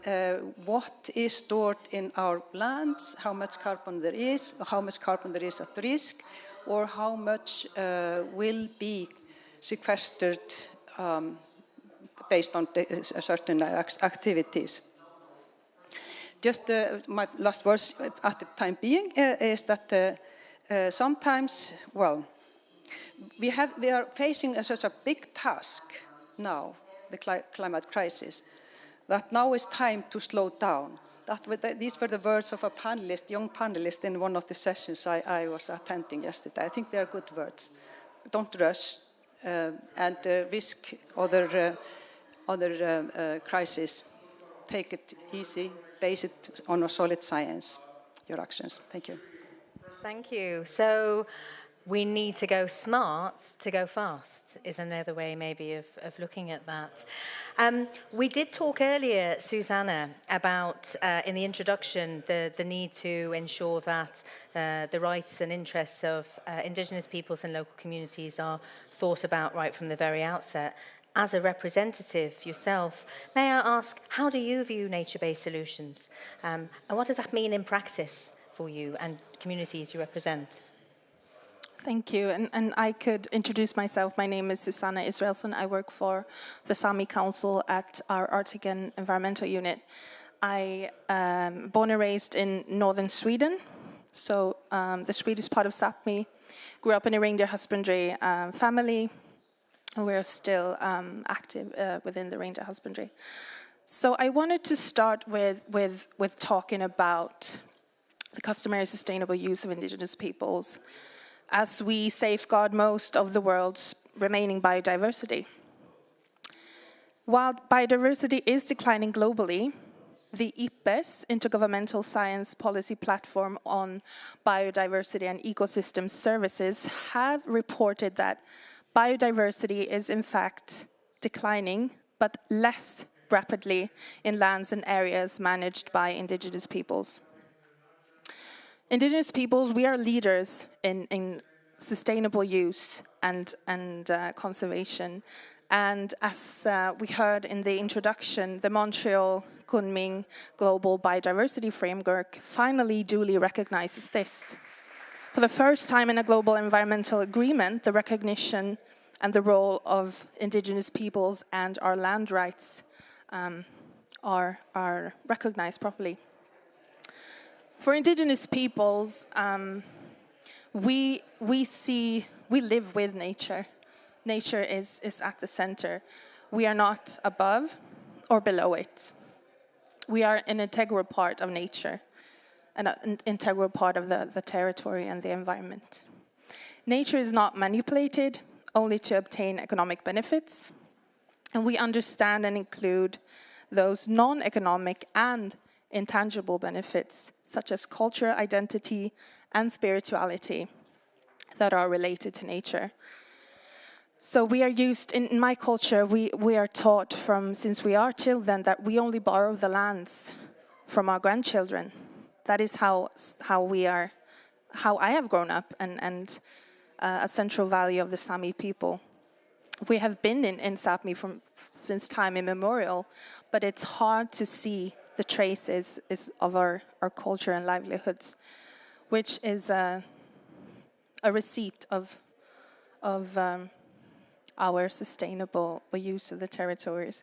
Speaker 16: what is stored in our lands, how much carbon there is at risk, or how much will be sequestered based on certain activities. Just my last words at the time being is that sometimes, well, we are facing such a big task now, the climate crisis, that now is time to slow down. These were the words of a young panelist in one of the sessions I was attending yesterday. I think they are good words. Don't rush and risk other crises. Take it easy. Base it on a solid science, your actions. Thank you.
Speaker 14: Thank you. So we need to go smart to go fast is another way maybe of looking at that. We did talk earlier, Susanna, about in the introduction the need to ensure that the rights and interests of Indigenous peoples and local communities are thought about right from the very outset. As a representative yourself, may I ask, how do you view nature-based solutions? And what does that mean in practice for you and communities you represent?
Speaker 17: Thank you. And I could introduce myself. My name is Susanna Israelsson. I work for the Sami Council at our Arctic and Environmental Unit. I am born and raised in northern Sweden, so the Swedish part of Sápmi. Grew up in a reindeer husbandry family. We're still active within the reindeer husbandry. So I wanted to start with talking about the customary sustainable use of indigenous peoples as we safeguard most of the world's remaining biodiversity. While biodiversity is declining globally, the IPBES, Intergovernmental Science Policy Platform on Biodiversity and Ecosystem Services, have reported that biodiversity is in fact declining, but less rapidly in lands and areas managed by indigenous peoples. Indigenous peoples, we are leaders in sustainable use and conservation. And as we heard in the introduction, the Montreal Kunming Global Biodiversity Framework finally duly recognizes this. For the first time in a global environmental agreement, the recognition and the role of indigenous peoples and our land rights are recognized properly. For indigenous peoples, we live with nature. Nature is at the center. We are not above or below it. We are an integral part of nature, an integral part of the territory and the environment. Nature is not manipulated only to obtain economic benefits, and we understand and include those non-economic and intangible benefits, such as culture, identity, and spirituality that are related to nature. So we are used, in my culture, we are taught since we are children that we only borrow the lands from our grandchildren. That is how I have grown up, and a central value of the Sami people. We have been in Sapmi since time immemorial, but it's hard to see the traces of our culture and livelihoods, which is a receipt of our sustainable use of the territories.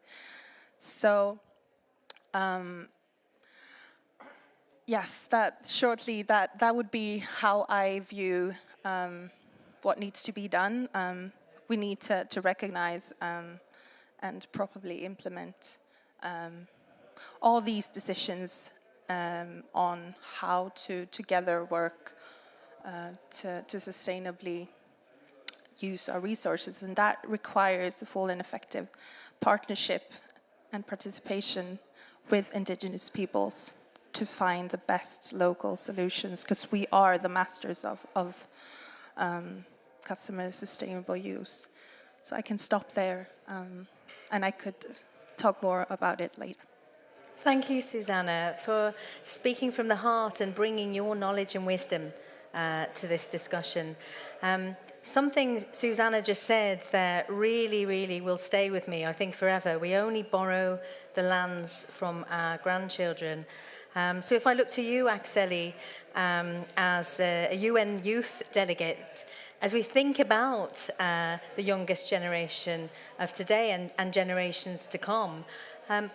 Speaker 17: So, yes, that would be how I view what needs to be done. We need to recognize and properly implement all these decisions on how to together work to sustainably use our resources, and that requires the full and effective partnership and participation with indigenous peoples to find the best local solutions, because we are the masters of customer sustainable use. So I can stop there, and I could talk more about it later.
Speaker 14: Thank you, Susanna, for speaking from the heart and bringing your knowledge and wisdom to this discussion. Something Susanna just said that really, really will stay with me, I think, forever. We only borrow the lands from our grandchildren. So if I look to you, Akseli, as a UN youth delegate, as we think about the youngest generation of today and generations to come,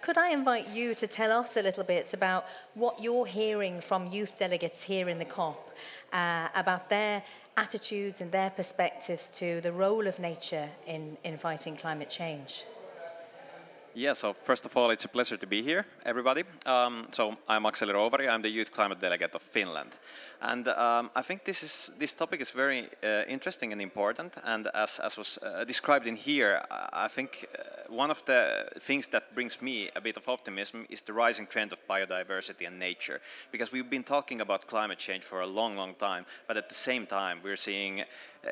Speaker 14: could I invite you to tell us a little bit about what you're hearing from youth delegates here in the COP, about their attitudes and their perspectives to the role of nature in fighting climate change?
Speaker 18: Yeah, so first of all, it's a pleasure to be here, everybody. So I'm Akseli Rouvari, I'm the Youth Climate Delegate of Finland. And I think this topic is very interesting and important, and as was described in here, I think one of the things that brings me a bit of optimism is the rising trend of biodiversity and nature, because we've been talking about climate change for a long, long time, but at the same time we're seeing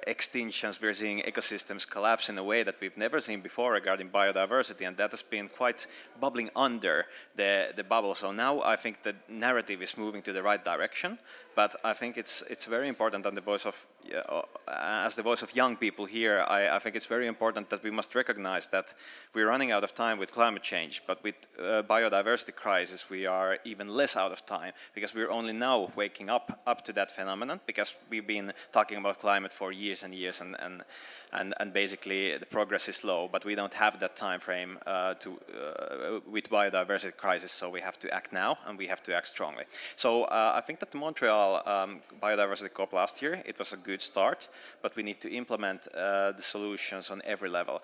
Speaker 18: extinctions, we're seeing ecosystems collapse in a way that we've never seen before regarding biodiversity, and that has been quite bubbling under the bubble. So now I think the narrative is moving to the right direction, but I think it's very important, and as the voice of young people here, I think it's very important that we must recognize that we're running out of time with climate change, but with biodiversity crisis we are even less out of time, because we're only now waking up to that phenomenon, because we've been talking about climate for years and years, and basically the progress is slow, but we don't have that time frame with biodiversity crisis, so we have to act now, and we have to act strongly. So I think that the Montreal Biodiversity COP last year, it was a good start, but we need to implement the solutions on every level.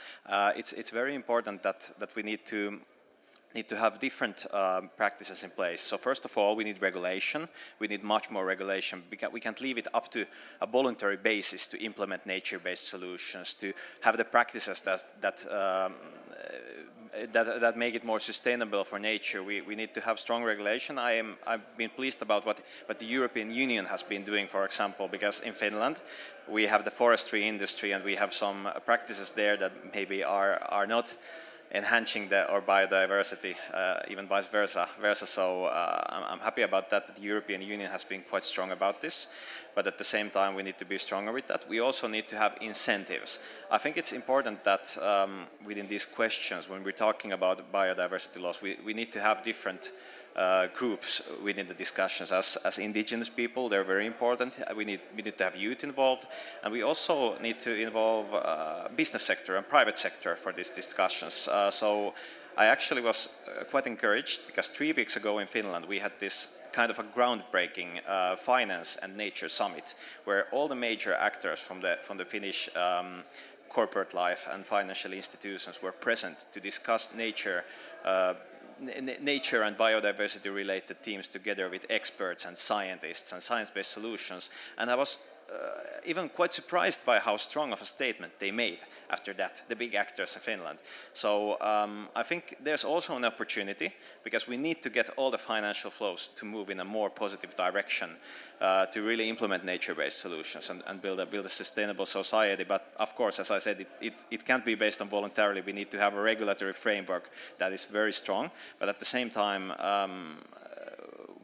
Speaker 18: It's very important that we need to need to have different practices in place. So first of all, we need regulation. We need much more regulation. We can't leave it up to a voluntary basis to implement nature-based solutions, to have the practices that make it more sustainable for nature. We need to have strong regulation. I've been pleased about what the European Union has been doing, for example, because in Finland we have the forestry industry and we have some practices there that maybe are not enhancing our biodiversity, even vice versa. So I'm happy about that the European Union has been quite strong about this, but at the same time we need to be stronger with that. We also need to have incentives. I think it's important that within these questions, when we're talking about biodiversity loss, we need to have different groups within the discussions. As indigenous people, they're very important. We need to have youth involved, and we also need to involve business sector and private sector for these discussions. So I actually was quite encouraged because 3 weeks ago in Finland we had this kind of a groundbreaking finance and nature summit where all the major actors from the Finnish corporate life and financial institutions were present to discuss nature and biodiversity related teams together with experts and scientists and science-based solutions, and I was even quite surprised by how strong of a statement they made after that, the big actors in Finland. So I think there's also an opportunity because we need to get all the financial flows to move in a more positive direction to really implement nature-based solutions and build a sustainable society. But of course, as I said, it can't be based on voluntarily. We need to have a regulatory framework that is very strong, but at the same time,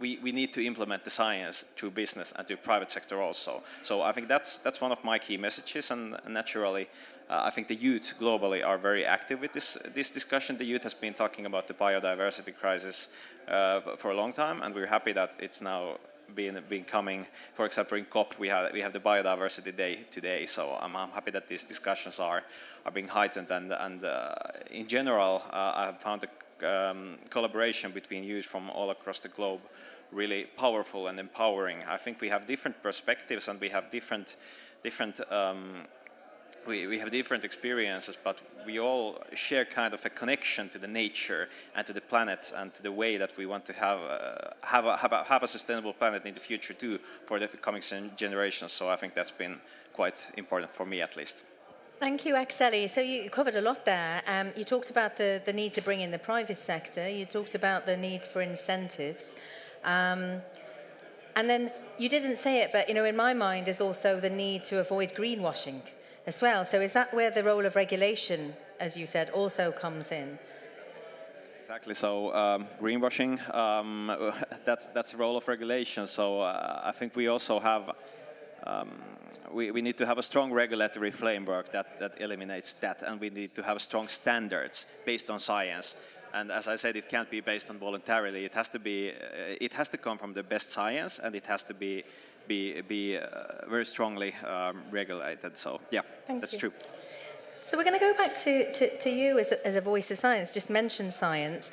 Speaker 18: we need to implement the science through business and through private sector also. So I think that's one of my key messages, and naturally, I think the youth globally are very active with this discussion. The youth has been talking about the biodiversity crisis for a long time, and we're happy that it's now been coming. For example, in COP we have the Biodiversity Day today, so I'm happy that these discussions are being heightened, and in general, I have found the collaboration between youth from all across the globe really powerful and empowering. I think we have different perspectives and we have different experiences, but we all share kind of a connection to the nature and to the planet and to the way that we want to have a sustainable planet in the future too for the coming generations. So I think that's been quite important for me at least.
Speaker 14: Thank you, Akseli. So you covered a lot there. You talked about the need to bring in the private sector. You talked about the need for incentives. And then you didn't say it, but in my mind is also the need to avoid greenwashing as well. So is that where the role of regulation, as you said, also comes in?
Speaker 18: Exactly. So greenwashing, that's the role of regulation. So I think we also have we need to have a strong regulatory framework that eliminates that, and we need to have strong standards based on science. And as I said, it can't be based on voluntarily. It has to come from the best science, and it has to be very strongly regulated. So yeah, that's true.
Speaker 14: So we're going to go back to you as a voice of science. Just mentioned science.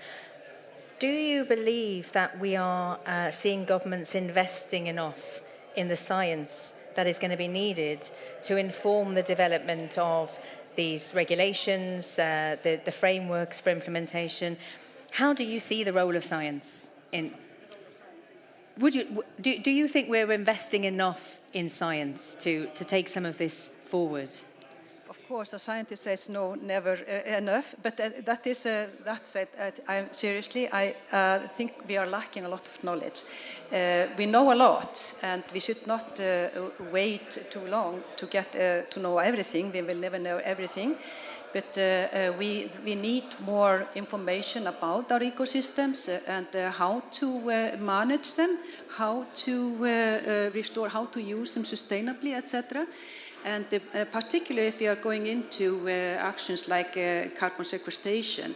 Speaker 14: Do you believe that we are seeing governments investing enough in the science that is going to be needed to inform the development of these regulations, the frameworks for implementation? How do you see the role of science in? Do you think we're investing enough in science to take some of this forward?
Speaker 16: Of course, a scientist says no, never enough. But that said, I think we are lacking a lot of knowledge. We know a lot, and we should not wait too long to get to know everything. We will never know everything. But we need more information about our ecosystems and how to manage them, how to restore, how to use them sustainably, etc. And particularly if we are going into actions like carbon sequestration,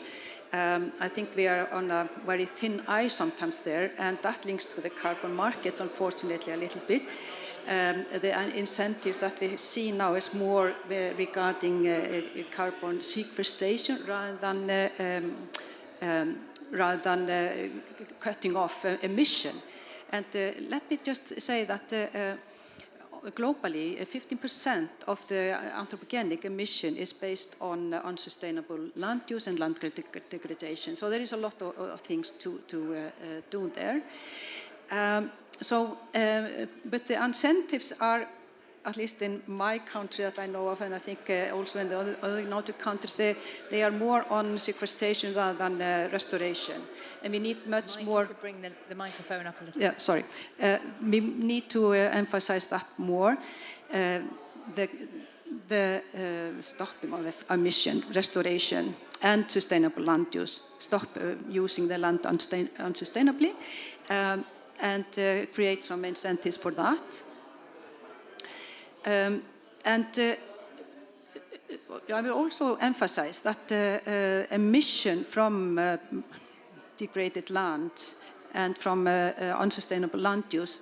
Speaker 16: I think we are on a very thin ice sometimes there, and that links to the carbon markets, unfortunately, a little bit. The incentives that we see now is more regarding carbon sequestration rather than cutting off emission. And let me just say that globally, 15% of the anthropogenic emission is based on unsustainable land use and land degradation. So there is a lot of things to do there. But the incentives are, at least in my country that I know of, and I think also in the other Nordic countries, they are more on sequestration rather than restoration. And we need much more.
Speaker 14: To bring the microphone up a little.
Speaker 16: Yeah, sorry. We need to emphasize that more. The stopping of emission, restoration, and sustainable land use. Stop using the land unsustainably, and create some incentives for that. I will also emphasize that emission from degraded land and from unsustainable land use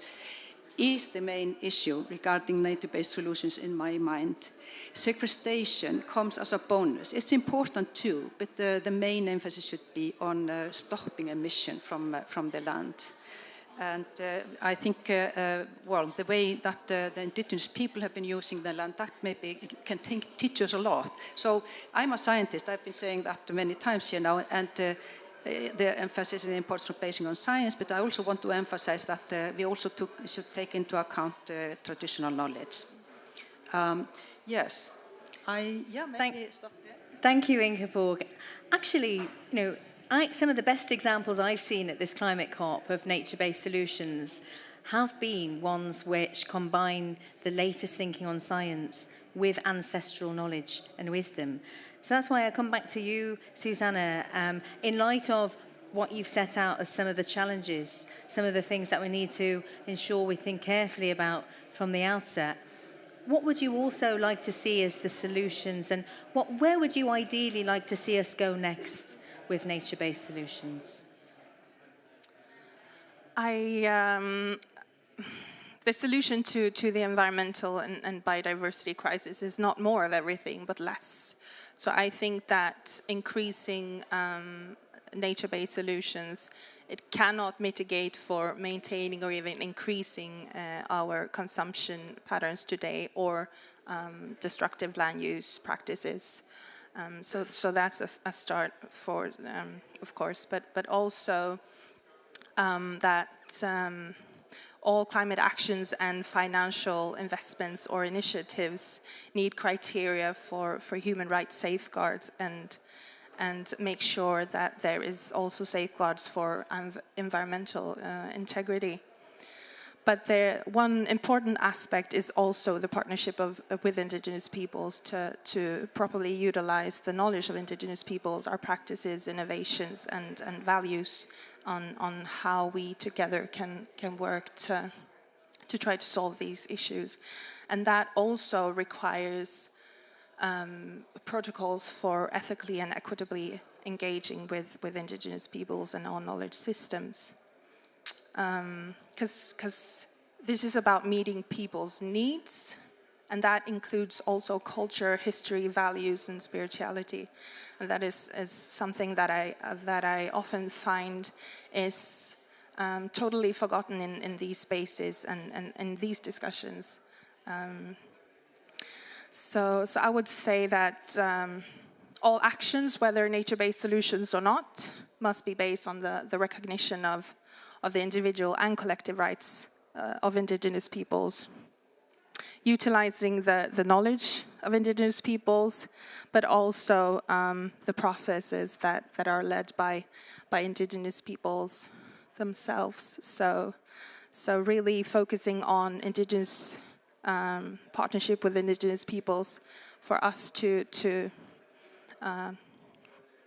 Speaker 16: is the main issue regarding nature-based solutions in my mind. Sequestration comes as a bonus. It's important too, but the main emphasis should be on stopping emission from the land. And I think, well, the way that the indigenous people have been using the land, that maybe can teach us a lot. So I'm a scientist. I've been saying that many times here now, and the emphasis and the importance of basing on science, but I also want to emphasize that we also should take into account traditional knowledge. Yes. Maybe stop there.
Speaker 14: Thank you, Ingeborg. Actually, some of the best examples I've seen at this climate COP of nature-based solutions have been ones which combine the latest thinking on science with ancestral knowledge and wisdom. So that's why I come back to you, Susanna, in light of what you've set out as some of the challenges, some of the things that we need to ensure we think carefully about from the outset. What would you also like to see as the solutions, and where would you ideally like to see us go next with nature-based solutions?
Speaker 17: The solution to the environmental and biodiversity crisis is not more of everything, but less. So I think that increasing nature-based solutions, it cannot mitigate for maintaining or even increasing our consumption patterns today or destructive land use practices. So that's a start for, of course, but also that all climate actions and financial investments or initiatives need criteria for human rights safeguards and make sure that there is also safeguards for environmental integrity. But one important aspect is also the partnership with Indigenous peoples to properly utilize the knowledge of Indigenous peoples, our practices, innovations, and values on how we together can work to try to solve these issues. And that also requires protocols for ethically and equitably engaging with Indigenous peoples and all knowledge systems. Because this is about meeting people's needs, and that includes also culture, history, values, and spirituality. And that is something that I often find is totally forgotten in these spaces and in these discussions. So I would say that all actions, whether nature-based solutions or not, must be based on the recognition of the individual and collective rights of Indigenous peoples, utilizing the knowledge of Indigenous peoples, but also the processes that are led by Indigenous peoples themselves. So really focusing on Indigenous partnership with Indigenous peoples for us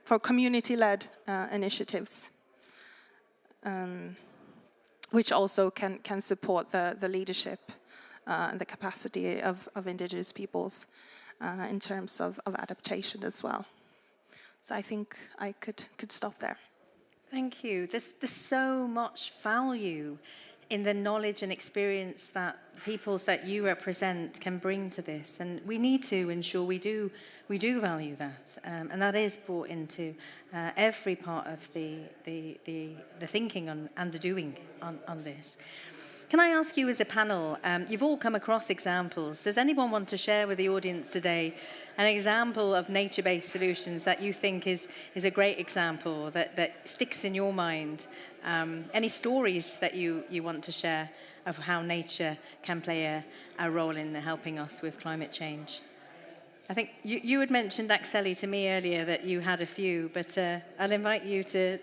Speaker 17: for community-led initiatives. Which also can support the leadership and the capacity of Indigenous peoples in terms of adaptation as well. So I think I could stop there.
Speaker 14: Thank you. There's so much value in the knowledge and experience that peoples that you represent can bring to this, and we need to ensure we do value that, and that is brought into every part of the thinking and the doing on this. can I ask you as a panel, you've all come across examples. Does anyone want to share with the audience today an example of nature-based solutions that you think is a great example that sticks in your mind? Any stories that you want to share of how nature can play a role in helping us with climate change? I think you had mentioned, Axeli, to me earlier that you had a few, but I'll invite you to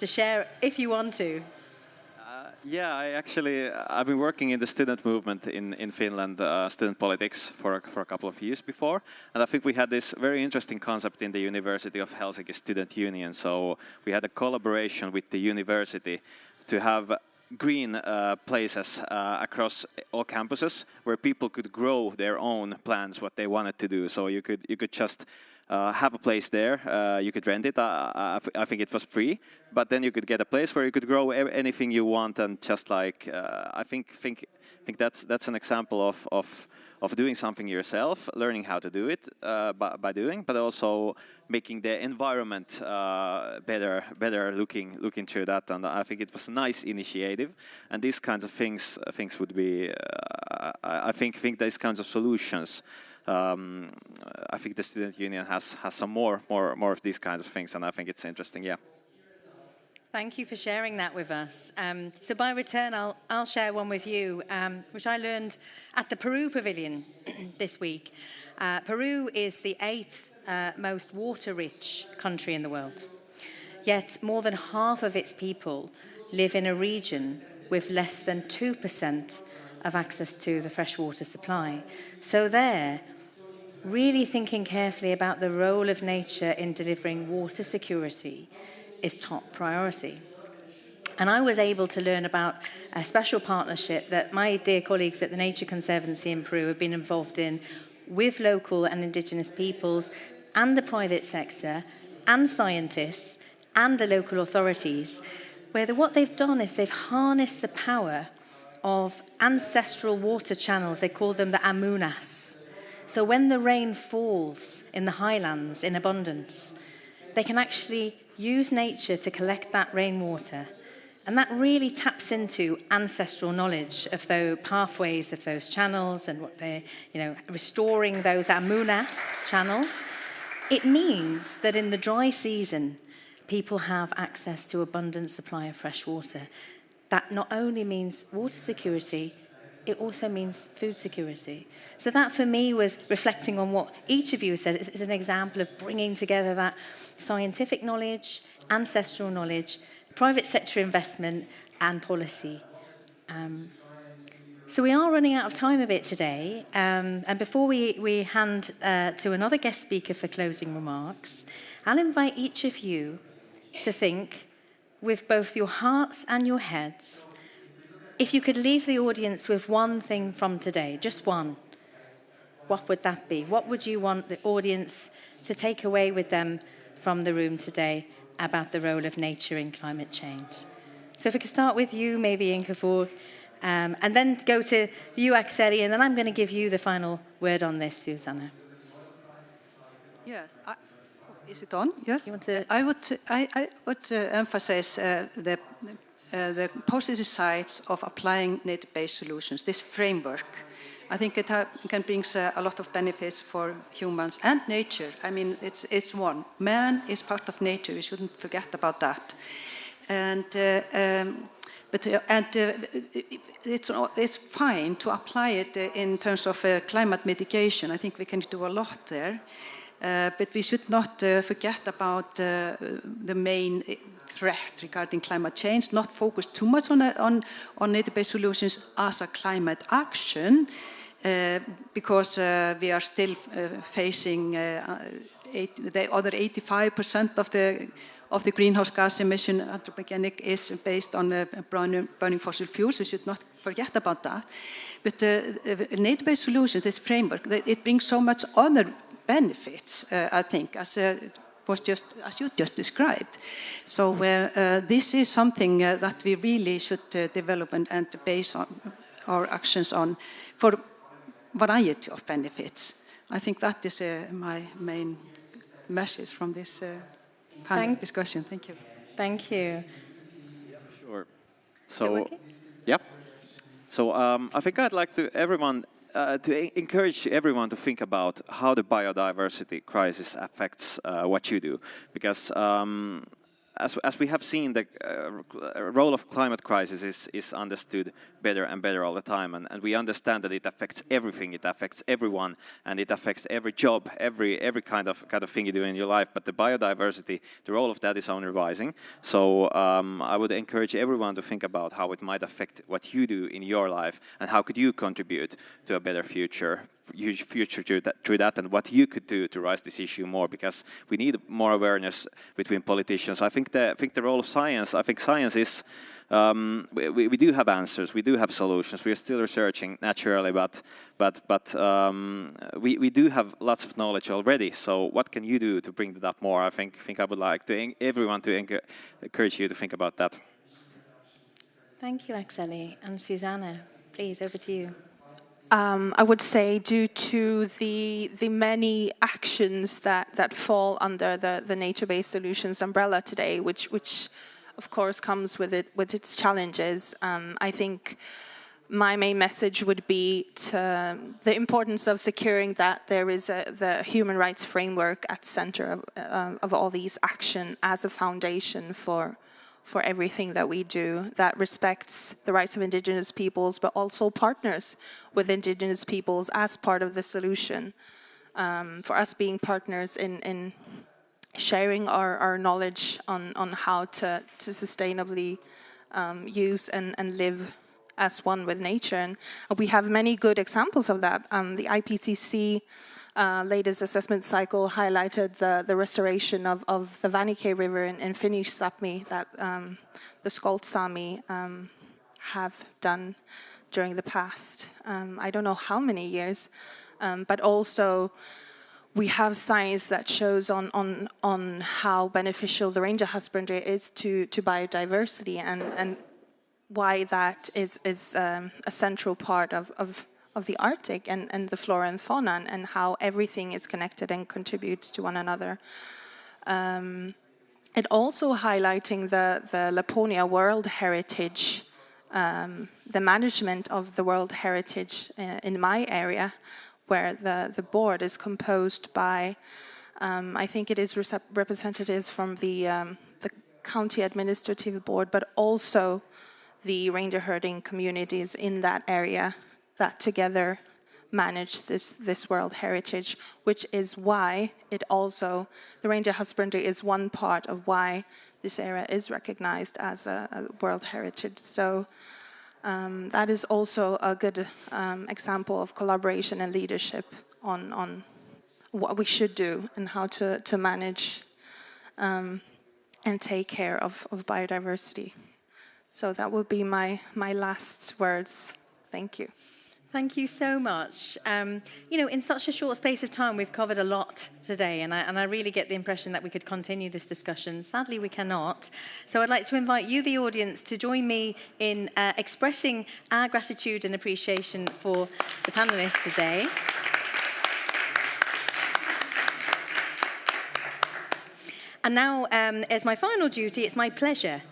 Speaker 14: share if you want to.
Speaker 18: Yeah, I've been working in the student movement in Finland, student politics, for a couple of years before. And I think we had this very interesting concept in the University of Helsinki Student Union. So we had a collaboration with the university to have green places across all campuses where people could grow their own plants, what they wanted to do. So you could just have a place there. You could rent it. I think it was free, but then you could get a place where you could grow anything you want, and just like I think that's an example of doing something yourself, learning how to do it by doing, but also making the environment better looking through that. And I think it was a nice initiative, and these kinds of things would be I think these kinds of solutions. I think the student union has some more of these kinds of things, and I think it's interesting. Yeah.
Speaker 14: Thank you for sharing that with us. So by return, I'll share one with you, which I learned at the Peru Pavilion this week. Peru is the 8th most water-rich country in the world. Yet more than half of its people live in a region with less than 2% of access to the freshwater supply. So there, really thinking carefully about the role of nature in delivering water security is top priority. And I was able to learn about a special partnership that my dear colleagues at the Nature Conservancy in Peru have been involved in with local and indigenous peoples and the private sector and scientists and the local authorities, where what they've done is they've harnessed the power of ancestral water channels. They call them the amunas. So when the rain falls in the highlands in abundance, they can actually use nature to collect that rainwater. And that really taps into ancestral knowledge of the pathways of those channels and what they're, restoring those amunas channels. It means that in the dry season, people have access to abundant supply of fresh water. That not only means water security, it also means food security. So that for me was reflecting on what each of you said. It's an example of bringing together that scientific knowledge, ancestral knowledge, private sector investment and policy. So we are running out of time a bit today. And before we hand to another guest speaker for closing remarks, I'll invite each of you to think with both your hearts and your heads. If you could leave the audience with one thing from today, just one, what would that be? What would you want the audience to take away with them from the room today about the role of nature in climate change? So if we could start with you, maybe Ingeborg, and then go to you, Axeli, and then I'm going to give you the final word on this, Susanna.
Speaker 16: Yes. Is it on? Yes. I would emphasize the positive sides of applying nature-based solutions, this framework. I think it can bring a lot of benefits for humans and nature. I mean, it's one. Man is part of nature. We shouldn't forget about that. And it's fine to apply it in terms of climate mitigation. I think we can do a lot there. But we should not forget about the main threat regarding climate change, not focus too much on nature-based solutions as a climate action, because we are still facing the other 85% of the greenhouse gas emission anthropogenic is based on burning fossil fuels. We should not forget about that. But nature-based solutions, this framework, it brings so much other benefits, I think, as you just described. So this is something that we really should develop and base our actions on for a variety of benefits. I think that is my main message from this panel discussion. Thank you.
Speaker 14: Thank you.
Speaker 18: Sure. So, yeah. So I think I'd like to encourage everyone to think about how the biodiversity crisis affects what you do, because as we have seen, the role of climate crisis is understood better and better all the time, and we understand that it affects everything, it affects everyone, and it affects every job, every kind of thing you do in your life. But the biodiversity, the role of that is only rising. So I would encourage everyone to think about how it might affect what you do in your life, and how could you contribute to a better future through that, and what you could do to raise this issue more, because we need more awareness between politicians. I think the role of science. I think science is. We do have answers. We do have solutions. We are still researching naturally, but we do have lots of knowledge already. So what can you do to bring that up more? I think I would like everyone to encourage you to think about that.
Speaker 14: Thank you, Akseli. And Susanna, please, over to you.
Speaker 17: I would say, due to the many actions that fall under the nature-based solutions umbrella today, which of course comes with its challenges, I think my main message would be the importance of securing that there is the human rights framework at the center of all these action as a foundation for everything that we do, that respects the rights of Indigenous peoples, but also partners with Indigenous peoples as part of the solution. For us being partners in sharing our knowledge on how to sustainably use and live as one with nature. And we have many good examples of that. The IPCC latest assessment cycle highlighted the restoration of the Vanikei River in Finnish Sapmi that the Skolt Sami have done during the past, I don't know how many years, but also we have science that shows on how beneficial the ranger husbandry is to biodiversity, and why that is a central part of the Arctic and the flora and fauna, and how everything is connected and contributes to one another. It also highlighting the Laponia World Heritage, the management of the World Heritage in my area, where the board is composed by, I think it is representatives from the county administrative board, but also the reindeer herding communities in that area that together manage this World Heritage, which is why the reindeer husbandry is one part of why this area is recognized as a World Heritage. So that is also a good example of collaboration and leadership on what we should do and how to manage and take care of biodiversity. So that would be my last words. Thank you.
Speaker 14: Thank you so much. In such a short space of time, we've covered a lot today, and I really get the impression that we could continue this discussion. Sadly, we cannot. So I'd like to invite you, the audience, to join me in expressing our gratitude and appreciation for the panelists today. And now, as my final duty, it's my pleasure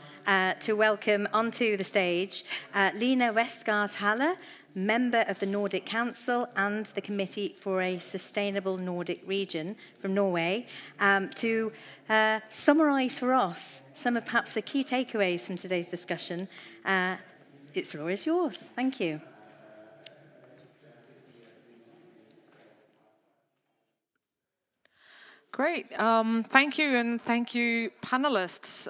Speaker 14: to welcome onto the stage Lena Westgard-Halle, member of the Nordic Council and the Committee for a Sustainable Nordic Region from Norway, to summarise for us some of perhaps the key takeaways from today's discussion. The floor is yours. Thank you.
Speaker 19: Great. Thank you, and thank you, panelists.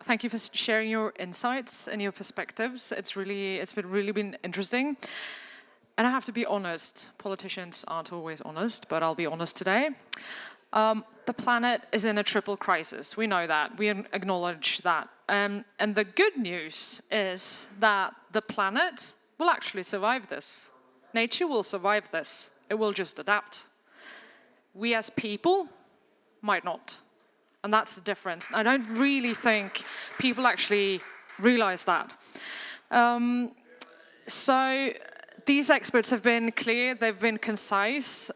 Speaker 19: Thank you for sharing your insights and your perspectives. It's really been interesting. And I have to be honest, politicians aren't always honest, but I'll be honest today. The planet is in a triple crisis. We know that. We acknowledge that. And the good news is that the planet will actually survive this. Nature will survive this. It will just adapt. We as people might not. And that's the difference. I don't really think people actually realize that. So these experts have been clear, they've been concise.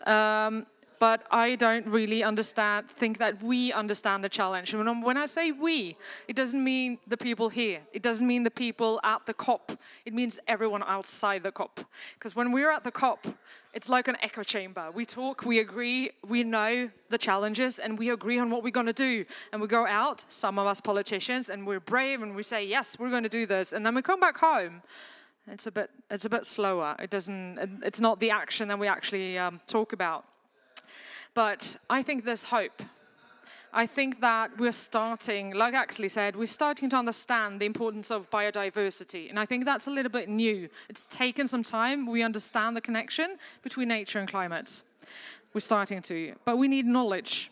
Speaker 19: but I don't really think that we understand the challenge. When I say we, it doesn't mean the people here. It doesn't mean the people at the COP. It means everyone outside the COP. Because when we're at the COP, it's like an echo chamber. We talk, we agree, we know the challenges, and we agree on what we're going to do. And we go out, some of us politicians, and we're brave, and we say, yes, we're going to do this. And then we come back home. It's a bit slower. It's not the action that we actually talk about. But I think there's hope. I think that we're starting, like Axel said, we're starting to understand the importance of biodiversity. And I think that's a little bit new. It's taken some time. We understand the connection between nature and climate. We're starting to, but we need knowledge.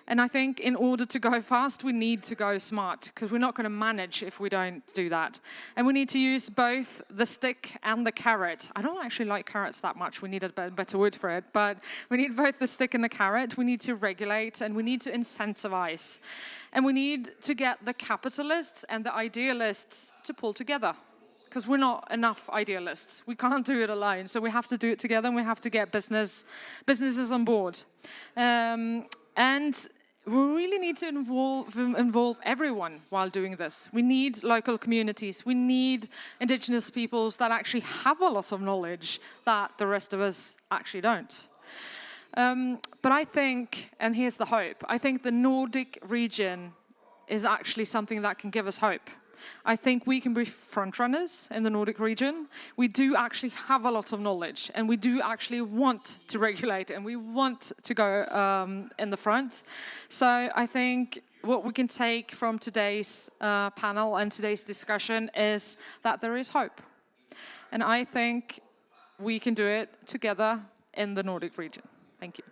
Speaker 19: And I think in order to go fast, we need to go smart, because we're not going to manage if we don't do that. And we need to use both the stick and the carrot. I don't actually like carrots that much. We need a better word for it. But we need both the stick and the carrot. We need to regulate, and we need to incentivize. And we need to get the capitalists and the idealists to pull together, because we're not enough idealists. We can't do it alone. So we have to do it together, and we have to get businesses on board. And we really need to involve everyone while doing this. We need local communities. We need Indigenous peoples that actually have a lot of knowledge that the rest of us actually don't. But I think, and here's the hope, I think the Nordic region is actually something that can give us hope. I think we can be frontrunners in the Nordic region. We do actually have a lot of knowledge, and we do actually want to regulate, and we want to go in the front. So I think what we can take from today's panel and today's discussion is that there is hope. And I think we can do it together in the Nordic region. Thank you.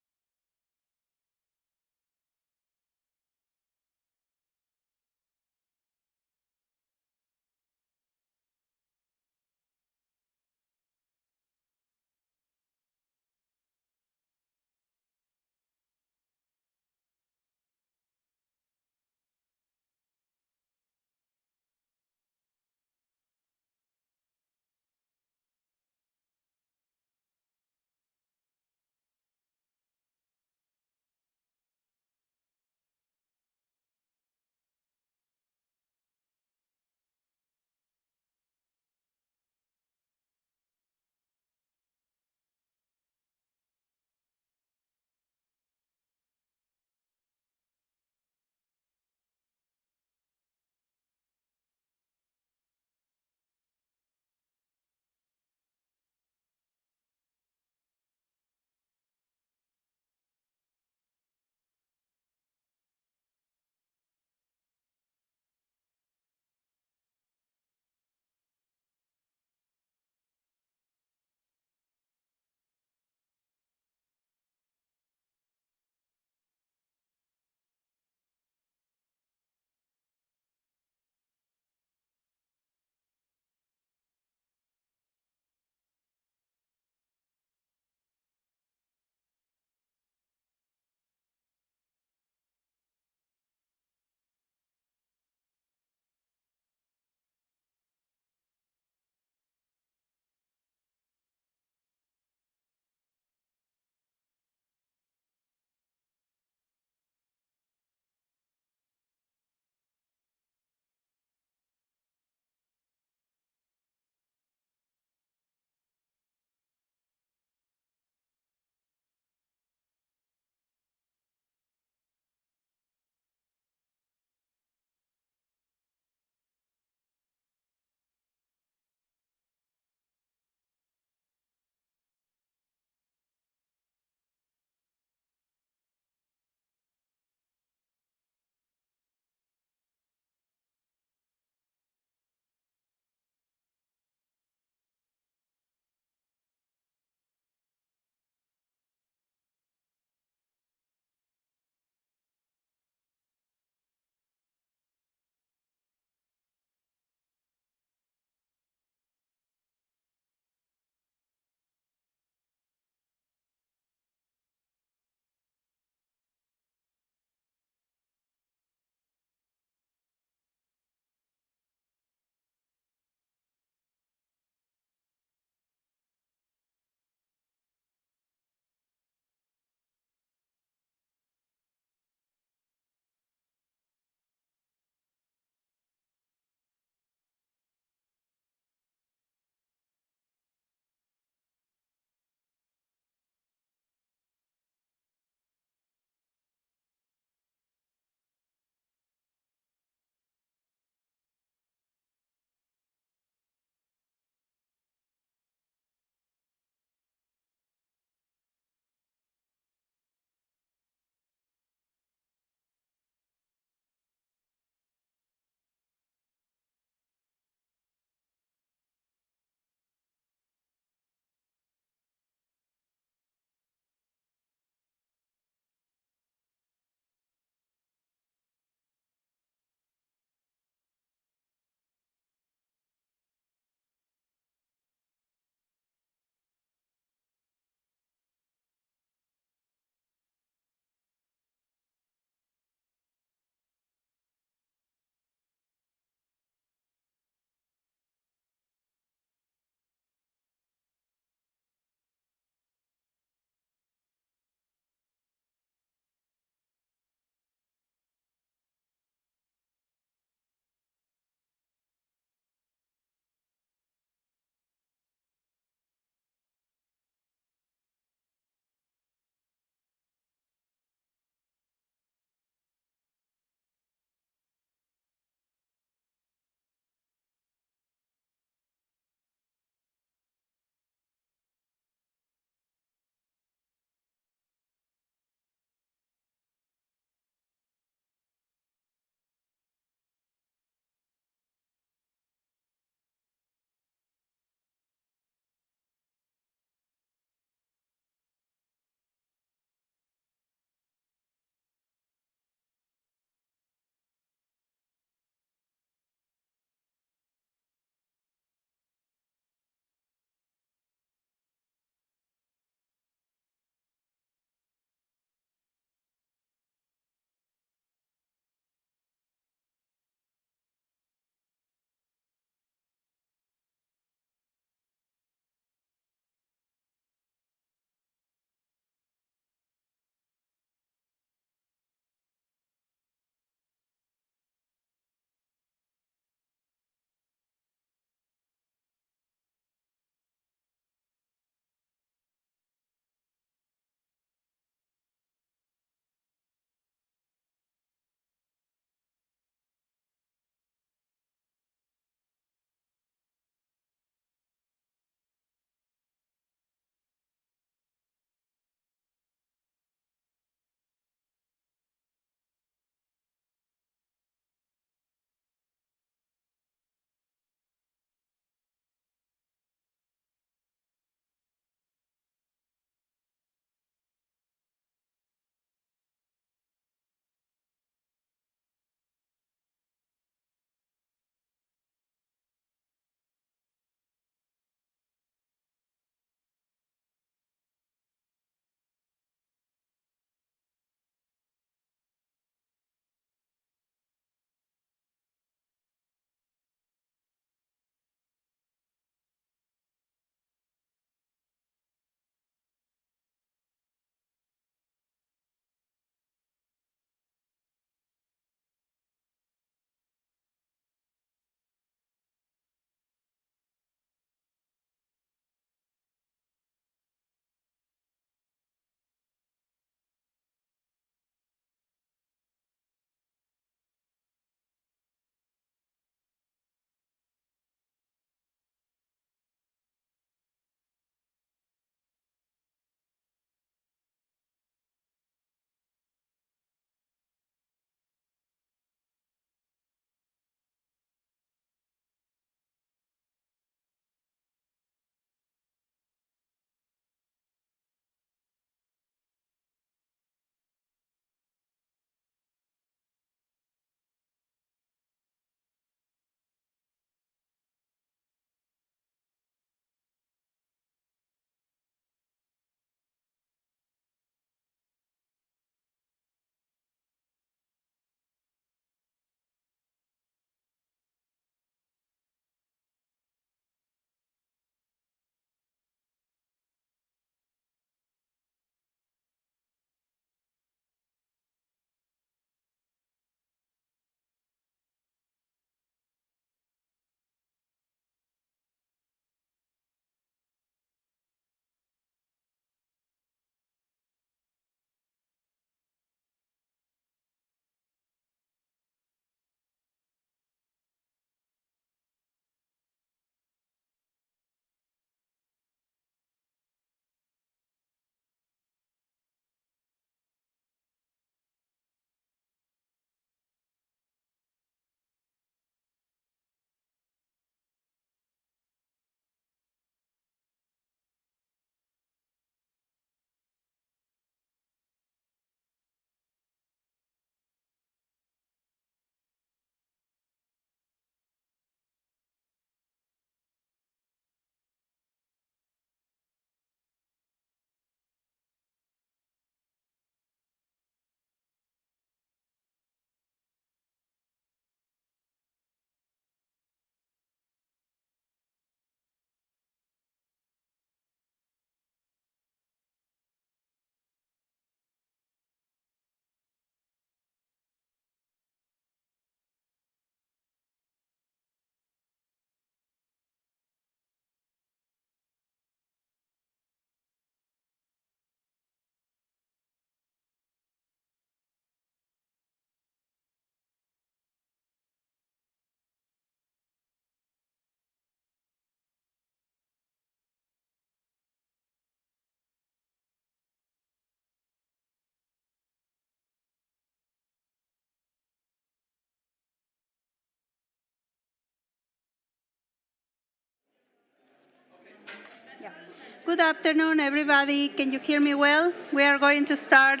Speaker 20: Good afternoon, everybody. Can you hear me well? We are going to start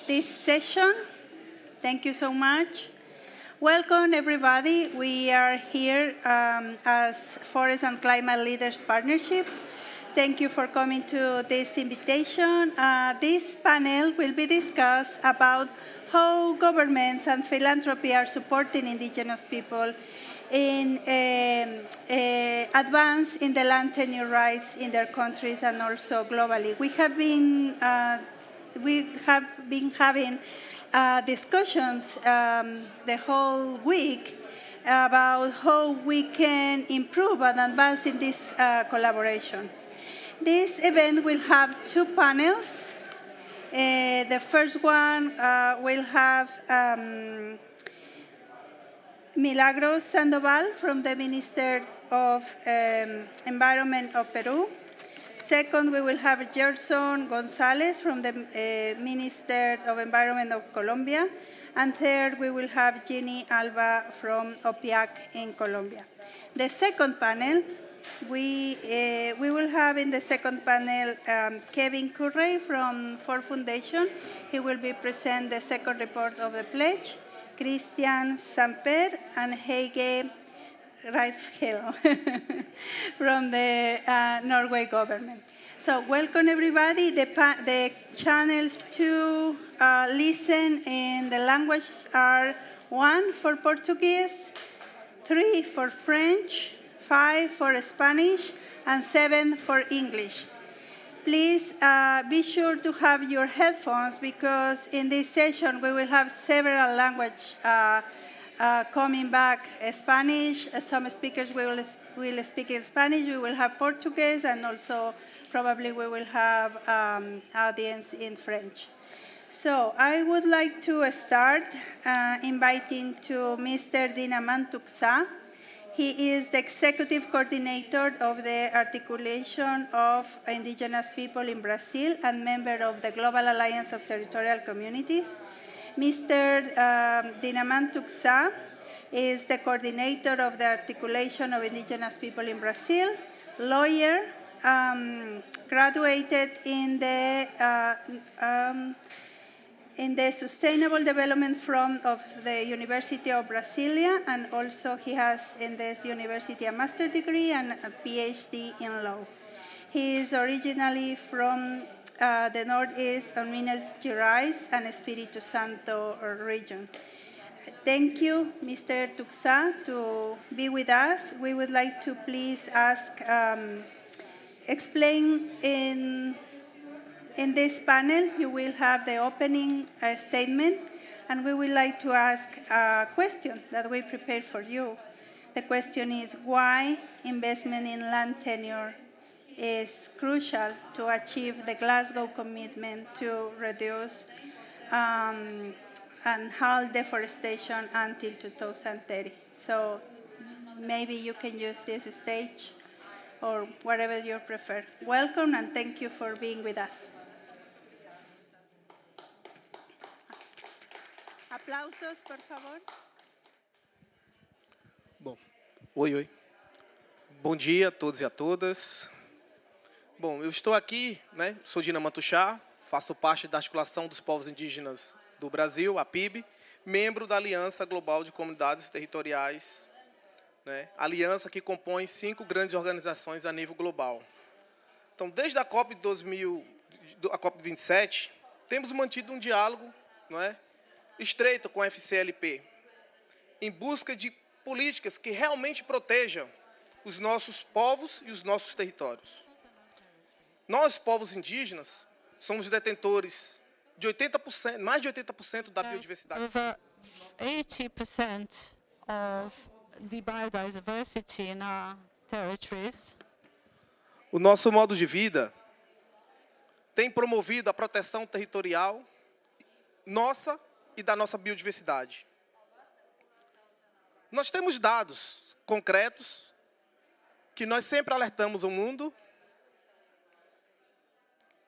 Speaker 20: this session. Thank you so much. Welcome, everybody. We are here as Forest and Climate Leaders Partnership. Thank you for coming to this invitation. This panel will be discussed about how governments and philanthropy are supporting indigenous people in advance in the land tenure rights in their countries and also globally. We have been having discussions the whole week about how we can improve and advance in this collaboration. This event will have two panels. The first one will have Milagros Sandoval from the Minister of Environment of Peru. Second, we will have Gerson Gonzalez from the Minister of Environment of Colombia. And third, we will have Ginny Alba from OPIAC in Colombia. The second panel, we will have in the second panel Kevin Curray from Ford Foundation. He will be present the second report of the pledge. Christian Samper and Heige Reitschel from the Norway government. So welcome everybody. The channels to listen in the language are 1 for Portuguese, 3 for French, 5 for Spanish, and 7 for English. Please be sure to have your headphones because in this session we will have several languages coming back. Spanish, some speakers will speak in Spanish, we will have Portuguese, and also probably we will have audience in French. So I would like to start inviting to Mr. Dinaman Tuxá. He is the Executive Coordinator of the Articulation of Indigenous People in Brazil and member of the Global Alliance of Territorial Communities. Mr. Dinaman Tuxá is the Coordinator of the Articulation of Indigenous People in Brazil, lawyer, graduated in the Sustainable Development Front of the University of Brasilia, and also he has in this university a master's degree and a PhD in law. He is originally from the Northeast of Minas Gerais and Espírito Santo region. Thank you, Mr. Tuxá, to be with us. We would like to please ask, explain in this panel, you will have the opening statement, and we would like to ask a question that we prepared for you. The question is why investment in land tenure is crucial to achieve the Glasgow commitment to reduce and halt deforestation until 2030. So maybe you can use this stage or whatever you prefer. Welcome and thank you for being with us. Aplausos, por favor.
Speaker 21: Bom, oi. Bom dia a todos e a todas. Bom, eu estou aqui, sou Dinaman Tuxá, faço parte da Articulação dos Povos Indígenas do Brasil, a PIB, membro da Aliança Global de Comunidades Territoriais, aliança que compõe 5 grandes organizações a nível global. Então, desde a COP27, temos mantido um diálogo, estreito com a FCLP, em busca de políticas que realmente protejam os nossos povos e os nossos territórios. Nós, povos indígenas, somos detentores de 80%, mais de 80% da biodiversidade.
Speaker 22: Over 80% of the biodiversity in our territories.
Speaker 21: O nosso modo de vida tem promovido a proteção territorial nossa e da nossa biodiversidade. Nós temos dados concretos que nós sempre alertamos ao mundo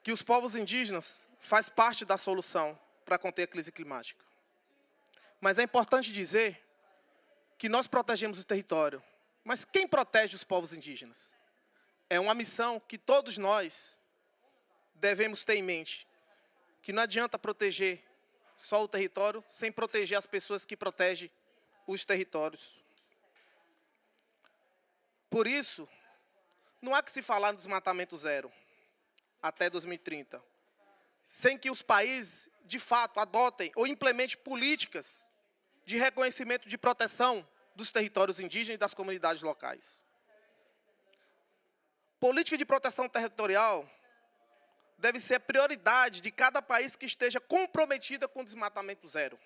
Speaker 21: que os povos indígenas fazem parte da solução para conter a crise climática. Mas é importante dizer que nós protegemos o território. Mas quem protege os povos indígenas? é uma missão que todos nós devemos ter em mente, que não adianta proteger só o território sem proteger as pessoas que protegem os territórios. Por isso, não há que se falar no desmatamento zero até 2030, sem que os países, de fato, adotem ou implementem políticas de reconhecimento de proteção dos territórios indígenas e das comunidades locais. Política de proteção territorial deve ser a prioridade de cada país que esteja comprometida com o desmatamento zero.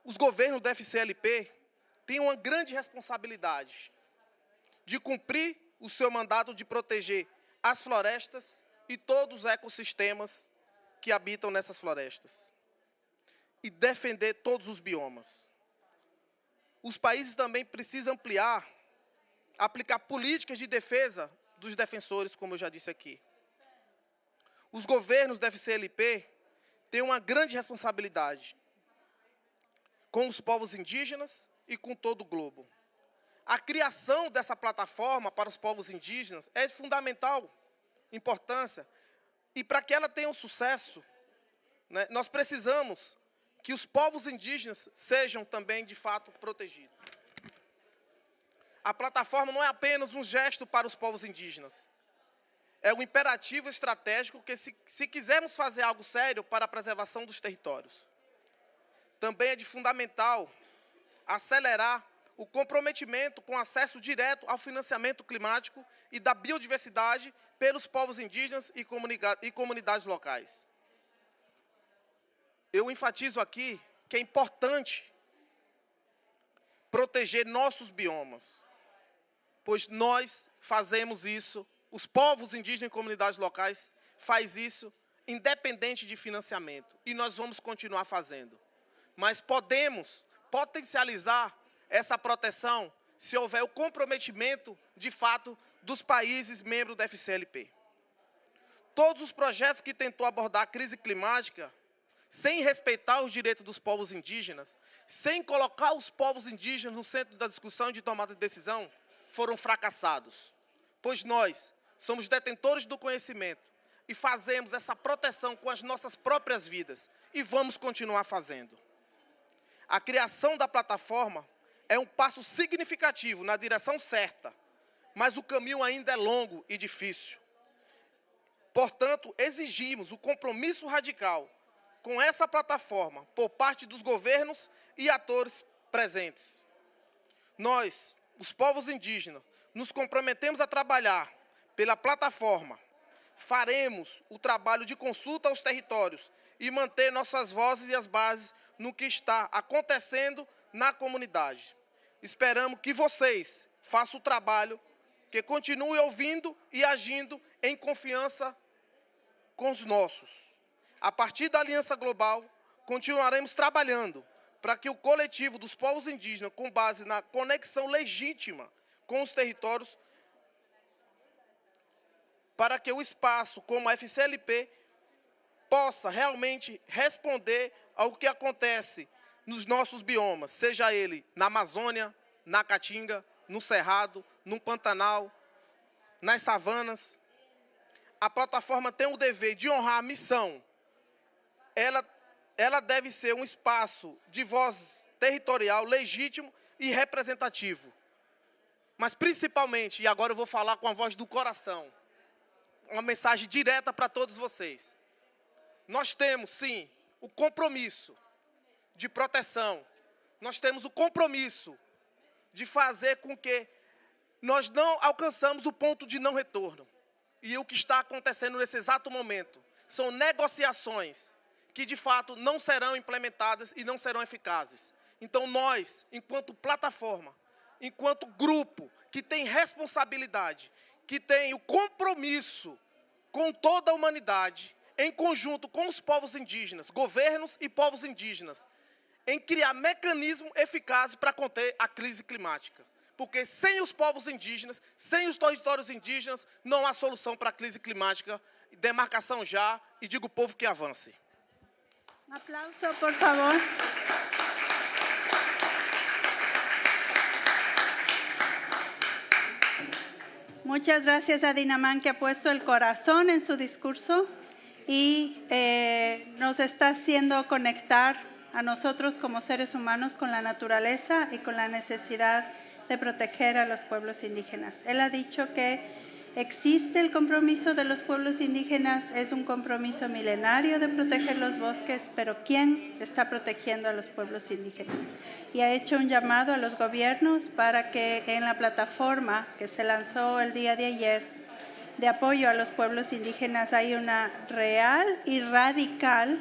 Speaker 21: Os governos da FCLP têm uma grande responsabilidade de cumprir o seu mandato de proteger as florestas e todos os ecossistemas que habitam nessas florestas e defender todos os biomas. Os países também precisam aplicar políticas de defesa dos defensores, como eu já disse aqui. Os governos da FCLP têm uma grande responsabilidade com os povos indígenas e com todo o globo. A criação dessa plataforma para os povos indígenas é de fundamental importância, e para que ela tenha um sucesso, né, nós precisamos que os povos indígenas sejam também, de fato, protegidos. A plataforma não é apenas um gesto para os povos indígenas. É um imperativo estratégico que, se quisermos fazer algo sério para a preservação dos territórios, também é de fundamental acelerar o comprometimento com acesso direto ao financiamento climático e da biodiversidade pelos povos indígenas e comunidades locais. Eu enfatizo aqui que é importante proteger nossos biomas, pois nós fazemos isso, os povos indígenas e comunidades locais fazem isso independente de financiamento, e nós vamos continuar fazendo. Mas podemos potencializar essa proteção se houver o comprometimento, de fato, dos países membros da FCLP. Todos os projetos que tentou abordar a crise climática, sem respeitar os direitos dos povos indígenas, sem colocar os povos indígenas no centro da discussão e de tomada de decisão, foram fracassados. Pois nós somos detentores do conhecimento e fazemos essa proteção com as nossas próprias vidas e vamos continuar fazendo. A criação da plataforma é um passo significativo na direção certa, mas o caminho ainda é longo e difícil. Portanto, exigimos o compromisso radical com essa plataforma por parte dos governos e atores presentes. Nós, os povos indígenas, nos comprometemos a trabalhar pela plataforma, faremos o trabalho de consulta aos territórios e manter nossas vozes e as bases no que está acontecendo na comunidade. Esperamos que vocês façam o trabalho, que continuem ouvindo e agindo em confiança com os nossos. A partir da Aliança Global, continuaremos trabalhando para que o coletivo dos povos indígenas, com base na conexão legítima com os territórios, para que o espaço como a FCLP possa realmente responder ao que acontece nos nossos biomas, seja ele na Amazônia, na Caatinga, no Cerrado, no Pantanal, nas savanas. A plataforma tem o dever de honrar a missão. Ela deve ser um espaço de voz territorial legítimo e representativo. Mas principalmente, e agora eu vou falar com a voz do coração, uma mensagem direta para todos vocês. Nós temos, sim, o compromisso de proteção. Nós temos o compromisso de fazer com que nós não alcançamos o ponto de não retorno. E o que está acontecendo nesse exato momento são negociações que, de fato, não serão implementadas e não serão eficazes. Então, nós, enquanto plataforma, enquanto grupo que tem responsabilidade, que tem o compromisso com toda a humanidade, em conjunto com os povos indígenas, governos e povos indígenas, em criar mecanismos eficazes para conter a crise climática. Porque sem os povos indígenas, sem os territórios indígenas, não há solução para a crise climática. Demarcação já, e digo ao povo que avance.
Speaker 20: Un aplauso, por favor. Muchas gracias a Dinamán, que ha puesto el corazón en su discurso y nos está haciendo conectar a nosotros como seres humanos con la naturaleza y con la necesidad de proteger a los pueblos indígenas. Él ha dicho que existe el compromiso de los pueblos indígenas, es un compromiso milenario de proteger los bosques, pero ¿quién está protegiendo a los pueblos indígenas? Y ha hecho un llamado a los gobiernos para que en la plataforma que se lanzó el día de ayer de apoyo a los pueblos indígenas hay una real y radical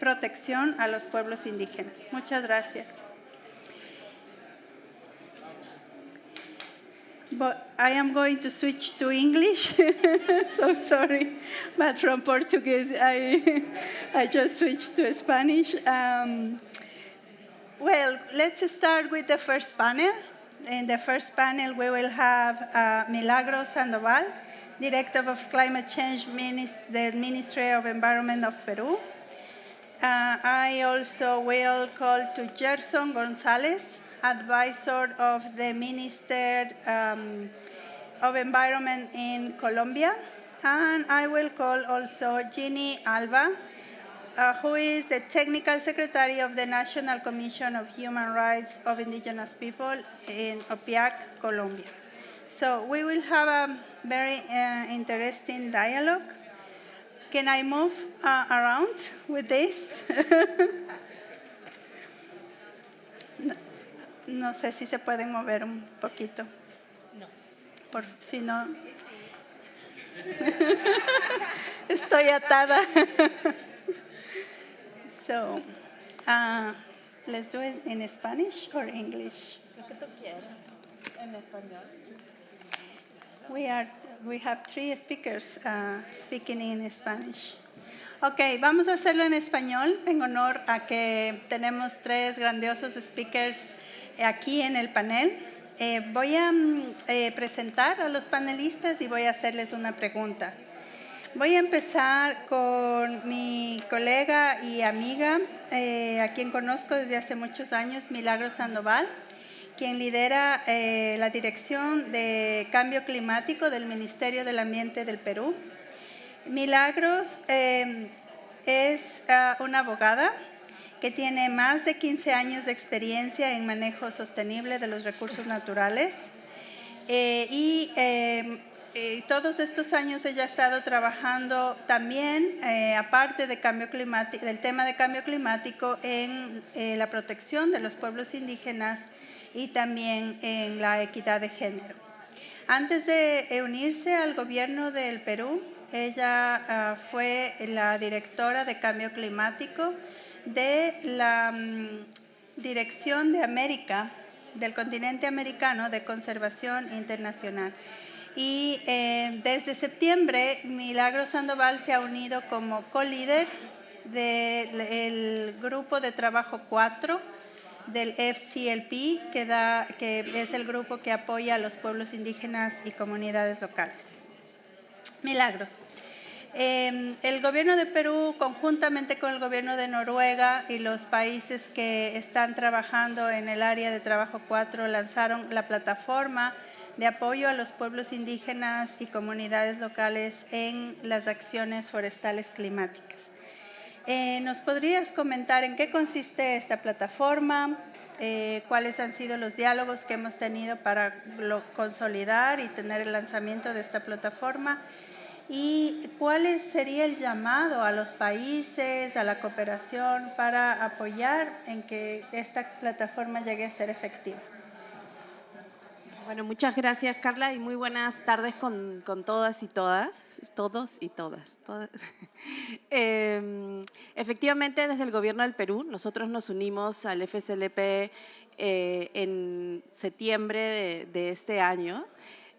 Speaker 20: protección a los pueblos indígenas. Muchas gracias. But I am going to switch to English, so sorry, but from Portuguese I just switched to Spanish. Well, let's start with the first panel. In the first panel we will have Milagros Sandoval, Director of Climate Change, the Ministry of Environment of Peru. I also will call to Gerson Gonzalez, Advisor of the Minister of Environment in Colombia. And I will call also Ginny Alba, who is the Technical Secretary of the National Commission of Human Rights of Indigenous People in Opiac, Colombia. So we will have a very interesting dialogue. Can I move around with this? No sé si se pueden mover un poquito. No. Por si no. Estoy atada. So, let's do it in Spanish or English?
Speaker 6: Lo que tú quieras. En español.
Speaker 20: We have 3 speakers speaking in Spanish. Ok, vamos a hacerlo en español en honor a que tenemos 3 grandiosos speakers aquí en el panel. Voy a presentar a los panelistas y voy a hacerles una pregunta. Voy a empezar con mi colega y amiga, a quien conozco desde hace muchos años, Milagros Sandoval, quien lidera la Dirección de Cambio Climático del Ministerio del Ambiente del Perú. Milagros es una abogada que tiene más de 15 años de experiencia en manejo sostenible de los recursos naturales todos estos años ella ha estado trabajando también, aparte de cambio climático, del tema de cambio climático, en la protección de los pueblos indígenas y también en la equidad de género. Antes de unirse al gobierno del Perú, ella fue la directora de cambio climático de la Dirección de América, del continente americano de conservación internacional. Y desde septiembre, Milagros Sandoval se ha unido como co-líder del grupo de trabajo 4 del FCLP, que es el grupo que apoya a los pueblos indígenas y comunidades locales. Milagros. El gobierno de Perú, conjuntamente con el gobierno de Noruega y los países que están trabajando en el área de trabajo 4, lanzaron la plataforma de apoyo a los pueblos indígenas y comunidades locales en las acciones forestales climáticas. ¿Nos podrías comentar en qué consiste esta plataforma? ¿Cuáles han sido los diálogos que hemos tenido para consolidar y tener el lanzamiento de esta plataforma? ¿Y cuál sería el llamado a los países, a la cooperación para apoyar en que esta plataforma llegue a ser efectiva?
Speaker 3: Bueno, muchas gracias, Carla, y muy buenas tardes con todas y todas, todos y todas. Efectivamente, desde el Gobierno del Perú, nosotros nos unimos al FCLP en septiembre de este año,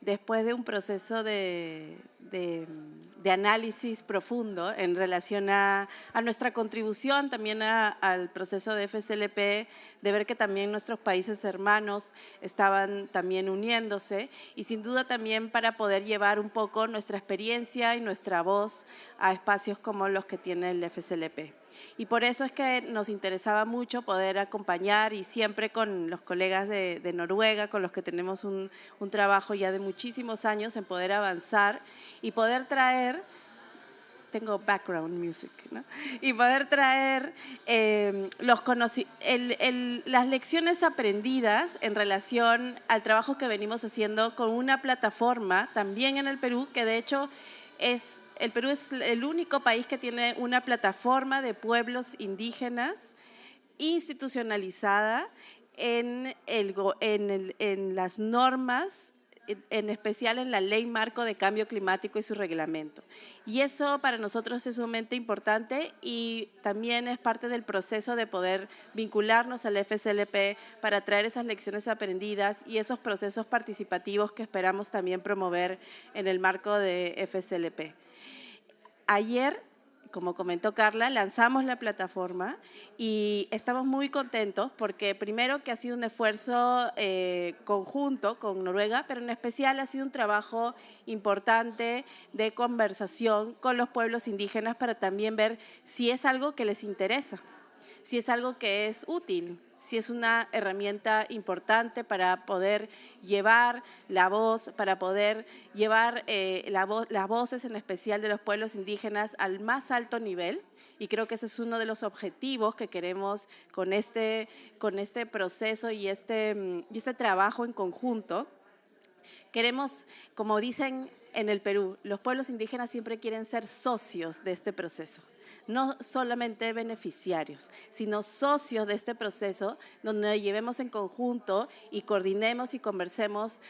Speaker 3: después de un proceso de de análisis profundo en relación a nuestra contribución también al proceso de FSLP, de ver que también nuestros países hermanos estaban también uniéndose y sin duda también para poder llevar un poco nuestra experiencia y nuestra voz a espacios como los que tiene el FSLP. Y por eso es que nos interesaba mucho poder acompañar y siempre con los colegas de Noruega, con los que tenemos un trabajo ya de muchísimos años en poder avanzar y poder traer, tengo background music, ¿no? Y poder traer las lecciones aprendidas en relación al trabajo que venimos haciendo con una plataforma también en el Perú, que de hecho el Perú es el único país que tiene una plataforma de pueblos indígenas institucionalizada en las normas, en especial en la Ley Marco de Cambio Climático y su reglamento. Y eso para nosotros es sumamente importante y también es parte del proceso de poder vincularnos al FSLP para traer esas lecciones aprendidas y esos procesos participativos que esperamos también promover en el marco de FSLP. Ayer, como comentó Carla, lanzamos la plataforma y estamos muy contentos porque primero que ha sido un esfuerzo conjunto con Noruega, pero en especial ha sido un trabajo importante de conversación con los pueblos indígenas para también ver si es algo que les interesa, si es algo que es útil, si es una herramienta importante para poder llevar la voz, para poder llevar las voces en especial de los pueblos indígenas al más alto nivel. Y creo que ese es uno de los objetivos que queremos con este proceso y este trabajo en conjunto. Queremos, como dicen en el Perú, los pueblos indígenas siempre quieren ser socios de este proceso. No solamente beneficiarios, sino socios de este proceso donde llevemos en conjunto y coordinemos y conversemos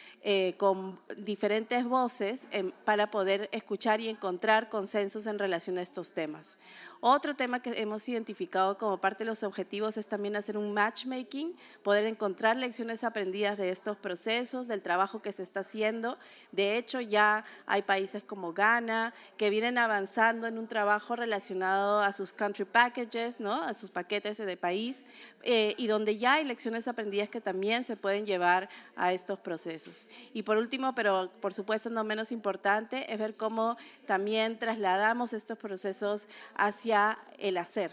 Speaker 3: con diferentes voces para poder escuchar y encontrar consensos en relación a estos temas. Otro tema que hemos identificado como parte de los objetivos es también hacer un matchmaking, poder encontrar lecciones aprendidas de estos procesos, del trabajo que se está haciendo. De hecho, ya hay países como Ghana que vienen avanzando en un trabajo relacionado a sus country packages, ¿no? A sus paquetes de país, y donde ya hay lecciones aprendidas que también se pueden llevar a estos procesos. Y por último, pero por supuesto no menos importante, es ver cómo también trasladamos estos procesos hacia el hacer,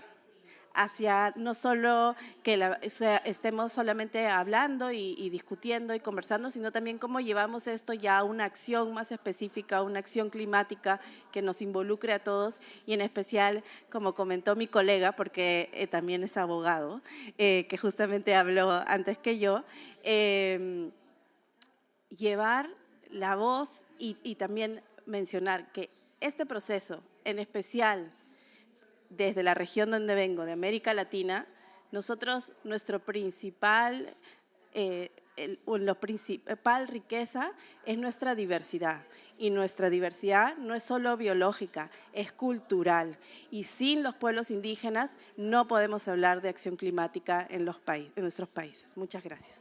Speaker 3: hacia no solo que estemos solamente hablando y discutiendo y conversando, sino también cómo llevamos esto ya a una acción más específica, una acción climática que nos involucre a todos y en especial, como comentó mi colega, porque también es abogado, que justamente habló antes que yo, llevar la voz y también mencionar que este proceso, en especial desde la región donde vengo, de América Latina, nosotros, nuestro principal riqueza es nuestra diversidad. Y nuestra diversidad no es solo biológica, es cultural. Y sin los pueblos indígenas no podemos hablar de acción climática en nuestros países. Muchas gracias.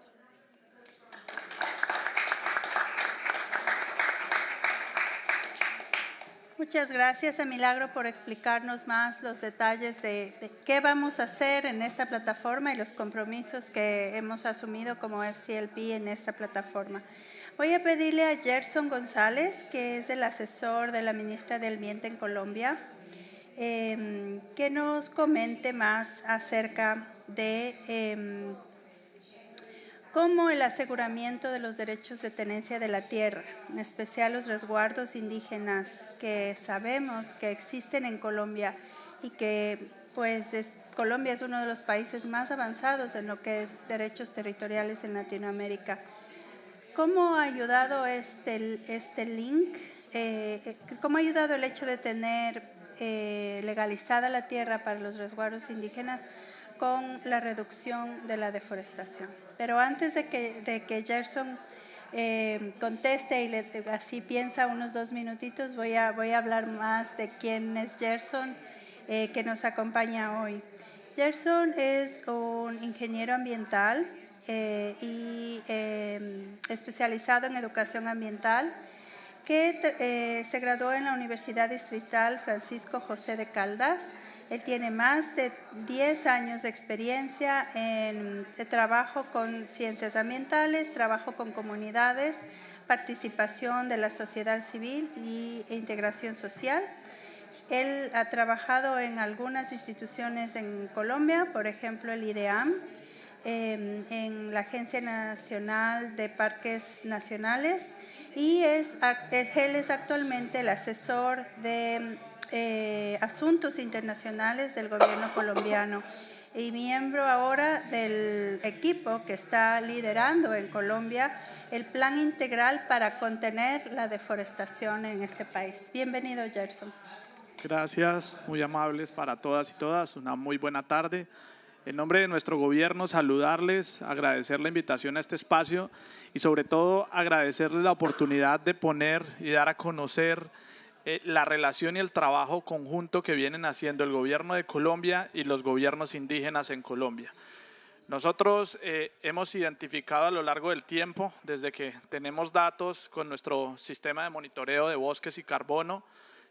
Speaker 20: Muchas gracias a Milagro por explicarnos más los detalles de qué vamos a hacer en esta plataforma y los compromisos que hemos asumido como FCLP en esta plataforma. Voy a pedirle a Gerson González, que es el asesor de la ministra del Ambiente en Colombia, que nos comente más acerca de cómo el aseguramiento de los derechos de tenencia de la tierra, en especial los resguardos indígenas que sabemos que existen en Colombia y que pues Colombia es uno de los países más avanzados en lo que es derechos territoriales en Latinoamérica. ¿Cómo ha ayudado este link? ¿Cómo ha ayudado el hecho de tener legalizada la tierra para los resguardos indígenas con la reducción de la deforestación? Pero antes de que Gerson conteste y así piensa unos 2 minutitos, voy a hablar más de quién es Gerson, que nos acompaña hoy. Gerson es un ingeniero ambiental y especializado en educación ambiental, que se graduó en la Universidad Distrital Francisco José de Caldas. Él tiene más de 10 años de experiencia en trabajo con ciencias ambientales, trabajo con comunidades, participación de la sociedad civil e integración social. Él ha trabajado en algunas instituciones en Colombia, por ejemplo el IDEAM, en la Agencia Nacional de Parques Nacionales, y él es actualmente el asesor de asuntos internacionales del gobierno colombiano y miembro ahora del equipo que está liderando en Colombia el plan integral para contener la deforestación en este país. Bienvenido, Gerson.
Speaker 2: Gracias, muy amables para todas y todas. Una muy buena tarde. En nombre de nuestro gobierno, saludarles, agradecer la invitación a este espacio y sobre todo agradecerles la oportunidad de poner y dar a conocer la relación y el trabajo conjunto que vienen haciendo el gobierno de Colombia y los gobiernos indígenas en Colombia. Nosotros hemos identificado a lo largo del tiempo, desde que tenemos datos con nuestro sistema de monitoreo de bosques y carbono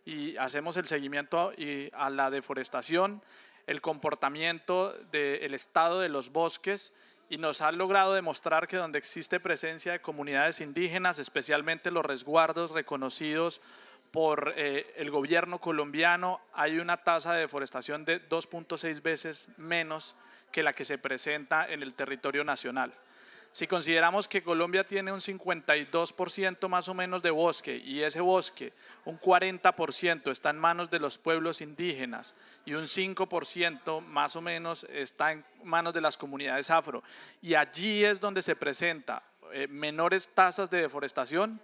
Speaker 2: y hacemos el seguimiento a la deforestación, el comportamiento del estado de los bosques, y nos ha logrado demostrar que donde existe presencia de comunidades indígenas, especialmente los resguardos reconocidos por el gobierno colombiano, hay una tasa de deforestación de 2.6 veces menos que la que se presenta en el territorio nacional. Si consideramos que Colombia tiene un 52% más o menos de bosque y ese bosque, un 40% está en manos de los pueblos indígenas y un 5% más o menos está en manos de las comunidades afro, y allí es donde se presenta menores tasas de deforestación,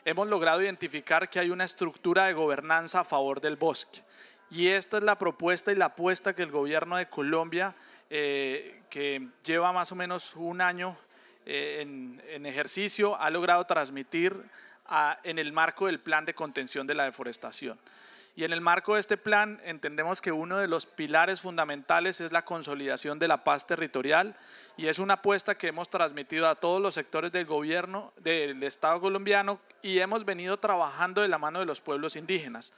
Speaker 2: hemos logrado identificar que hay una estructura de gobernanza a favor del bosque. Y esta es la propuesta y la apuesta que el gobierno de Colombia, que lleva más o menos un año en ejercicio, ha logrado transmitir en el marco del plan de contención de la deforestación. Y en el marco de este plan entendemos que uno de los pilares fundamentales es la consolidación de la paz territorial, y es una apuesta que hemos transmitido a todos los sectores del gobierno del Estado colombiano y hemos venido trabajando de la mano de los pueblos indígenas.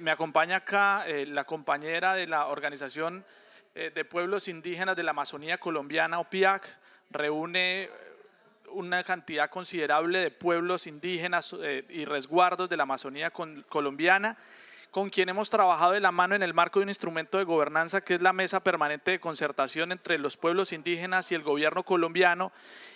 Speaker 2: Me acompaña acá la compañera de la Organización de Pueblos Indígenas de la Amazonía Colombiana, OPIAC, reúne una cantidad considerable de pueblos indígenas y resguardos de la Amazonía colombiana, con quien hemos trabajado de la mano en el marco de un instrumento de gobernanza que es la Mesa Permanente de Concertación entre los pueblos indígenas y el gobierno colombiano,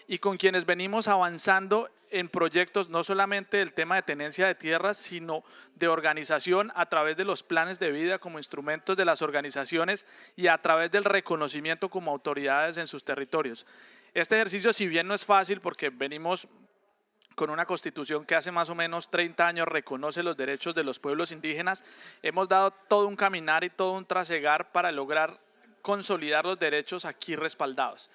Speaker 2: y con quienes venimos avanzando en proyectos no solamente del tema de tenencia de tierras, sino de organización a través de los planes de vida como instrumentos de las organizaciones y a través del reconocimiento como autoridades en sus territorios. Este ejercicio, si bien no es fácil porque venimos con una constitución que hace más o menos 30 años reconoce los derechos de los pueblos indígenas, hemos dado todo un caminar y todo un trasegar para lograr consolidar los derechos aquí respaldados.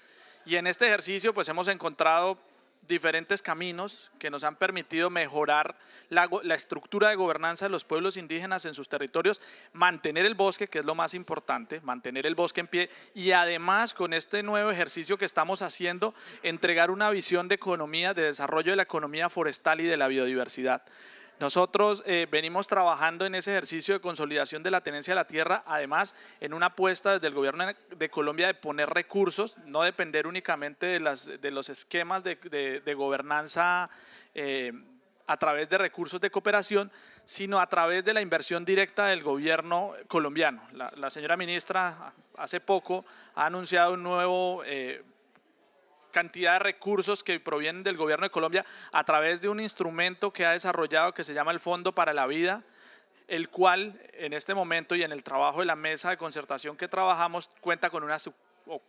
Speaker 2: Y en este ejercicio pues hemos encontrado diferentes caminos que nos han permitido mejorar la estructura de gobernanza de los pueblos indígenas en sus territorios, mantener el bosque, que es lo más importante, mantener el bosque en pie, y además con este nuevo ejercicio que estamos haciendo, entregar una visión de economía, de desarrollo de la economía forestal y de la biodiversidad. Nosotros venimos trabajando en ese ejercicio de consolidación de la tenencia de la tierra, además en una apuesta desde el gobierno de Colombia de poner recursos, no depender únicamente de los esquemas de gobernanza a través de recursos de cooperación, sino a través de la inversión directa del gobierno colombiano. La señora ministra hace poco ha anunciado un nuevo cantidad de recursos que provienen del gobierno de Colombia a través de un instrumento que ha desarrollado que se llama el Fondo para la Vida, el cual en este momento y en el trabajo de la mesa de concertación que trabajamos cuenta con una,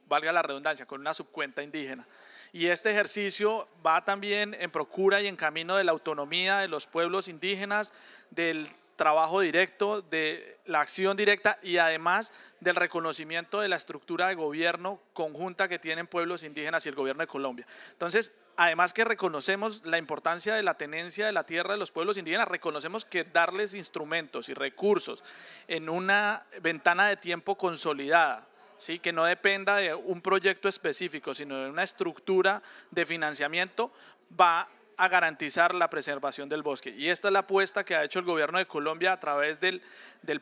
Speaker 2: valga la redundancia, con una subcuenta indígena. Y este ejercicio va también en procura y en camino de la autonomía de los pueblos indígenas, del trabajo directo, de la acción directa y además del reconocimiento de la estructura de gobierno conjunta que tienen pueblos indígenas y el gobierno de Colombia. Entonces, además que reconocemos la importancia de la tenencia de la tierra de los pueblos indígenas, reconocemos que darles instrumentos y recursos en una ventana de tiempo consolidada, ¿sí? Que no dependa de un proyecto específico, sino de una estructura de financiamiento, va a garantizar la preservación del bosque. Y esta es la apuesta que ha hecho el gobierno de Colombia a través del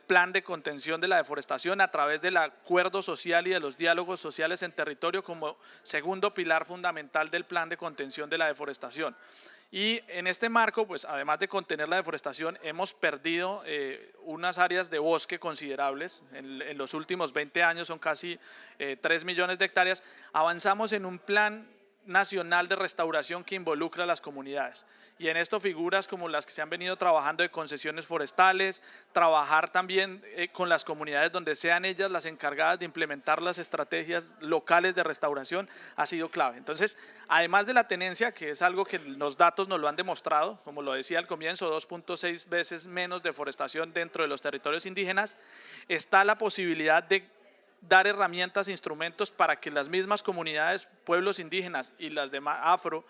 Speaker 2: plan de contención de la deforestación, a través del acuerdo social y de los diálogos sociales en territorio como segundo pilar fundamental del plan de contención de la deforestación. Y en este marco, pues además de contener la deforestación, hemos perdido unas áreas de bosque considerables. En los últimos 20 años son casi 3 millones de hectáreas. Avanzamos en un plan nacional de restauración que involucra a las comunidades. Y en esto figuras como las que se han venido trabajando de concesiones forestales, trabajar también con las comunidades donde sean ellas las encargadas de implementar las estrategias locales de restauración ha sido clave. Entonces, además de la tenencia, que es algo que los datos nos lo han demostrado, como lo decía al comienzo, 2.6 veces menos deforestación dentro de los territorios indígenas, está la posibilidad de dar herramientas e instrumentos para que las mismas comunidades, pueblos indígenas y las demás afro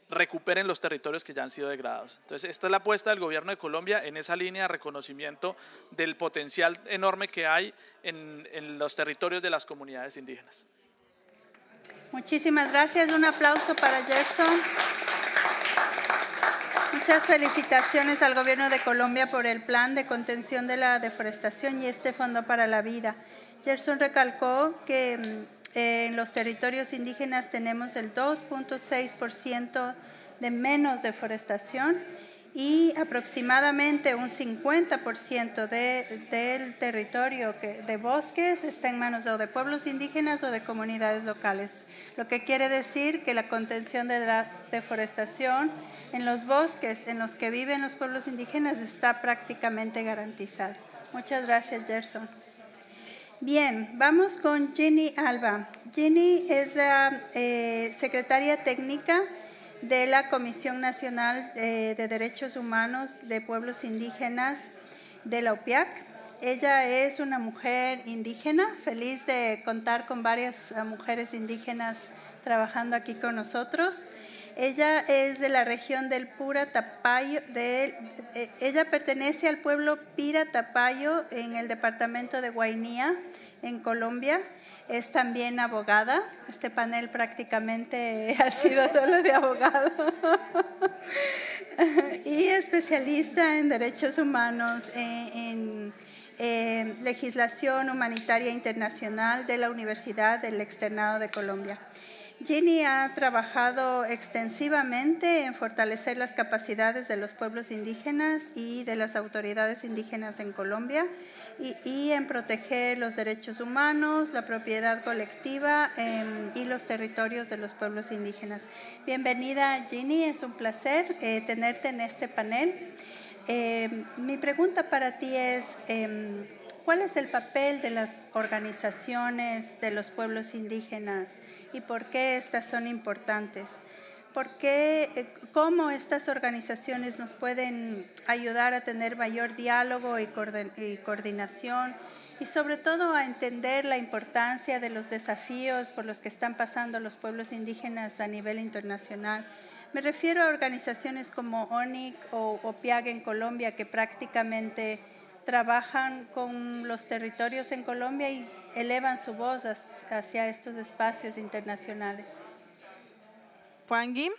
Speaker 2: recuperen los territorios que ya han sido degradados. Entonces, esta es la apuesta del gobierno de Colombia en esa línea de reconocimiento del potencial enorme que hay en los territorios de las comunidades indígenas.
Speaker 20: Muchísimas gracias. Un aplauso para Gerson. Muchas felicitaciones al gobierno de Colombia por el plan de contención de la deforestación y este Fondo para la Vida. Gerson recalcó que en los territorios indígenas tenemos el 2.6% de menos deforestación y aproximadamente un 50% del territorio de bosques está en manos o de pueblos indígenas o de comunidades locales, lo que quiere decir que la contención de la deforestación en los bosques en los que viven los pueblos indígenas está prácticamente garantizada. Muchas gracias, Gerson. Bien, vamos con Ginny Alba. Ginny es la secretaria técnica de la Comisión Nacional de Derechos Humanos de Pueblos Indígenas de la UPIAC. Ella es una mujer indígena, feliz de contar con varias mujeres indígenas trabajando aquí con nosotros. Ella es de la región del Pura Tapayo, ella pertenece al pueblo Pira Tapayo en el departamento de Guainía, en Colombia. Es también abogada. Este panel prácticamente ha sido solo de abogado. Y especialista en derechos humanos, en legislación humanitaria internacional de la Universidad del Externado de Colombia. Ginny ha trabajado extensivamente en fortalecer las capacidades de los pueblos indígenas y de las autoridades indígenas en Colombia y en proteger los derechos humanos, la propiedad colectiva y los territorios de los pueblos indígenas. Bienvenida, Ginny, es un placer tenerte en este panel. Mi pregunta para ti es, ¿cuál es el papel de las organizaciones de los pueblos indígenas y por qué estas son importantes? ¿Cómo estas organizaciones nos pueden ayudar a tener mayor diálogo y coordinación y sobre todo a entender la importancia de los desafíos por los que están pasando los pueblos indígenas a nivel internacional? Me refiero a organizaciones como UNEP o PIAG en Colombia, que prácticamente trabajan con los territorios en Colombia y elevan su voz hacia estos espacios internacionales.
Speaker 1: Puangi,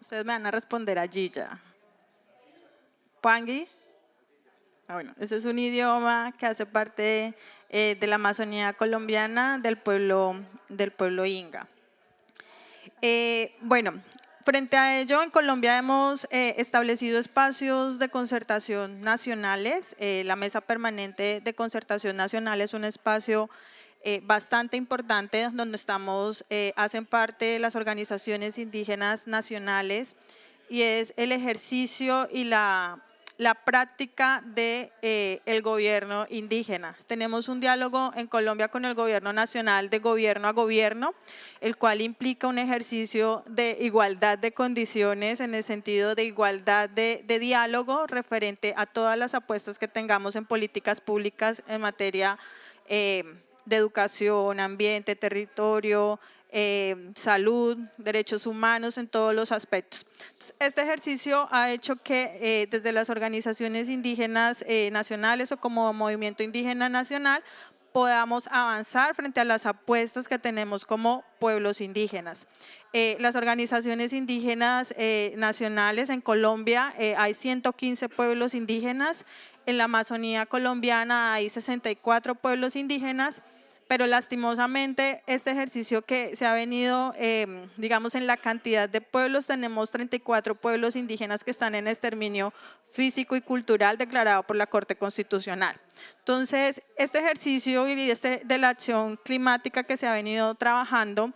Speaker 1: ustedes me van a responder a Gilla. Puangi, bueno, ese es un idioma que hace parte de la Amazonía colombiana del pueblo Inga. Bueno, frente a ello, en Colombia hemos establecido espacios de concertación nacionales. La Mesa Permanente de Concertación Nacional es un espacio bastante importante donde hacen parte las organizaciones indígenas nacionales y es el ejercicio y la práctica del gobierno indígena. Tenemos un diálogo en Colombia con el gobierno nacional de gobierno a gobierno, el cual implica un ejercicio de igualdad de condiciones en el sentido de igualdad de diálogo referente a todas las apuestas que tengamos en políticas públicas en materia de educación, ambiente, territorio, salud, derechos humanos en todos los aspectos. Entonces, este ejercicio ha hecho que desde las organizaciones indígenas nacionales o como Movimiento Indígena Nacional podamos avanzar frente a las apuestas que tenemos como pueblos indígenas. Las organizaciones indígenas nacionales en Colombia, hay 115 pueblos indígenas, en la Amazonía colombiana hay 64 pueblos indígenas, pero lastimosamente este ejercicio que se ha venido, digamos, en la cantidad de pueblos, tenemos 34 pueblos indígenas que están en exterminio físico y cultural declarado por la Corte Constitucional. Entonces, este ejercicio y de la acción climática que se ha venido trabajando,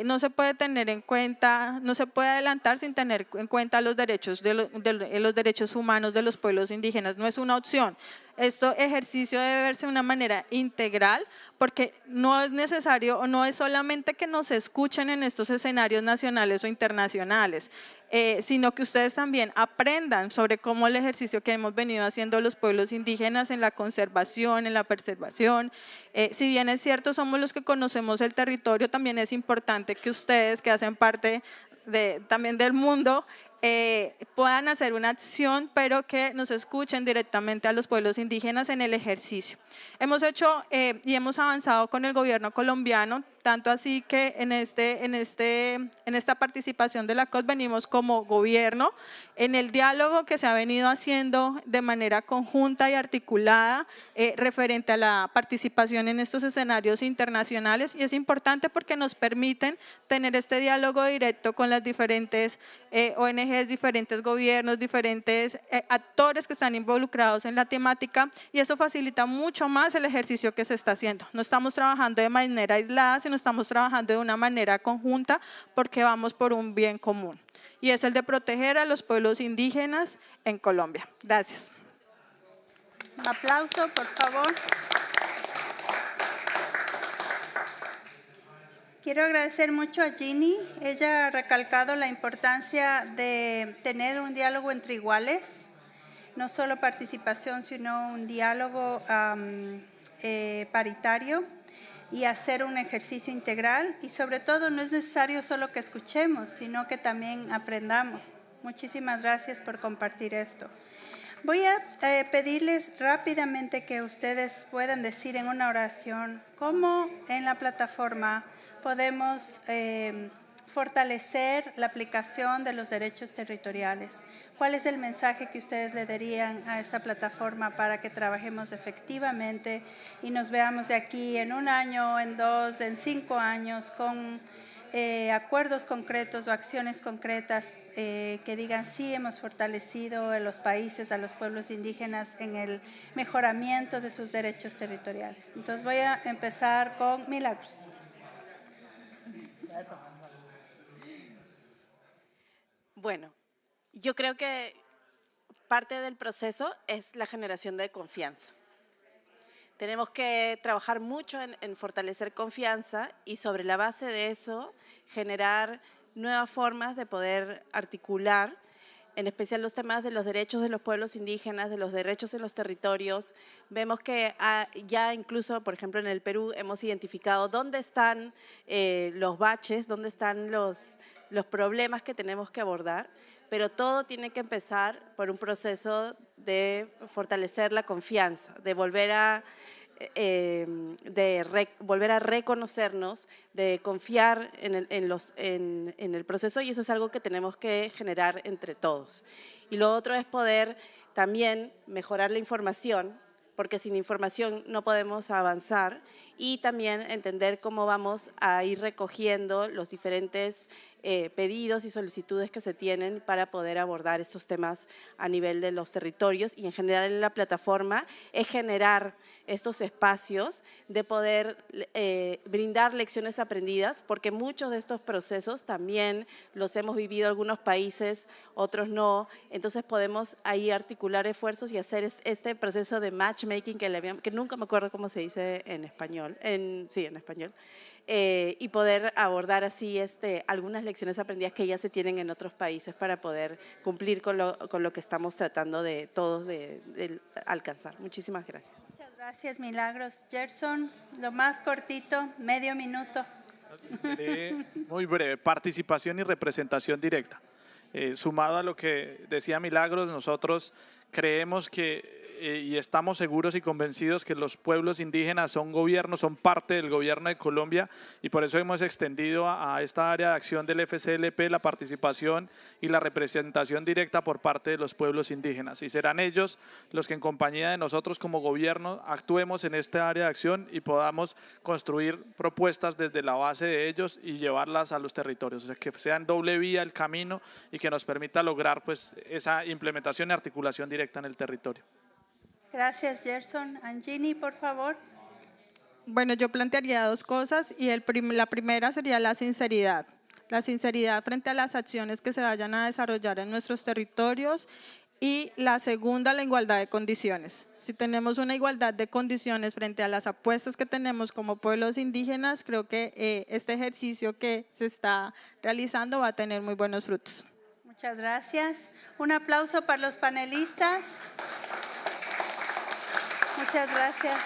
Speaker 1: no se puede tener en cuenta, no se puede adelantar sin tener en cuenta los derechos, los derechos humanos de los pueblos indígenas. No es una opción. Este ejercicio debe verse de una manera integral, porque no es necesario o no es solamente que nos escuchen en estos escenarios nacionales o internacionales, sino que ustedes también aprendan sobre cómo el ejercicio que hemos venido haciendo los pueblos indígenas en la conservación, en la preservación. Si bien es cierto, somos los que conocemos el territorio, también es importante que ustedes, que hacen parte también del mundo, puedan hacer una acción, pero que nos escuchen directamente a los pueblos indígenas en el ejercicio. Hemos hecho y hemos avanzado con el gobierno colombiano, tanto así que en esta participación de la COP venimos como gobierno en el diálogo que se ha venido haciendo de manera conjunta y articulada referente a la participación en estos escenarios internacionales, y es importante porque nos permiten tener este diálogo directo con las diferentes ONGs, diferentes gobiernos, diferentes actores que están involucrados en la temática, y eso facilita mucho más el ejercicio que se está haciendo. No estamos trabajando de manera aislada, sino estamos trabajando de una manera conjunta porque vamos por un bien común, y es el de proteger a los pueblos indígenas en Colombia. Gracias.
Speaker 20: Un aplauso, por favor. Quiero agradecer mucho a Ginny. Ella ha recalcado la importancia de tener un diálogo entre iguales, no solo participación, sino un diálogo paritario, y hacer un ejercicio integral, y sobre todo no es necesario solo que escuchemos, sino que también aprendamos. Muchísimas gracias por compartir esto. Voy a pedirles rápidamente que ustedes puedan decir en una oración cómo en la plataforma podemos fortalecer la aplicación de los derechos territoriales. ¿Cuál es el mensaje que ustedes le darían a esta plataforma para que trabajemos efectivamente y nos veamos de aquí en 1 año, en 2, en 5 años con acuerdos concretos o acciones concretas que digan sí, hemos fortalecido a los países, a los pueblos indígenas en el mejoramiento de sus derechos territoriales? Entonces voy a empezar con Milagros.
Speaker 3: Bueno, yo creo que parte del proceso es la generación de confianza. Tenemos que trabajar mucho en fortalecer confianza y sobre la base de eso generar nuevas formas de poder articular, en especial los temas de los derechos de los pueblos indígenas, de los derechos en los territorios. Vemos que ya incluso, por ejemplo, en el Perú hemos identificado dónde están los baches, dónde están los problemas que tenemos que abordar, pero todo tiene que empezar por un proceso de fortalecer la confianza, de volver a reconocernos, de confiar en el proceso, y eso es algo que tenemos que generar entre todos. Y lo otro es poder también mejorar la información, porque sin información no podemos avanzar, y también entender cómo vamos a ir recogiendo los diferentes pedidos y solicitudes que se tienen para poder abordar estos temas a nivel de los territorios, y en general en la plataforma es generar estos espacios de poder brindar lecciones aprendidas, porque muchos de estos procesos también los hemos vivido algunos países, otros no, entonces podemos ahí articular esfuerzos y hacer este proceso de matchmaking que nunca me acuerdo cómo se dice en español, en español, y poder abordar así algunas lecciones aprendidas que ya se tienen en otros países para poder cumplir con lo que estamos tratando de todos de alcanzar. Muchísimas gracias.
Speaker 20: Muchas gracias, Milagros. Gerson, lo más cortito, medio minuto.
Speaker 2: Seré muy breve. Participación y representación directa. Sumado a lo que decía Milagros, nosotros creemos que y estamos seguros y convencidos que los pueblos indígenas son gobierno, son parte del gobierno de Colombia, y por eso hemos extendido a esta área de acción del FCLP la participación y la representación directa por parte de los pueblos indígenas. Y serán ellos los que en compañía de nosotros como gobierno actuemos en esta área de acción y podamos construir propuestas desde la base de ellos y llevarlas a los territorios. O sea, que sea en doble vía el camino y que nos permita lograr pues esa implementación y articulación directa en el territorio.
Speaker 20: Gracias, Gerson. Angini, por favor.
Speaker 1: Bueno, yo plantearía dos cosas y la primera sería la sinceridad. La sinceridad frente a las acciones que se vayan a desarrollar en nuestros territorios, y la segunda, la igualdad de condiciones. Si tenemos una igualdad de condiciones frente a las apuestas que tenemos como pueblos indígenas, creo que este ejercicio que se está realizando va a tener muy buenos frutos.
Speaker 20: Muchas gracias. Un aplauso para los panelistas. Muchas gracias.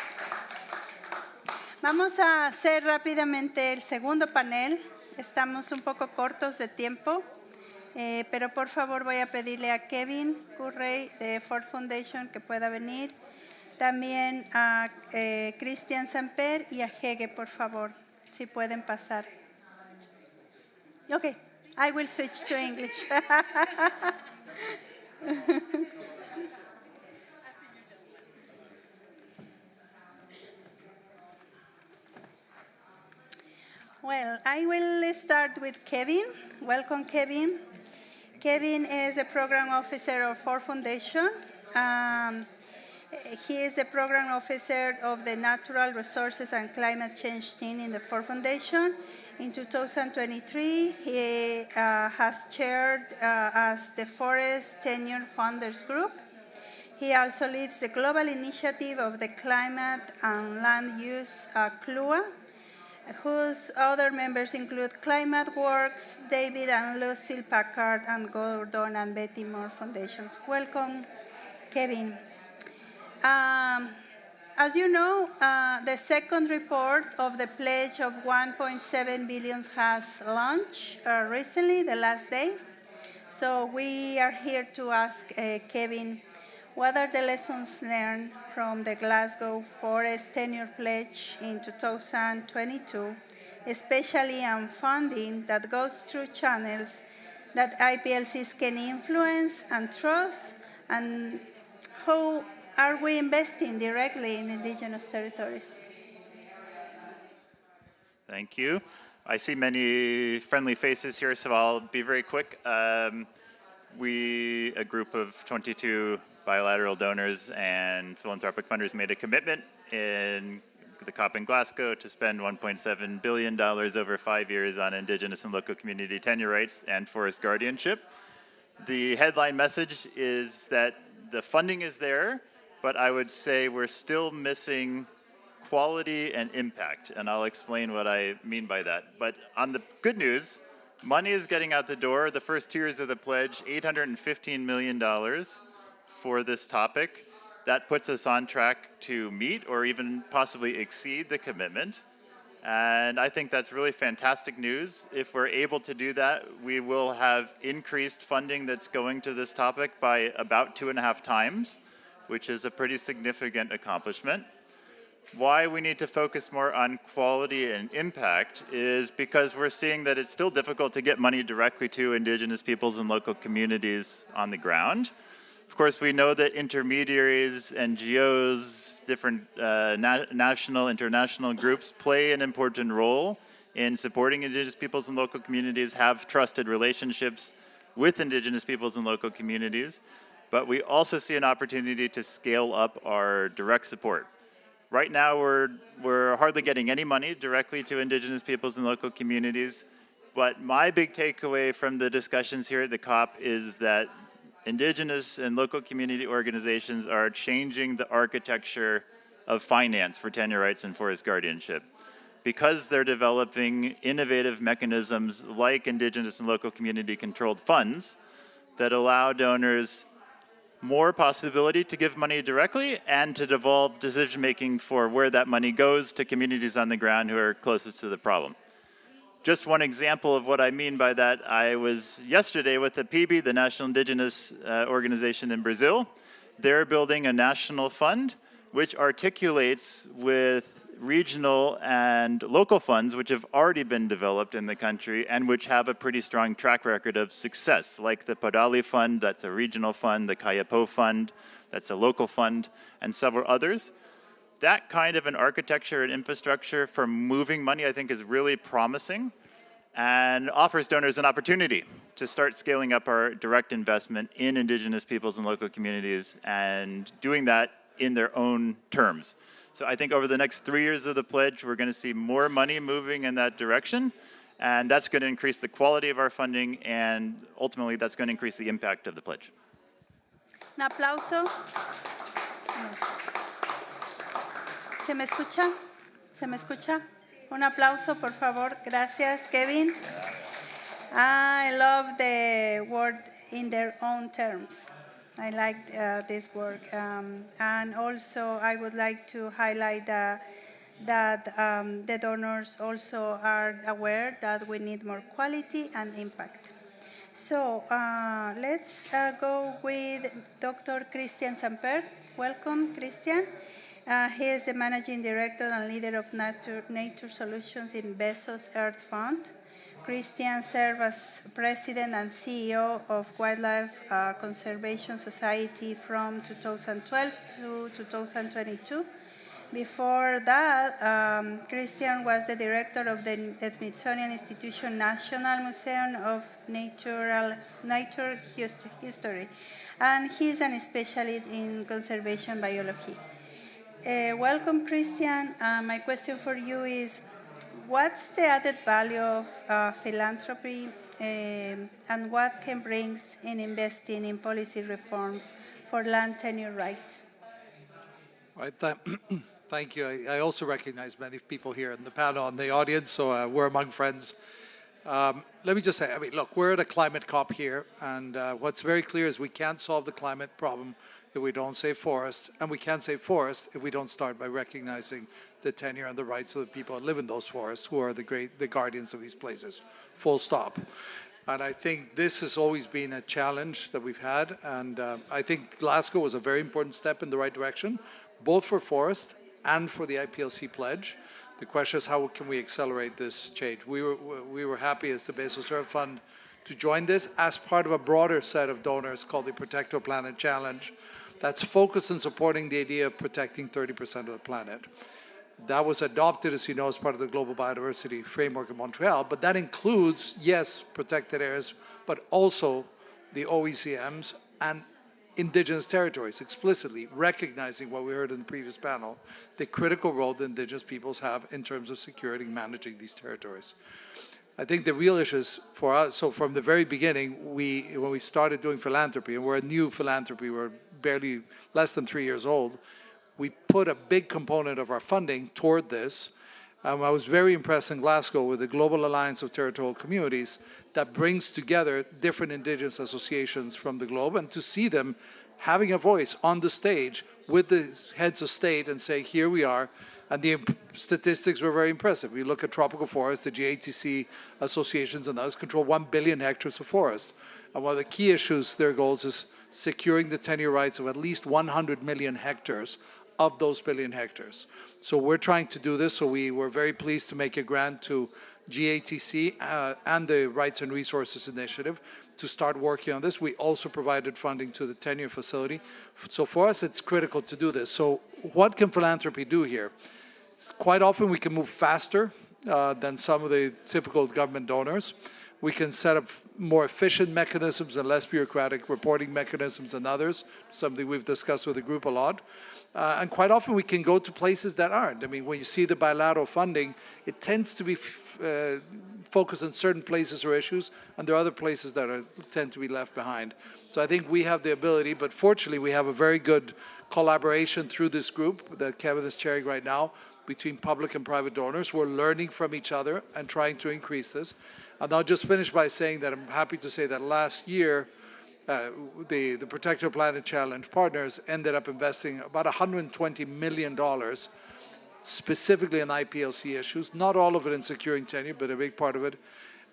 Speaker 20: Vamos a hacer rápidamente el segundo panel. Estamos un poco cortos de tiempo, pero por favor voy a pedirle a Kevin Currey de Ford Foundation que pueda venir. También a Christian Samper y a Hege, por favor, si pueden pasar. Okay, I will switch to English. Well, I will start with Kevin. Welcome, Kevin. Kevin is a program officer of Ford Foundation. He is the program officer of the Natural Resources and Climate Change team in the Ford Foundation. In 2023, he has chaired as the Forest Tenure Founders Group. He also leads the global initiative of the Climate and Land Use CLUA, whose other members include Climate Works, David and Lucille Packard, and Gordon and Betty Moore Foundations. Welcome, Kevin. As you know, the second report of the pledge of 1.7 billion has launched recently, the last day. So we are here to ask Kevin, what are the lessons learned from the Glasgow Forest Tenure Pledge in 2022, especially on funding that goes through channels that IPLCs can influence and trust, and how are we investing directly in indigenous territories?
Speaker 4: Thank you. I see many friendly faces here, so I'll be very quick. We, a group of 22 bilateral donors and philanthropic funders, made a commitment in the COP in Glasgow to spend $1.7 billion over 5 years on indigenous and local community tenure rights and forest guardianship. The headline message is that the funding is there, but I would say we're still missing quality and impact, and I'll explain what I mean by that. But on the good news, money is getting out the door. The first 2 years of the pledge, $815 million for this topic. That puts us on track to meet or even possibly exceed the commitment. And I think that's really fantastic news. If we're able to do that, we will have increased funding that's going to this topic by about 2.5 times, which is a pretty significant accomplishment. Why we need to focus more on quality and impact is because we're seeing that it's still difficult to get money directly to indigenous peoples and local communities on the ground. Of course, we know that intermediaries, NGOs, different national, international groups play an important role in supporting indigenous peoples and local communities, have trusted relationships with indigenous peoples and local communities, but we also see an opportunity to scale up our direct support. Right now, we're hardly getting any money directly to indigenous peoples and local communities, but my big takeaway from the discussions here at the COP is that indigenous and local community organizations are changing the architecture of finance for tenure rights and forest guardianship, because they're developing innovative mechanisms like indigenous and local community controlled funds that allow donors more possibility to give money directly and to devolve decision-making for where that money goes to communities on the ground who are closest to the problem. Just one example of what I mean by that, I was yesterday with the PIB, the National Indigenous Organization in Brazil, they're building a national fund which articulates with regional and local funds which have already been developed in the country and which have a pretty strong track record of success, like the Podali Fund, that's a regional fund, the Kayapo Fund, that's a local fund, and several others. That kind of an architecture and infrastructure for moving money, I think, is really promising and offers donors an opportunity to start scaling up our direct investment in Indigenous peoples and local communities and doing that in their own terms. So I think over the next 3 years of the pledge, we're going to see more money moving in that direction, and that's going to increase the quality of our funding, and ultimately that's going to increase the impact of the pledge.
Speaker 20: Un aplauso. ¿Se me escucha? ¿Se me escucha? Un aplauso, por favor. Gracias, Kevin. I love the word in their own terms. I like this work. And also, I would like to highlight that the donors also are aware that we need more quality and impact. So let's go with Dr. Christian Samper. Welcome, Christian. He is the Managing Director and Leader of Nature Solutions in Bezos Earth Fund. Christian served as President and CEO of Wildlife Conservation Society from 2012 to 2022. Before that, Christian was the director of the Smithsonian Institution National Museum of Nature History, and he's an specialist in conservation biology. Welcome, Christian. My question for you is, what's the added value of philanthropy and what can bring in investing in policy reforms for land tenure rights?
Speaker 7: Right. Thank you. I also recognize many people here in the panel and the audience, so we're among friends. Let me just say, look, we're at a climate COP here, and what's very clear is we can't solve the climate problem if we don't save forests, and we can't save forests if we don't start by recognizing the tenure and the rights of the people that live in those forests, who are the guardians of these places, full stop. And I think this has always been a challenge that we've had, and I think Glasgow was a very important step in the right direction, both for forest and for the IPLC pledge. The question is, how can we accelerate this change? We were happy as the Bezos Earth Fund to join this as part of a broader set of donors called the Protect Our Planet Challenge that's focused on supporting the idea of protecting 30% of the planet. That was adopted, as you know, as part of the Global Biodiversity Framework in Montreal, but that includes, yes, protected areas, but also the OECMs and Indigenous territories, explicitly recognizing what we heard in the previous panel, the critical role that Indigenous peoples have in terms of security and managing these territories. I think the real issues for us, so from the very beginning, when we started doing philanthropy, and we're a new philanthropy, we're barely less than 3 years old, we put a big component of our funding toward this. I was very impressed in Glasgow with the Global Alliance of Territorial Communities that brings together different Indigenous associations from the globe, and to see them having a voice on the stage with the heads of state and say, here we are. And the statistics were very impressive. We look at tropical forests, the GATC associations and others control 1 billion hectares of forest. And one of the key issues, their goals, is securing the tenure rights of at least 100 million hectares of those billion hectares. So we're trying to do this. So we were very pleased to make a grant to GATC and the Rights and Resources Initiative to start working on this. We also provided funding to the tenure facility. So for us, it's critical to do this. So what can philanthropy do here? Quite often we can move faster than some of the typical government donors. We can set up more efficient mechanisms and less bureaucratic reporting mechanisms than others, something we've discussed with the group a lot. And quite often we can go to places that aren't. I mean, when you see the bilateral funding, it tends to be focused on certain places or issues, and there are other places that tend to be left behind. So I think we have the ability, but fortunately we have a very good collaboration through this group that Kevin is chairing right now between public and private donors. We're learning from each other and trying to increase this. And I'll just finish by saying that I'm happy to say that last year, the Protect Our Planet Challenge partners ended up investing about $120 million specifically in IPLC issues, not all of it in securing tenure, but a big part of it.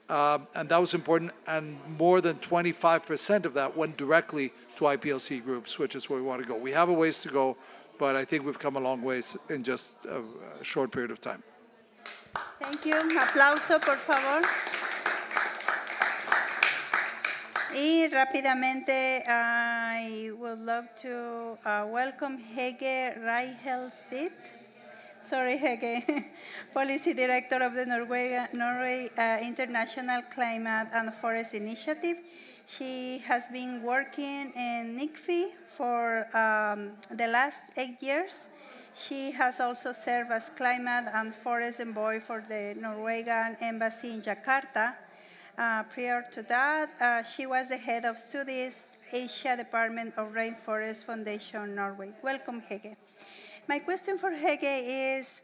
Speaker 7: and that was important, and more than 25% of that went directly to IPLC groups, which is where we want to go. We have a ways to go, but I think we've come a long ways in just a short period of time.
Speaker 20: Thank you. Un aplauso, por favor. Y rápidamente, I would love to welcome Hege Reihelsbit. Sorry, Hege, Policy Director of the Norway International Climate and Forest Initiative. She has been working in NICFI for the last 8 years. She has also served as Climate and Forest Envoy for the Norwegian Embassy in Jakarta. Prior to that, she was the head of Southeast Asia Department of Rainforest Foundation, Norway. Welcome, Hege. My question for Hege is,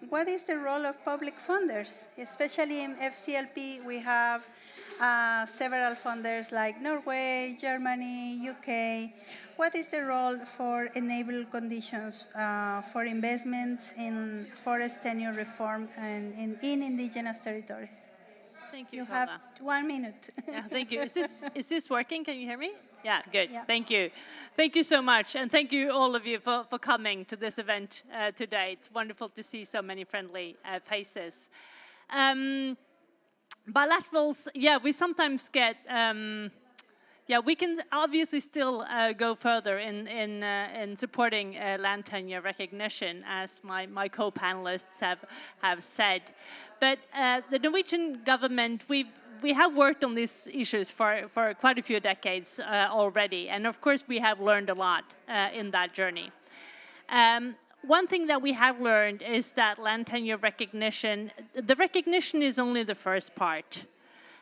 Speaker 20: what is the role of public funders? Especially in FCLP, we have several funders like Norway, Germany, UK. What is the role for enable conditions for investments in forest tenure reform and in indigenous territories?
Speaker 5: Thank you.
Speaker 20: You have 1 minute.
Speaker 5: Yeah, thank you. Is this working? Can you hear me? Yeah, good. Yeah. Thank you. Thank you so much. And thank you, all of you, for coming to this event today. It's wonderful to see so many friendly faces. Bilaterals, yeah, we sometimes get... yeah, we can obviously still go further in supporting land tenure recognition, as my co-panelists have said. But the Norwegian government, we have worked on these issues for quite a few decades already, and of course we have learned a lot in that journey. One thing that we have learned is that land tenure recognition, the recognition is only the first part.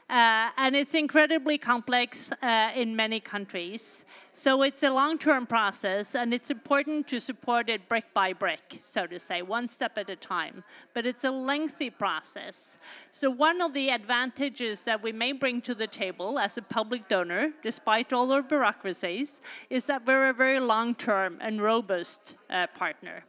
Speaker 5: And it's incredibly complex in many countries. So it's a long-term process, and it's important to support it brick by brick, so to say, one step at a time. But it's a lengthy process. So one of the advantages that we may bring to the table as a public donor, despite all our bureaucracies, is that we're a very long-term and robust partner.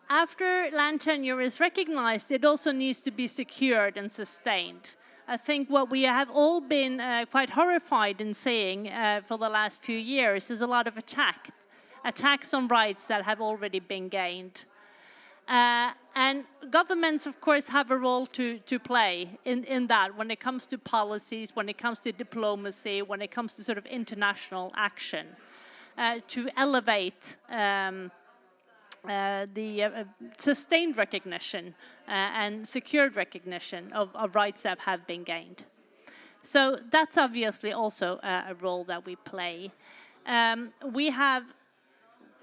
Speaker 5: After land tenure is recognized, it also needs to be secured and sustained. I think what we have all been quite horrified in seeing for the last few years is a lot of attacks on rights that have already been gained. And governments, of course, have a role to play in that when it comes to policies, when it comes to diplomacy, when it comes to sort of international action, to elevate the sustained recognition and secured recognition of rights that have been gained. So that's obviously also a role that we play. We have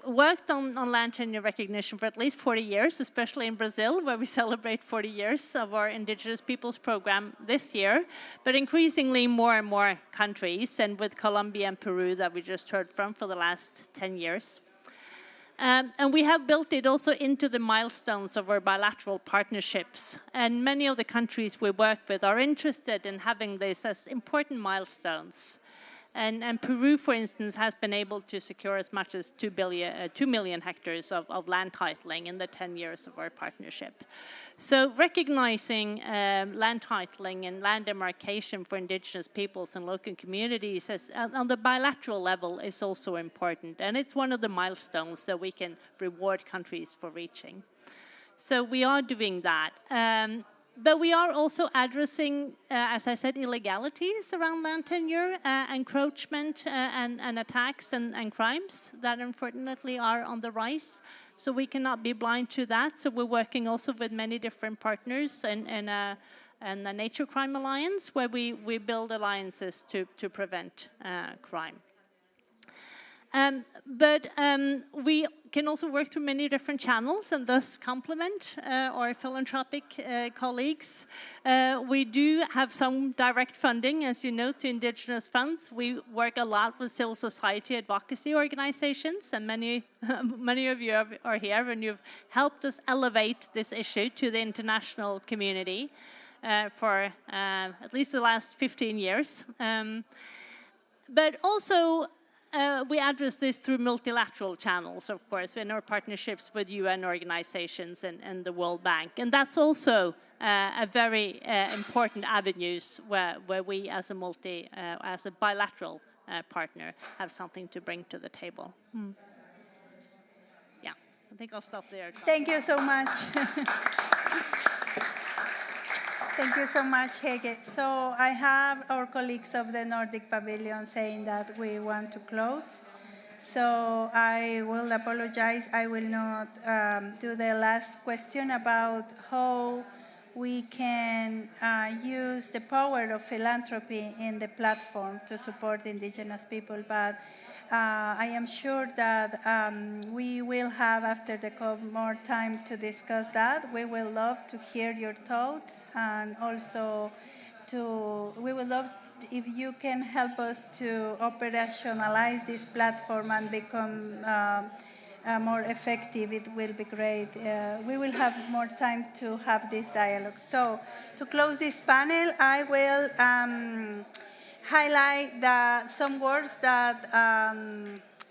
Speaker 5: worked on land tenure recognition for at least 40 years, especially in Brazil, where we celebrate 40 years of our Indigenous Peoples program this year, but increasingly more and more countries, and with Colombia and Peru that we just heard from for the last 10 years. And we have built it also into the milestones of our bilateral partnerships. And many of the countries we work with are interested in having this as important milestones. And Peru, for instance, has been able to secure as much as 2 million hectares of land titling in the 10 years of our partnership. So recognizing land titling and land demarcation for indigenous peoples and local communities on the bilateral level is also important. And it's one of the milestones that we can reward countries for reaching. So we are doing that. But we are also addressing, as I said, illegalities around land tenure, encroachment and attacks and crimes that unfortunately are on the rise. So we cannot be blind to that. So we're working also with many different partners and the Nature Crime Alliance, where we build alliances to prevent crime. But we can also work through many different channels and thus complement our philanthropic colleagues. We do have some direct funding, as you know, to indigenous funds. We work a lot with civil society advocacy organizations, and many of you are here, and you've helped us elevate this issue to the international community for at least the last 15 years. But also, we address this through multilateral channels, of course, in our partnerships with UN organizations and the World Bank. And that's also a very important avenues where we as a bilateral partner have something to bring to the table. Yeah, I think I'll stop there.
Speaker 20: Thank you so much. Thank you so much, Hege. So I have our colleagues of the Nordic Pavilion saying that we want to close. So I will apologize. I will not do the last question about how we can use the power of philanthropy in the platform to support indigenous people. But I am sure that we will have, after the COP, more time to discuss that. We will love to hear your thoughts, and also we would love if you can help us to operationalize this platform and become more effective. It will be great. We will have more time to have this dialogue. So to close this panel, I will highlight some words that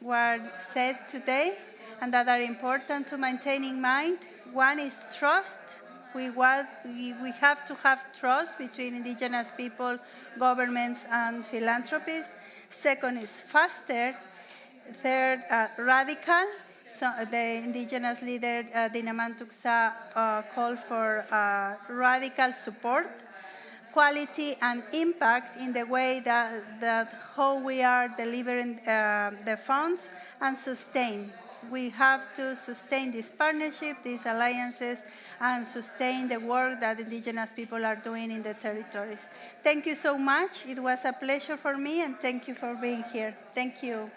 Speaker 20: were said today and that are important to maintain in mind. One is trust. We have to have trust between indigenous people, governments, and philanthropists. Second is faster. Third, radical. So the indigenous leader, Dina Mantuksa, called for radical support, quality, and impact in the way that how we are delivering the funds, and sustain. We have to sustain this partnership, these alliances, and sustain the work that indigenous people are doing in the territories. Thank you so much. It was a pleasure for me, and thank you for being here. Thank you.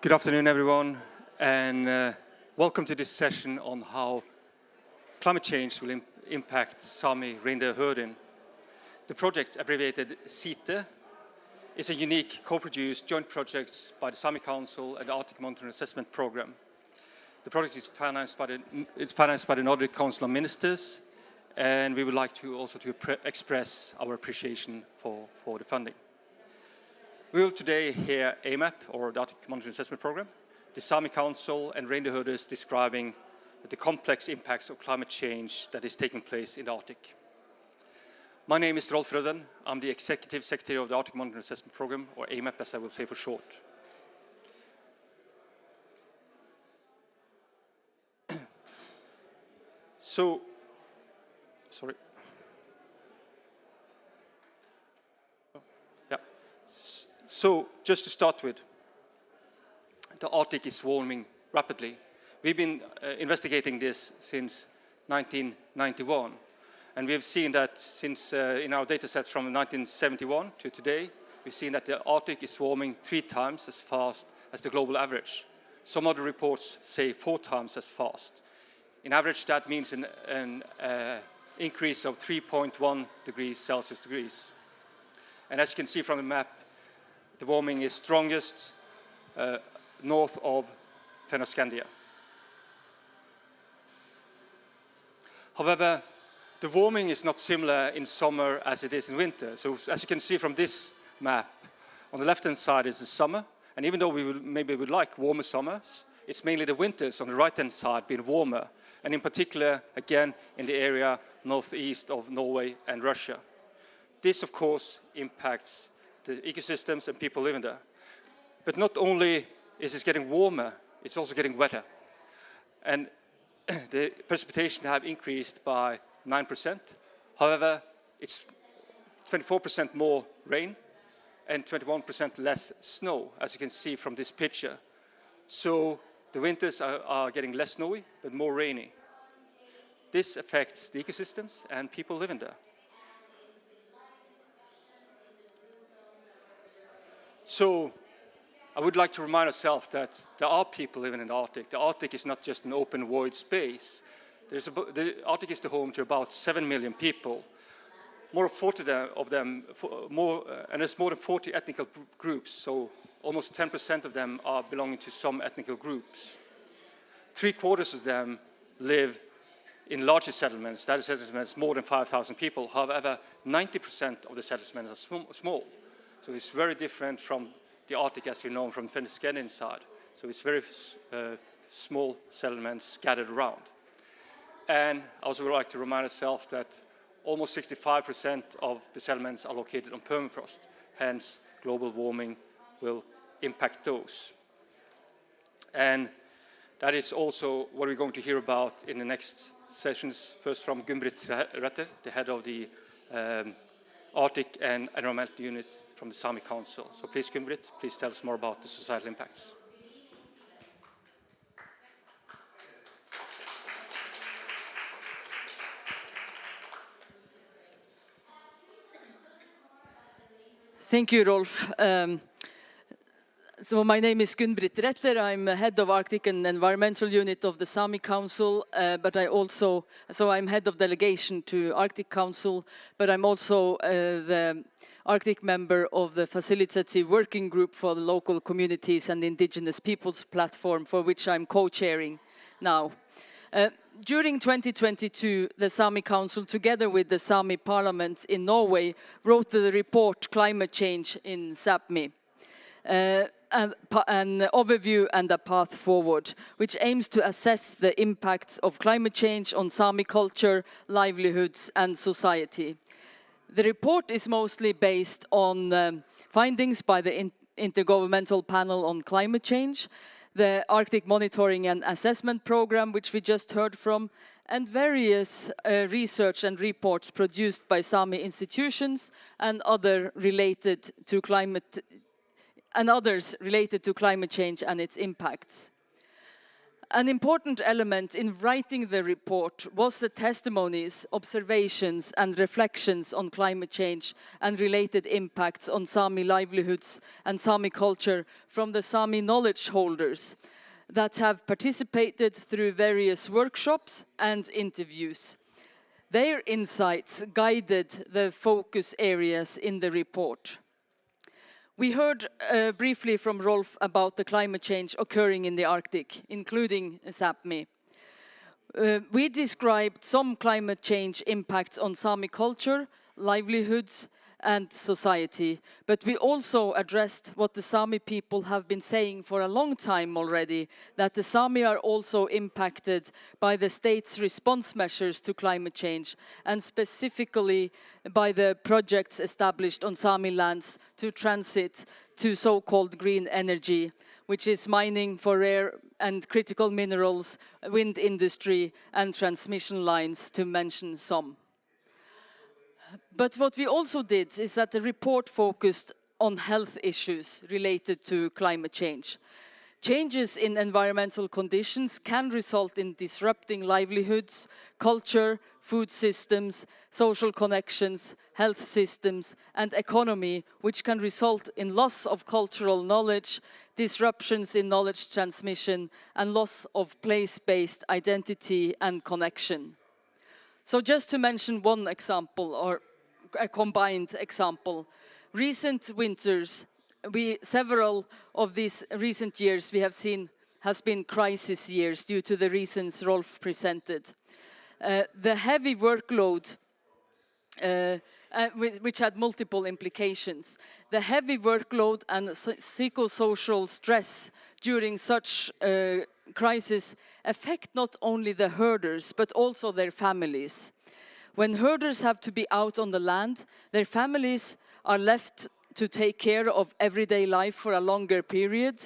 Speaker 9: Good afternoon, everyone, and welcome to this session on how climate change will impact Sami reindeer herding. The project, abbreviated SITE, is a unique co-produced joint project by the Sami Council and the Arctic Monitoring Assessment Program. The project is financed by the Nordic Council of Ministers, and we would like to also express our appreciation for the funding. We will today hear AMAP, or the Arctic Monitoring Assessment Program, the Sami Council and reindeer herders describing the complex impacts of climate change that is taking place in the Arctic. My name is Rolf Rødden. I'm the Executive Secretary of the Arctic Monitoring Assessment Program, or AMAP as I will say for short. So, just to start with, the Arctic is warming rapidly. We've been investigating this since 1991, and we have seen that since in our data sets from 1971 to today, we've seen that the Arctic is warming 3 times as fast as the global average. Some other reports say 4 times as fast. In average, that means an increase of 3.1 degrees Celsius. And as you can see from the map, the warming is strongest north of Fennoscandia. However, the warming is not similar in summer as it is in winter. So as you can see from this map, on the left-hand side is the summer, and even though maybe would like warmer summers, it's mainly the winters on the right-hand side being warmer, and in particular, again, in the area northeast of Norway and Russia. This, of course, impacts the ecosystems and people living there. But not only is it getting warmer, it's also getting wetter. And the precipitation have increased by 9%. However, it's 24% more rain and 21% less snow, as you can see from this picture. So the winters are getting less snowy, but more rainy. This affects the ecosystems and people living there. So I would like to remind ourselves that there are people living in the Arctic. The Arctic is not just an open void space. The Arctic is the home to about 7 million people. More than 40 of them, and there's more than 40 ethnic groups, so almost 10% of them are belonging to some ethnic groups. 3/4 of them live in larger settlements, that is settlements more than 5,000 people. However, 90% of the settlements are small. So it's very different from the Arctic as we know from the Fennoscandian side. So it's very small settlements scattered around. And I also would like to remind ourselves that almost 65% of the settlements are located on permafrost. Hence, global warming will impact those. And that is also what we're going to hear about in the next sessions. First from Gun-Britt Retter, the head of the Arctic and Environmental Unit from the Sami Council. So please, Gun-Britt, please tell us more about the societal impacts.
Speaker 10: Thank you, Rolf. So my name is Gun-Britt Retter. I'm head of Arctic and Environmental Unit of the Sami Council, but I'm head of delegation to Arctic Council, but I'm also the Arctic member of the Facilitative Working Group for the Local Communities and Indigenous Peoples platform, for which I'm co-chairing now. During 2022, the Sami Council, together with the Sami Parliament in Norway, wrote the report Climate Change in Sápmi. An overview and a path forward, which aims to assess the impacts of climate change on Sami culture, livelihoods and society. The report is mostly based on findings by the Intergovernmental Panel on Climate Change, the Arctic Monitoring and Assessment Program, which we just heard from, and various research and reports produced by Sami institutions and others related to climate change and its impacts. An important element in writing the report was the testimonies, observations and reflections on climate change and related impacts on Sami livelihoods and Sami culture from the Sami knowledge holders that have participated through various workshops and interviews. Their insights guided the focus areas in the report. We heard briefly from Rolf about the climate change occurring in the Arctic, including Sápmi. We described some climate change impacts on Sami culture, livelihoods, and society, but we also addressed what the Sami people have been saying for a long time already, that the Sami are also impacted by the state's response measures to climate change, and specifically by the projects established on Sami lands to transit to so-called green energy, which is mining for rare and critical minerals, wind industry, and transmission lines, to mention some. But what we also did is that the report focused on health issues related to climate change. Changes in environmental conditions can result in disrupting livelihoods, culture, food systems, social connections, health systems, and economy, which can result in loss of cultural knowledge, disruptions in knowledge transmission, and loss of place-based identity and connection. So just to mention one example, or a combined example, recent winters, several of these recent years we have seen has been crisis years due to the reasons Rolf presented. The heavy workload, which had multiple implications. The heavy workload and psychosocial stress during such crisis affect not only the herders, but also their families. When herders have to be out on the land, their families are left to take care of everyday life for a longer period.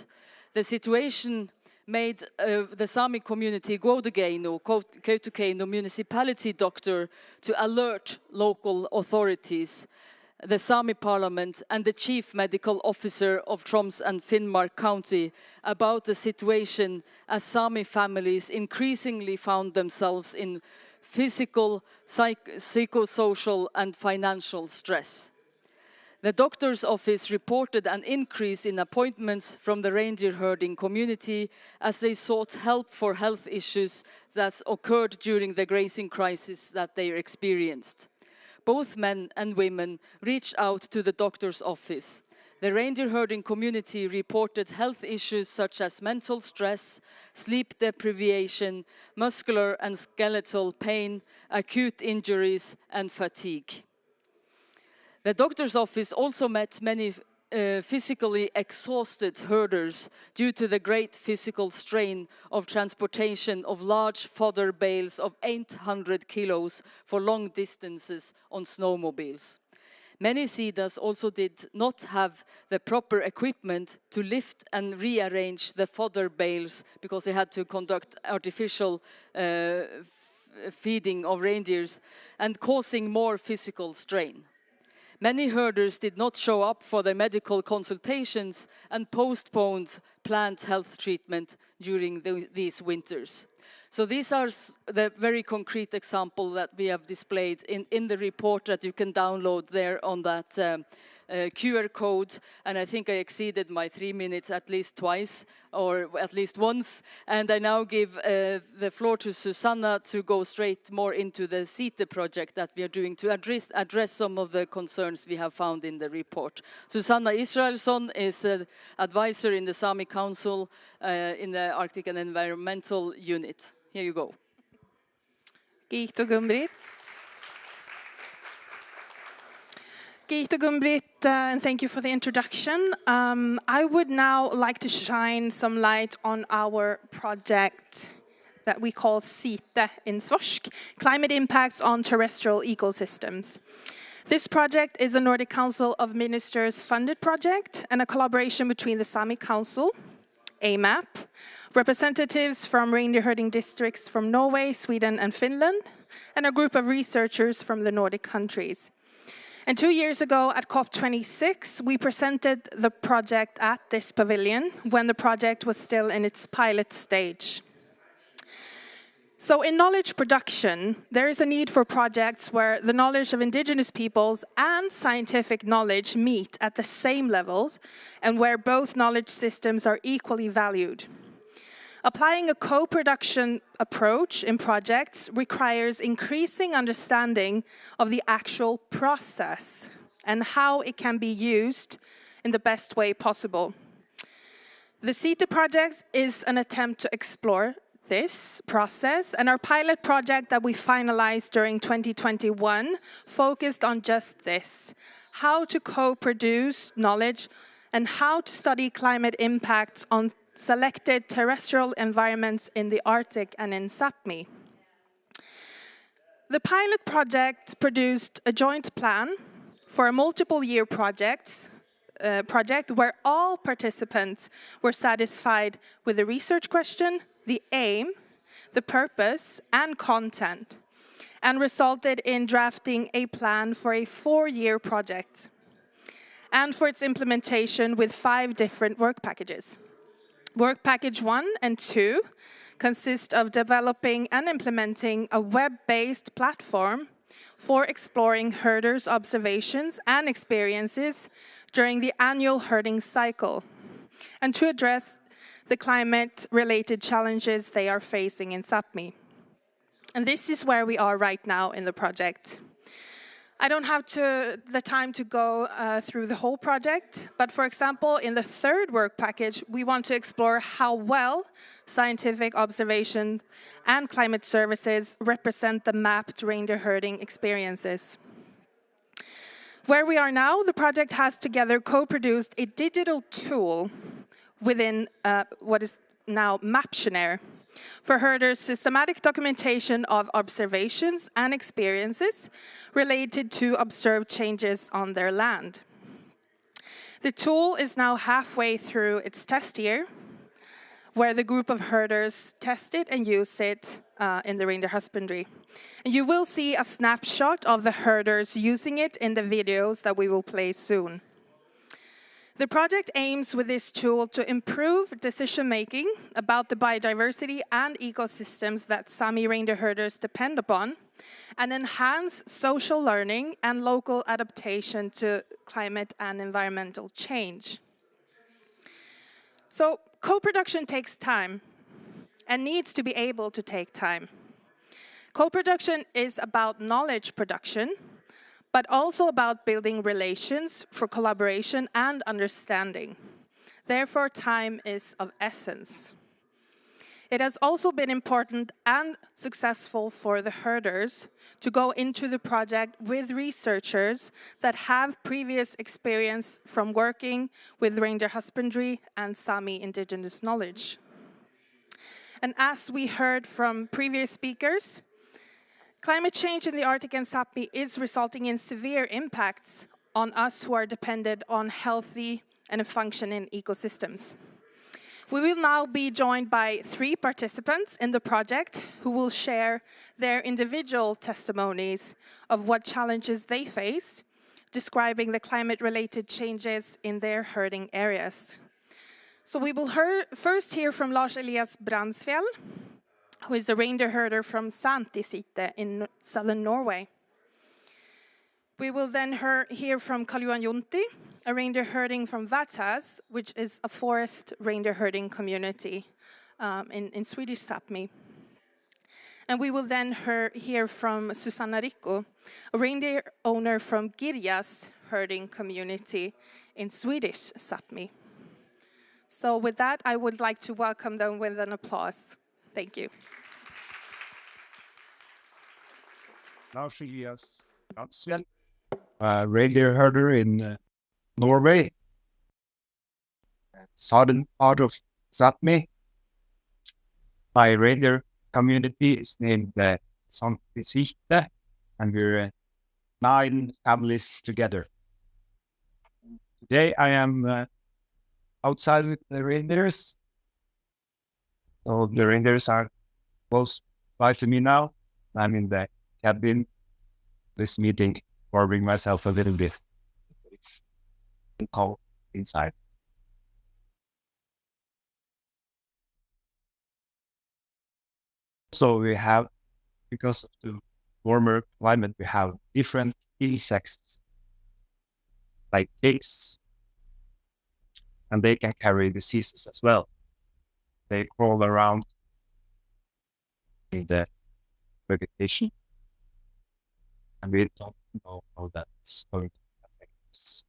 Speaker 10: The situation made the Sami community Kautokeino municipality doctor to alert local authorities, the Sami parliament and the chief medical officer of Troms and Finnmark County about the situation as Sami families increasingly found themselves in physical, psychosocial and financial stress. The doctor's office reported an increase in appointments from the reindeer herding community as they sought help for health issues that occurred during the grazing crisis that they experienced. Both men and women reached out to the doctor's office. The reindeer herding community reported health issues such as mental stress, sleep deprivation, muscular and skeletal pain, acute injuries, and fatigue. The doctor's office also met many physically exhausted herders due to the great physical strain of transportation of large fodder bales of 800 kilos for long distances on snowmobiles. Many Sidas also did not have the proper equipment to lift and rearrange the fodder bales because they had to conduct artificial feeding of reindeers and causing more physical strain. Many herders did not show up for their medical consultations and postponed planned health treatment during these winters. So these are the very concrete example that we have displayed in the report that you can download there on that QR code, and I think I exceeded my 3 minutes at least twice, or at least once, and I now give the floor to Susanna to go straight more into the CITE project that we are doing to address some of the concerns we have found in the report. Susanna Israelsson is an advisor in the Sami Council in the Arctic and Environmental Unit. Here you go.
Speaker 17: Giito Gumbrit. And thank you for the introduction. I would now like to shine some light on our project that we call CITE in Svorsk, Climate Impacts on Terrestrial Ecosystems. This project is a Nordic Council of Ministers funded project and a collaboration between the Sami Council, AMAP, representatives from reindeer herding districts from Norway, Sweden and Finland, and a group of researchers from the Nordic countries. And 2 years ago at COP26, we presented the project at this pavilion when the project was still in its pilot stage. So in knowledge production, there is a need for projects where the knowledge of indigenous peoples and scientific knowledge meet at the same levels and where both knowledge systems are equally valued. Applying a co-production approach in projects requires increasing understanding of the actual process and how it can be used in the best way possible. The CETA project is an attempt to explore this process, and our pilot project that we finalized during 2021 focused on just this: how to co-produce knowledge and how to study climate impacts on selected terrestrial environments in the Arctic and in Sápmi. The pilot project produced a joint plan for a multiple-year project where all participants were satisfied with the research question, the aim, the purpose, and content, and resulted in drafting a plan for a 4-year project and for its implementation with 5 different work packages. Work package 1 and 2 consist of developing and implementing a web-based platform for exploring herders' observations and experiences during the annual herding cycle, and to address the climate-related challenges they are facing in Sápmi. And this is where we are right now in the project. I don't have the time to go through the whole project, but for example, in the 3rd work package, we want to explore how well scientific observation and climate services represent the mapped reindeer herding experiences. Where we are now, the project has together co-produced a digital tool within what is now Maptionnaire for herders' systematic documentation of observations and experiences related to observed changes on their land. The tool is now halfway through its test year, where the group of herders test it and use it in the reindeer husbandry. And you will see a snapshot of the herders using it in the videos that we will play soon. The project aims with this tool to improve decision-making about the biodiversity and ecosystems that Sami reindeer herders depend upon, and enhance social learning and local adaptation to climate and environmental change. So, co-production takes time and needs to be able to take time. Co-production is about knowledge production, but also about building relations for collaboration and understanding. Therefore, time is of essence. It has also been important and successful for the herders to go into the project with researchers that have previous experience from working with reindeer husbandry and Sami indigenous knowledge. And as we heard from previous speakers, climate change in the Arctic and Sápmi is resulting in severe impacts on us who are dependent on healthy and functioning ecosystems. We will now be joined by 3 participants in the project who will share their individual testimonies of what challenges they face, describing the climate-related changes in their herding areas. So we will first hear from Lars Elias Bransfjell, who is a reindeer herder from Santisite in southern Norway. We will then hear from Karl-Johan Juntti, a reindeer herding from Vatas, which is a forest reindeer herding community in Swedish Sápmi. And we will then hear from Susanna Rico, a reindeer owner from Girjas herding community in Swedish Sápmi. So with that, I would like to welcome them with an applause. Thank you.
Speaker 12: Lars Elias Bransfjell, reindeer herder in Norway, southern part of Sápmi. My reindeer community is named Santisite, and we're 9 families together. Today I am outside with the reindeers. So the reindeers are close by to me now. I'm in the cabin, this meeting, warming myself a little bit. It's cold inside. Also, we have, because of the warmer climate, we have different insects like ticks, and they can carry diseases as well. They crawl around in the vegetation, and we don't know how that's going to affect us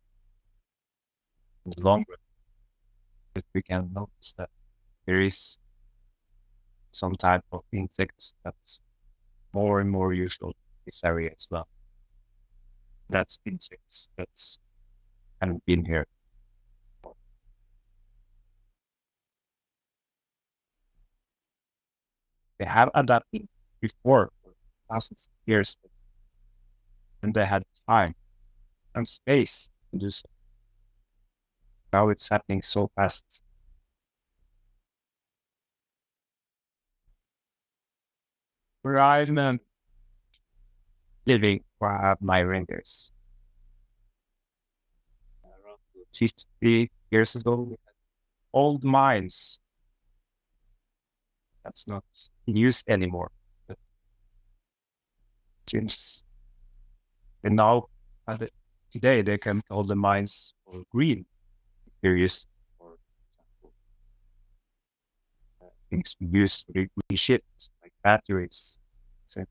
Speaker 12: in the long run. But we can notice that there is some type of insects that's more and more usual in this area as well. That's insects that's haven't been here. They have adapted before for thousands of years, and they had time and space to do so. Now it's happening so fast. Where I'm living, where I have my reindeers. Around 50 years ago, we had old mines that's not in use anymore. But since and now, today, they can call the mines for green. They're used for example, things we use for the green ships, like batteries, etc.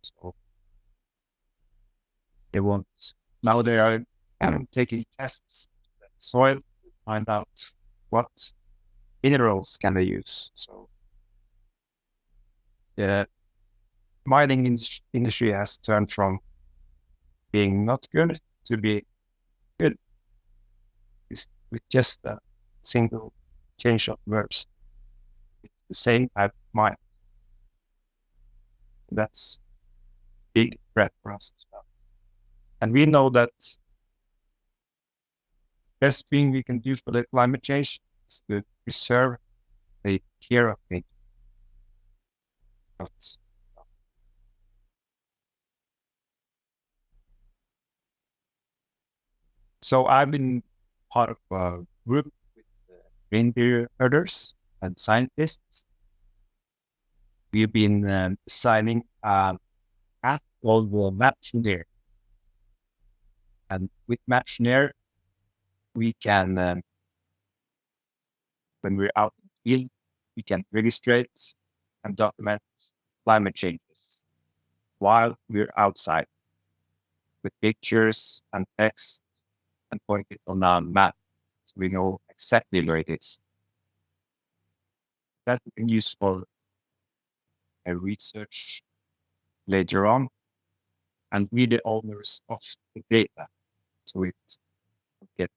Speaker 12: So they want, now they are taking tests of the soil to find out what minerals can they use. So the mining industry has turned from being not good to be good with just a single change of verbs. It's the same type of mine. That's a big threat for us as well. And we know that best thing we can do for the climate change is to preserve the care of nature. So I've been part of a group with reindeer herders and scientists. We've been designing an app called Planetary. And with Planetary, we can, when we're out in the field, we can register and document climate changes while we're outside with pictures and text and point it on a map so we know exactly where it is. That we can use for a research later on, and we the owners of the data, so it get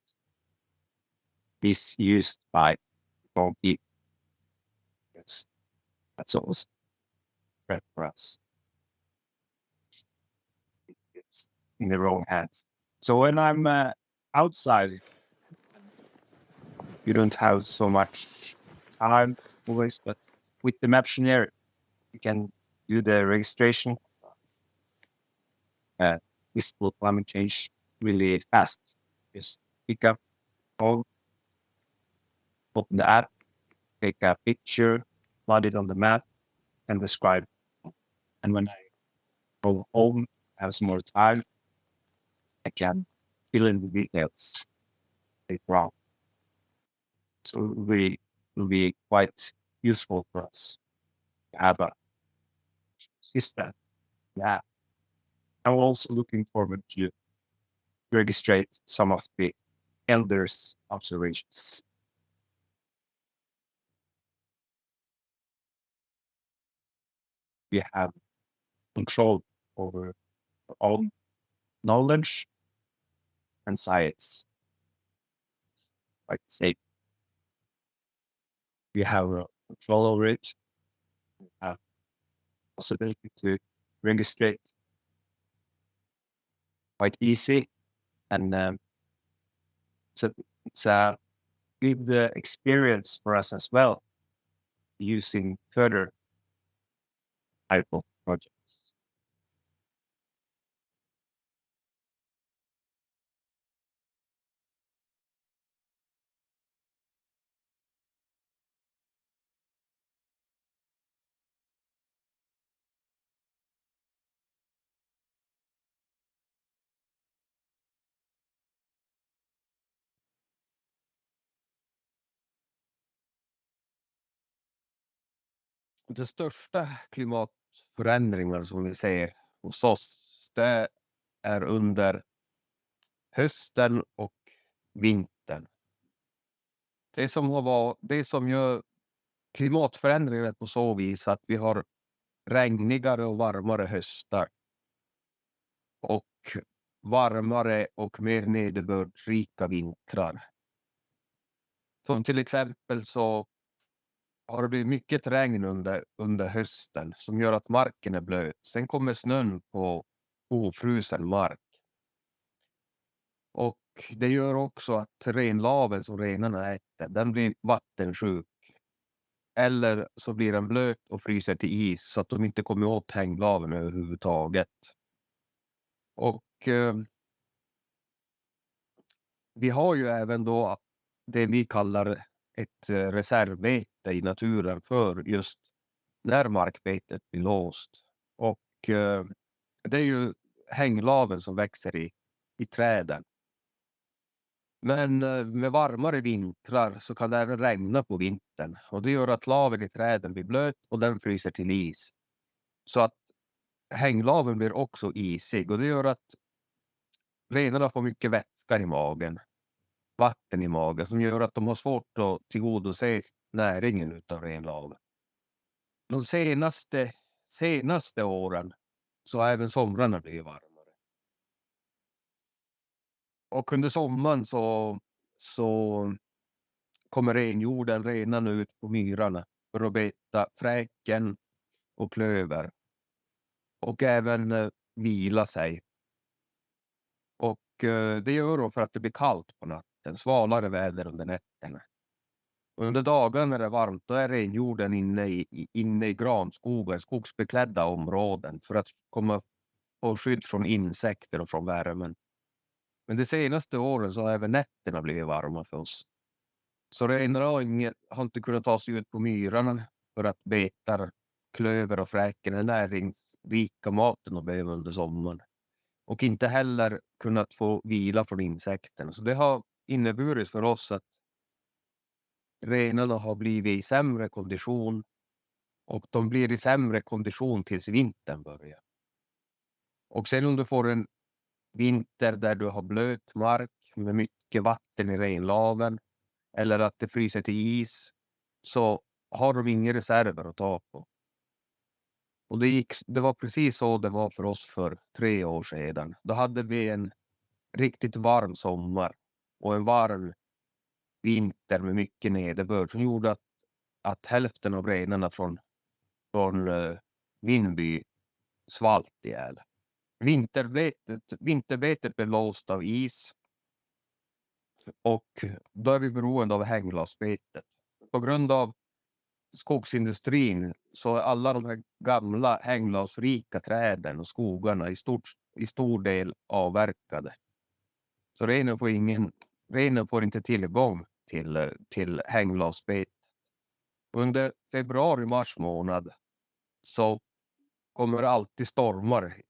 Speaker 12: misused by wrong people. Yes, that's also threat for us. It gets in the wrong hands. So when I'm outside, you don't have so much time always, but with the Maptionary, you can do the registration visible climate change really fast. Just pick up phone, open the app, take a picture, plot it on the map, and describe. And when I go home, have some more time, I can fill in the details later on. So it will be quite useful for us to have a system. Yeah. I'm also looking forward to register some of the elders' observations. We have control over our own knowledge and science. Like say, we have control over it. We have possibility to register quite easy, and it's a good experience for us as well, using further type of projects.
Speaker 11: Den största klimatförändringen som vi ser hos oss, det är under hösten och vintern. Det som gör klimatförändringen på så vis att vi har regnigare och varmare höstar och varmare och mer nederbördsrika vintrar. Som till exempel så har det blivit mycket regn under hösten som gör att marken är blöt. Sen kommer snön på ofrusen mark. Och det gör också att renlaven som renarna äter, den blir vattensjuk. Eller så blir den blöt och fryser till is så att de inte kommer åt hänglaven överhuvudtaget. Och vi har ju även då det vi kallar ett reservbete i naturen för just när markbetet blir låst. Och det är ju hänglaven som växer i träden. Men med varmare vintrar så kan det även regna på vintern. Och det gör att laven i träden blir blöt och den fryser till is. Så att hänglaven blir också isig. Och det gör att renarna får mycket vätska i magen. Vatten i magen som gör att de har svårt att tillgodose näringen utav renlaven. De senaste åren så har även somrarna blivit varmare. Och under sommaren så kommer renarna ut på myrarna för att beta fräken och klöver. Och även vila sig. Och det gör då för att det blir kallt på natten, svalare väder under nätterna. Och under dagen när det är varmt då är renjorden inne i granskogen, skogsbeklädda områden för att komma på skydd från insekter och från värmen. Men de senaste åren så har även nätterna blivit varma för oss. Så renarna har inte kunnat ta sig ut på myrarna för att beta klöver och fräken, den näringsrika maten de behöver under sommaren. Och inte heller kunnat få vila från insekterna. Så det har inneburit för oss att renarna har blivit i sämre kondition. Och de blir i sämre kondition tills vintern börjar. Och sen om du får en vinter där du har blöt mark med mycket vatten i renlaven. Eller att det fryser till is. Så har de inga reserver att ta på. Och det var precis så det var för oss för 3 år sedan. Då hade vi en riktigt varm sommar och en varm vinter med mycket nederbörd som gjorde att hälften av renarna från Vindby svalt ihjäl. Vinterbetet blev låst av is och då är vi beroende av hänglavsbetet. På grund av skogsindustrin så är alla de här gamla hänglavsrika träden och skogarna i stor del avverkade. Så renen får inte tillgång till hänglavsbetet. Under februari-mars månad så kommer det alltid stormar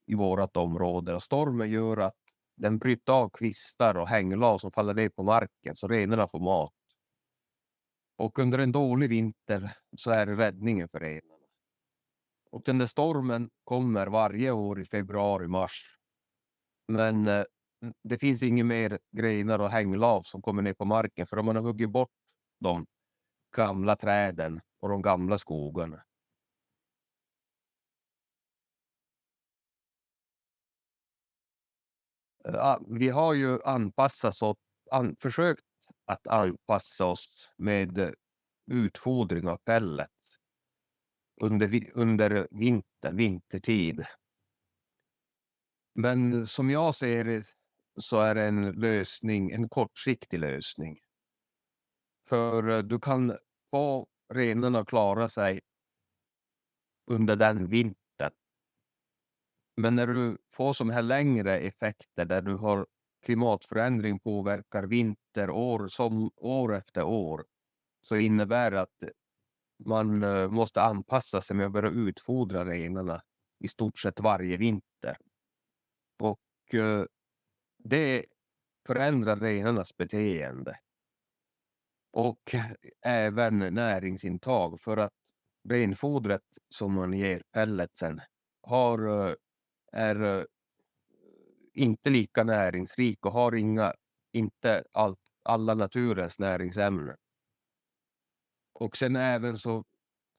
Speaker 11: i vårat område. Och stormen gör att den bryter av kvistar och hänglav som faller ner på marken så renarna får mat. Och under en dålig vinter så är det räddningen för renarna. Och den där stormen kommer varje år i februari-mars. Men det finns inga mer grenar och hänglav som kommer ner på marken. För om man har huggit bort de gamla träden och de gamla skogarna. Vi har ju försökt att anpassa oss med utfodring av pellets under vintertid. Men som jag ser det så är det en kortsiktig lösning. För du kan få renarna att klara sig under den vintern. Men när du får som här längre effekter där du har klimatförändring påverkar år efter år så innebär det att man måste anpassa sig med att börja utfodra renarna i stort sett varje vinter. Och det förändrar renarnas beteende. Och även näringsintag för att renfodret som man ger pelletsen är inte lika näringsrik och har inte alla naturens näringsämnen. Och sen även så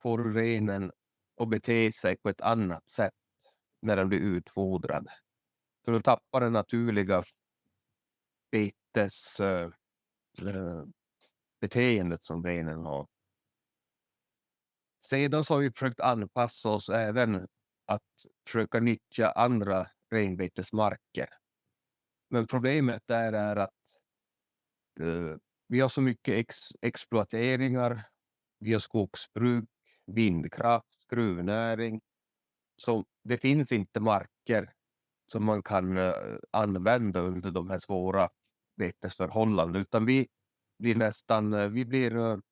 Speaker 11: får renen att bete sig på ett annat sätt när den blir utfodrad. För då tappar den naturliga beteendet som renen har. Sedan så har vi försökt anpassa oss även att försöka nyttja andra renbetesmarker. Men problemet där är att vi har så mycket exploateringar, vi har skogsbruk, vindkraft, gruvnäring. Så det finns inte marker som man kan använda under de här svåra betesförhållanden, utan vi blir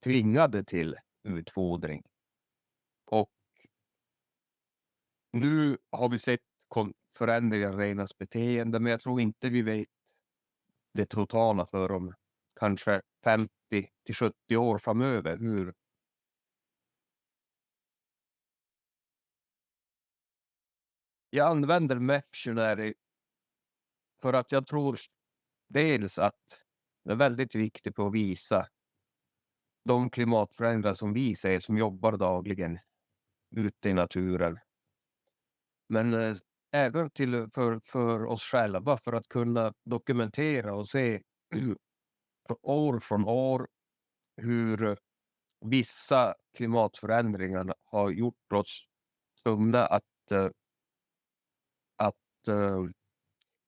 Speaker 11: tvingade till utfodring. Och nu har vi sett förändringar i renens beteende, men jag tror inte vi vet det totala för om kanske 50 till 70 år framöver. Jag använder Planetary för att jag tror dels att det är väldigt viktigt att visa de klimatförändringar som vi ser som jobbar dagligen ute i naturen. Men även för oss själva, för att kunna dokumentera och se år från år hur vissa klimatförändringar har gjort oss tvungna att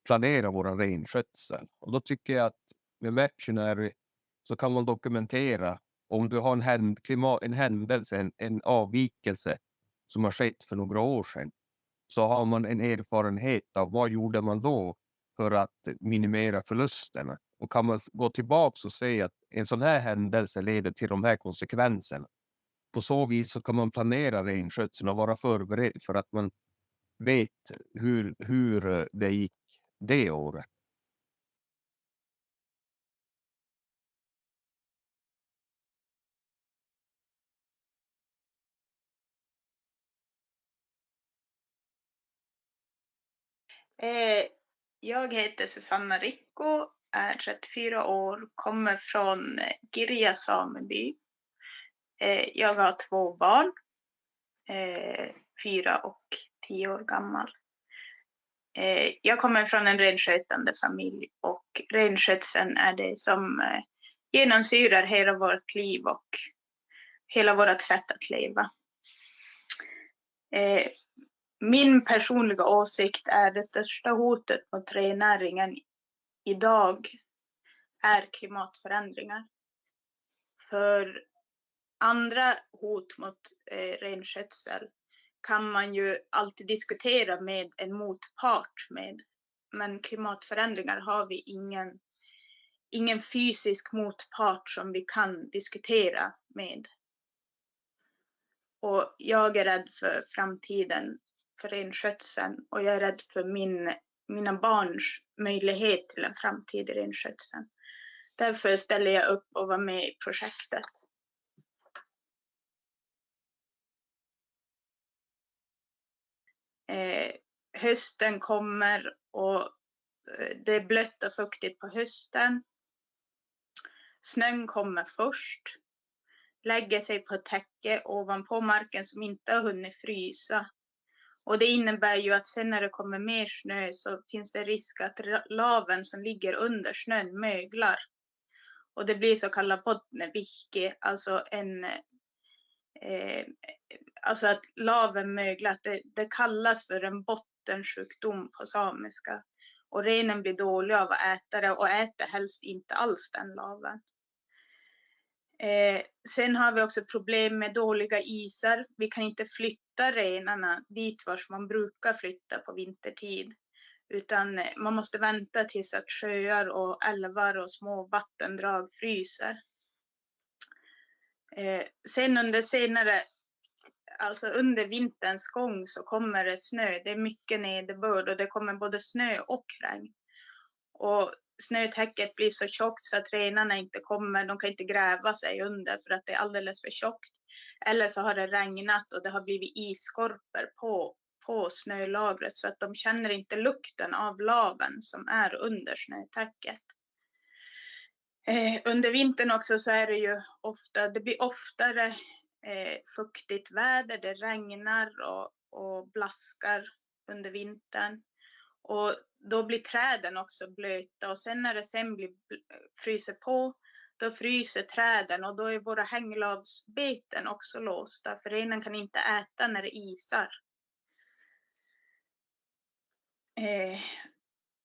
Speaker 11: planera vår renskötsel. Och då tycker jag att med Planetary så kan man dokumentera om du har en händelse, en avvikelse som har skett för några år sedan. Så har man en erfarenhet av vad gjorde man då för att minimera förlusterna. Och kan man gå tillbaka och se att en sån här händelse leder till de här konsekvenserna. På så vis så kan man planera renskötseln och vara förberedd för att man vet hur det gick det året.
Speaker 8: Jag heter Susanna Ricko, är 34 år, kommer från Girja sameby. Jag har 2 barn, 4 och 10 år gammal. Jag kommer från en renskötande familj och renskötseln är det som genomsyrar hela vårt liv och hela vårt sätt att leva. Min personliga åsikt är det största hotet mot rennäringen idag är klimatförändringar. För andra hot mot renskötsel kan man ju alltid diskutera med en motpart med. Men klimatförändringar har vi ingen fysisk motpart som vi kan diskutera med. Och jag är rädd för framtiden för renskötseln och jag är rädd för mina barns möjlighet till en framtid i renskötseln. Därför ställer jag upp och var med i projektet. Hösten kommer och det är blött och fuktigt på hösten. Snön kommer först. Lägger sig på ett täcke ovanpå marken som inte har hunnit frysa. Och det innebär ju att sen när det kommer mer snö så finns det risk att laven som ligger under snön möglar. Och det blir så kallad bottenvihke, alltså alltså att laven möglar. Det kallas för en bottensjukdom på samiska. Och renen blir dålig av att äta det och äter helst inte alls den laven. Sen har vi också problem med dåliga isar. Vi kan inte flytta renarna dit vars man brukar flytta på vintertid. Utan man måste vänta tills att sjöar och älvar och små vattendrag fryser. Sen under vinterns gång så kommer det snö. Det är mycket nederbörd och det kommer både snö och regn. Och snötäcket blir så tjockt så att renarna inte kommer, de kan inte gräva sig under för att det är alldeles för tjockt. Eller så har det regnat och det har blivit isskorpor på snölagret så att de känner inte lukten av laven som är under snötäcket. Under vintern också så är det ju det blir oftare fuktigt väder, det regnar och blaskar under vintern. Och då blir träden också blöta och sen när det fryser på, då fryser träden och då är våra hänglavsbeten också låsta för renen kan inte äta när det isar.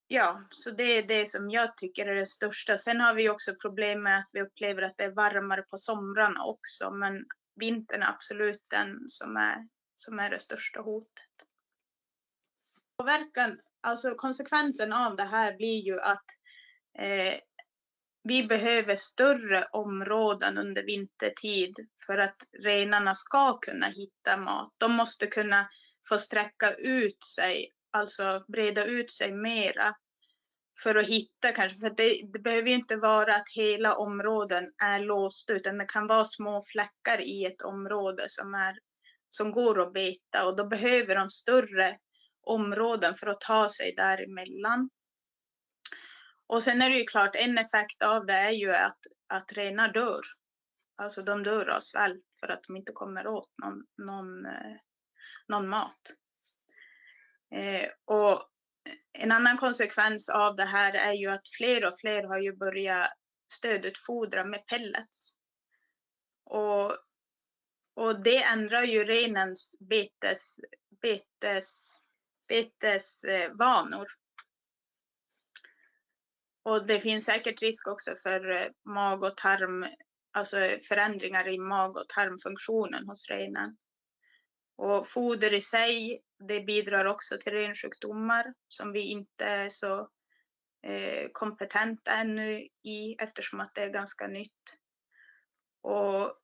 Speaker 8: Ja, så det är det som jag tycker är det största. Sen har vi också problem med att vi upplever att det är varmare på somrarna också. Men vintern är absolut den som är det största hotet. Alltså konsekvensen av det här blir ju att vi behöver större områden under vintertid för att renarna ska kunna hitta mat. De måste kunna få sträcka ut sig, alltså breda ut sig mera för att hitta kanske. För det behöver ju inte vara att hela områden är låsta utan det kan vara små fläckar i ett område som går att beta och då behöver de större områden för att ta sig däremellan. Och sen är det ju klart, en effekt av det är ju att renar dör. Alltså de dör av svält för att de inte kommer åt någon mat. Och en annan konsekvens av det här är ju att fler och fler har ju börjat stödutfodra med pellets. Och det ändrar ju renens betesvanor. Och det finns säkert risk också för mag- och tarm, alltså förändringar i mag- och tarmfunktionen hos renen. Och foder i sig, det bidrar också till rensjukdomar som vi inte är så kompetenta ännu i eftersom att det är ganska nytt. Och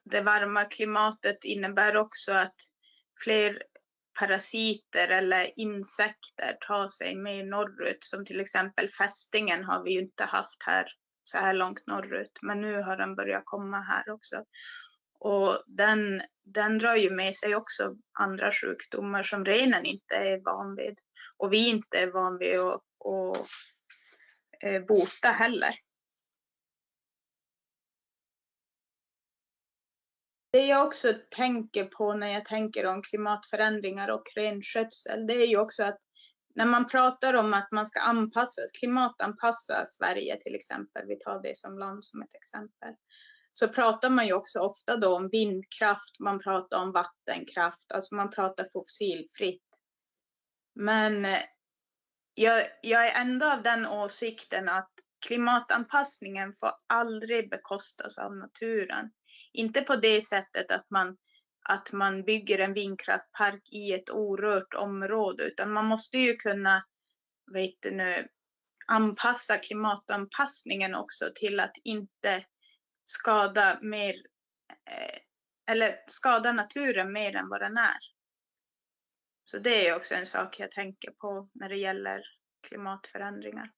Speaker 8: det varma klimatet innebär också att fler parasiter eller insekter tar sig mer norrut. Som till exempel fästingen har vi ju inte haft här så här långt norrut. Men nu har den börjat komma här också. Och den drar ju med sig också andra sjukdomar som renen inte är van vid. Och vi inte är van vid att bota heller. Det jag också tänker på när jag tänker om klimatförändringar och renskötsel, det är ju också att när man pratar om att man ska klimatanpassa Sverige till exempel, vi tar det som land som ett exempel, så pratar man ju också ofta då om vindkraft, man pratar om vattenkraft, alltså man pratar fossilfritt. Men jag är ändå av den åsikten att klimatanpassningen får aldrig bekostas av naturen. Inte på det sättet att man bygger en vindkraftpark i ett orört område, utan man måste ju kunna anpassa klimatanpassningen också till att inte skada naturen mer än vad den är. Så det är också en sak jag tänker på när det gäller klimatförändringar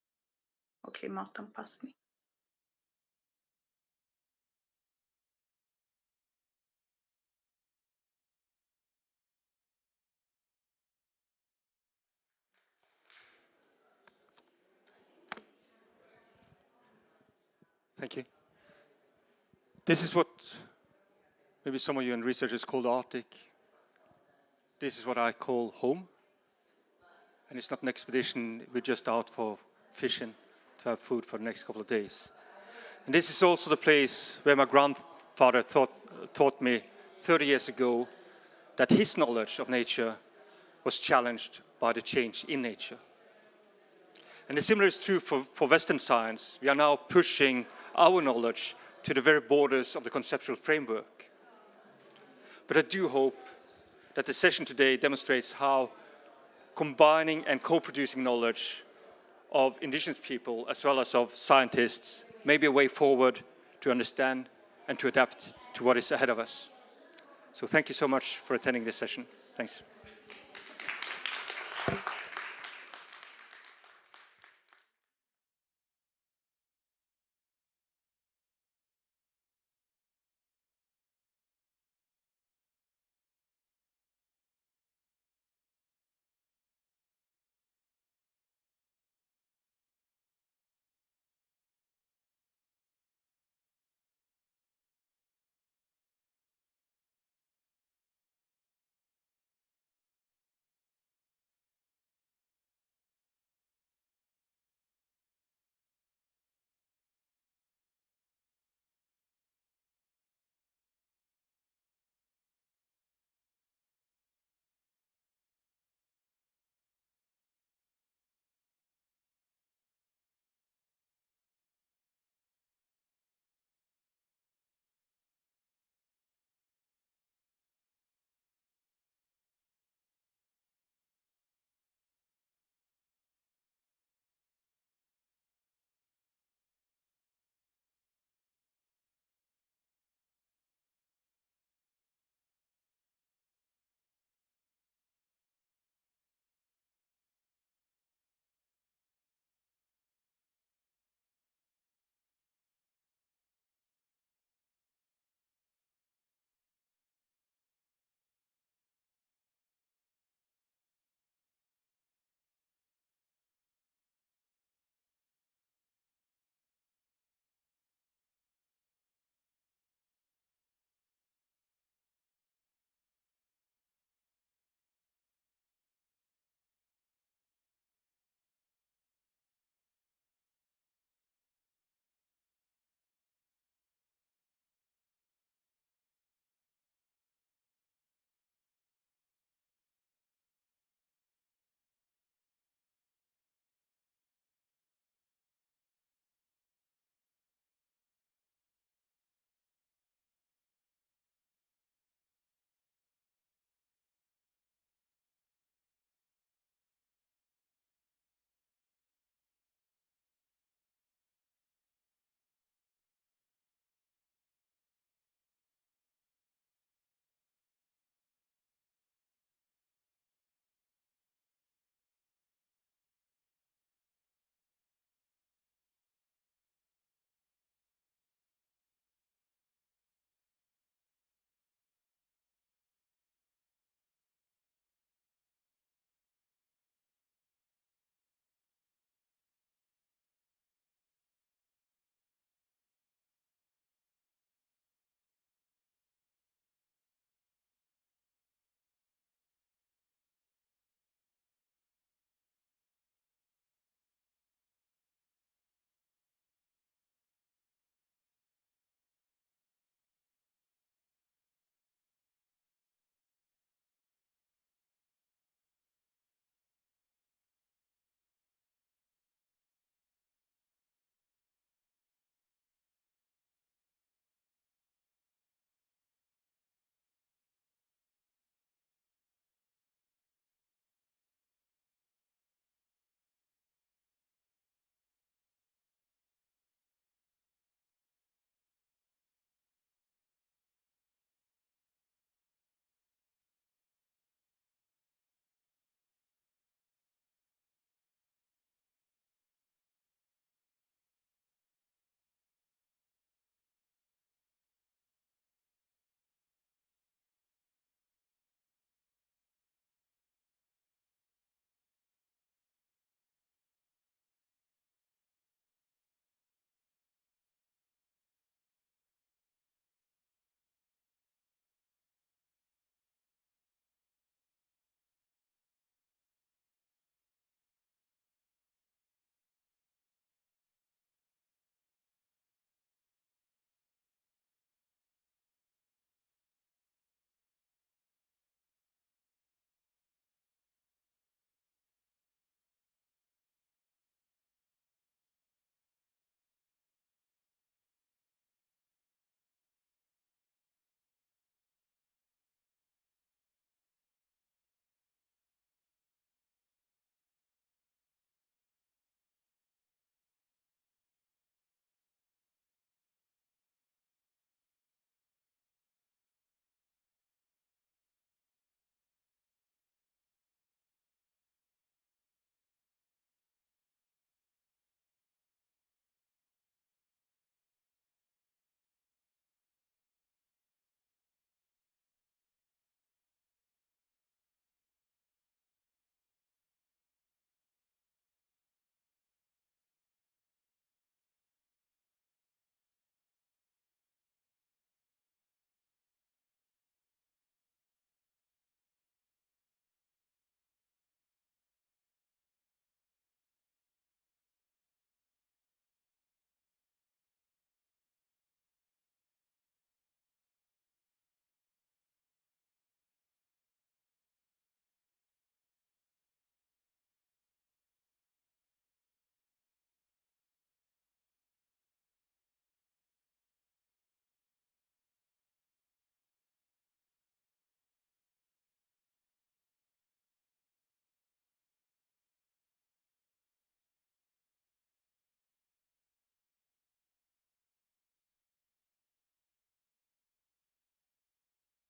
Speaker 8: och klimatanpassning.
Speaker 9: Thank you. This is what maybe some of you in researchers call the Arctic. This is what I call home. And it's not an expedition, we're just out for fishing to have food for the next couple of days. And this is also the place where my grandfather taught me 30 years ago that his knowledge of nature was challenged by the change in nature. And the similar is true for Western science. We are now pushing our knowledge to the very borders of the conceptual framework. But I do hope that the session today demonstrates how combining and co-producing knowledge of indigenous people as well as of scientists may be a way forward to understand and to adapt to what is ahead of us. So thank you so much for attending this session. Thanks.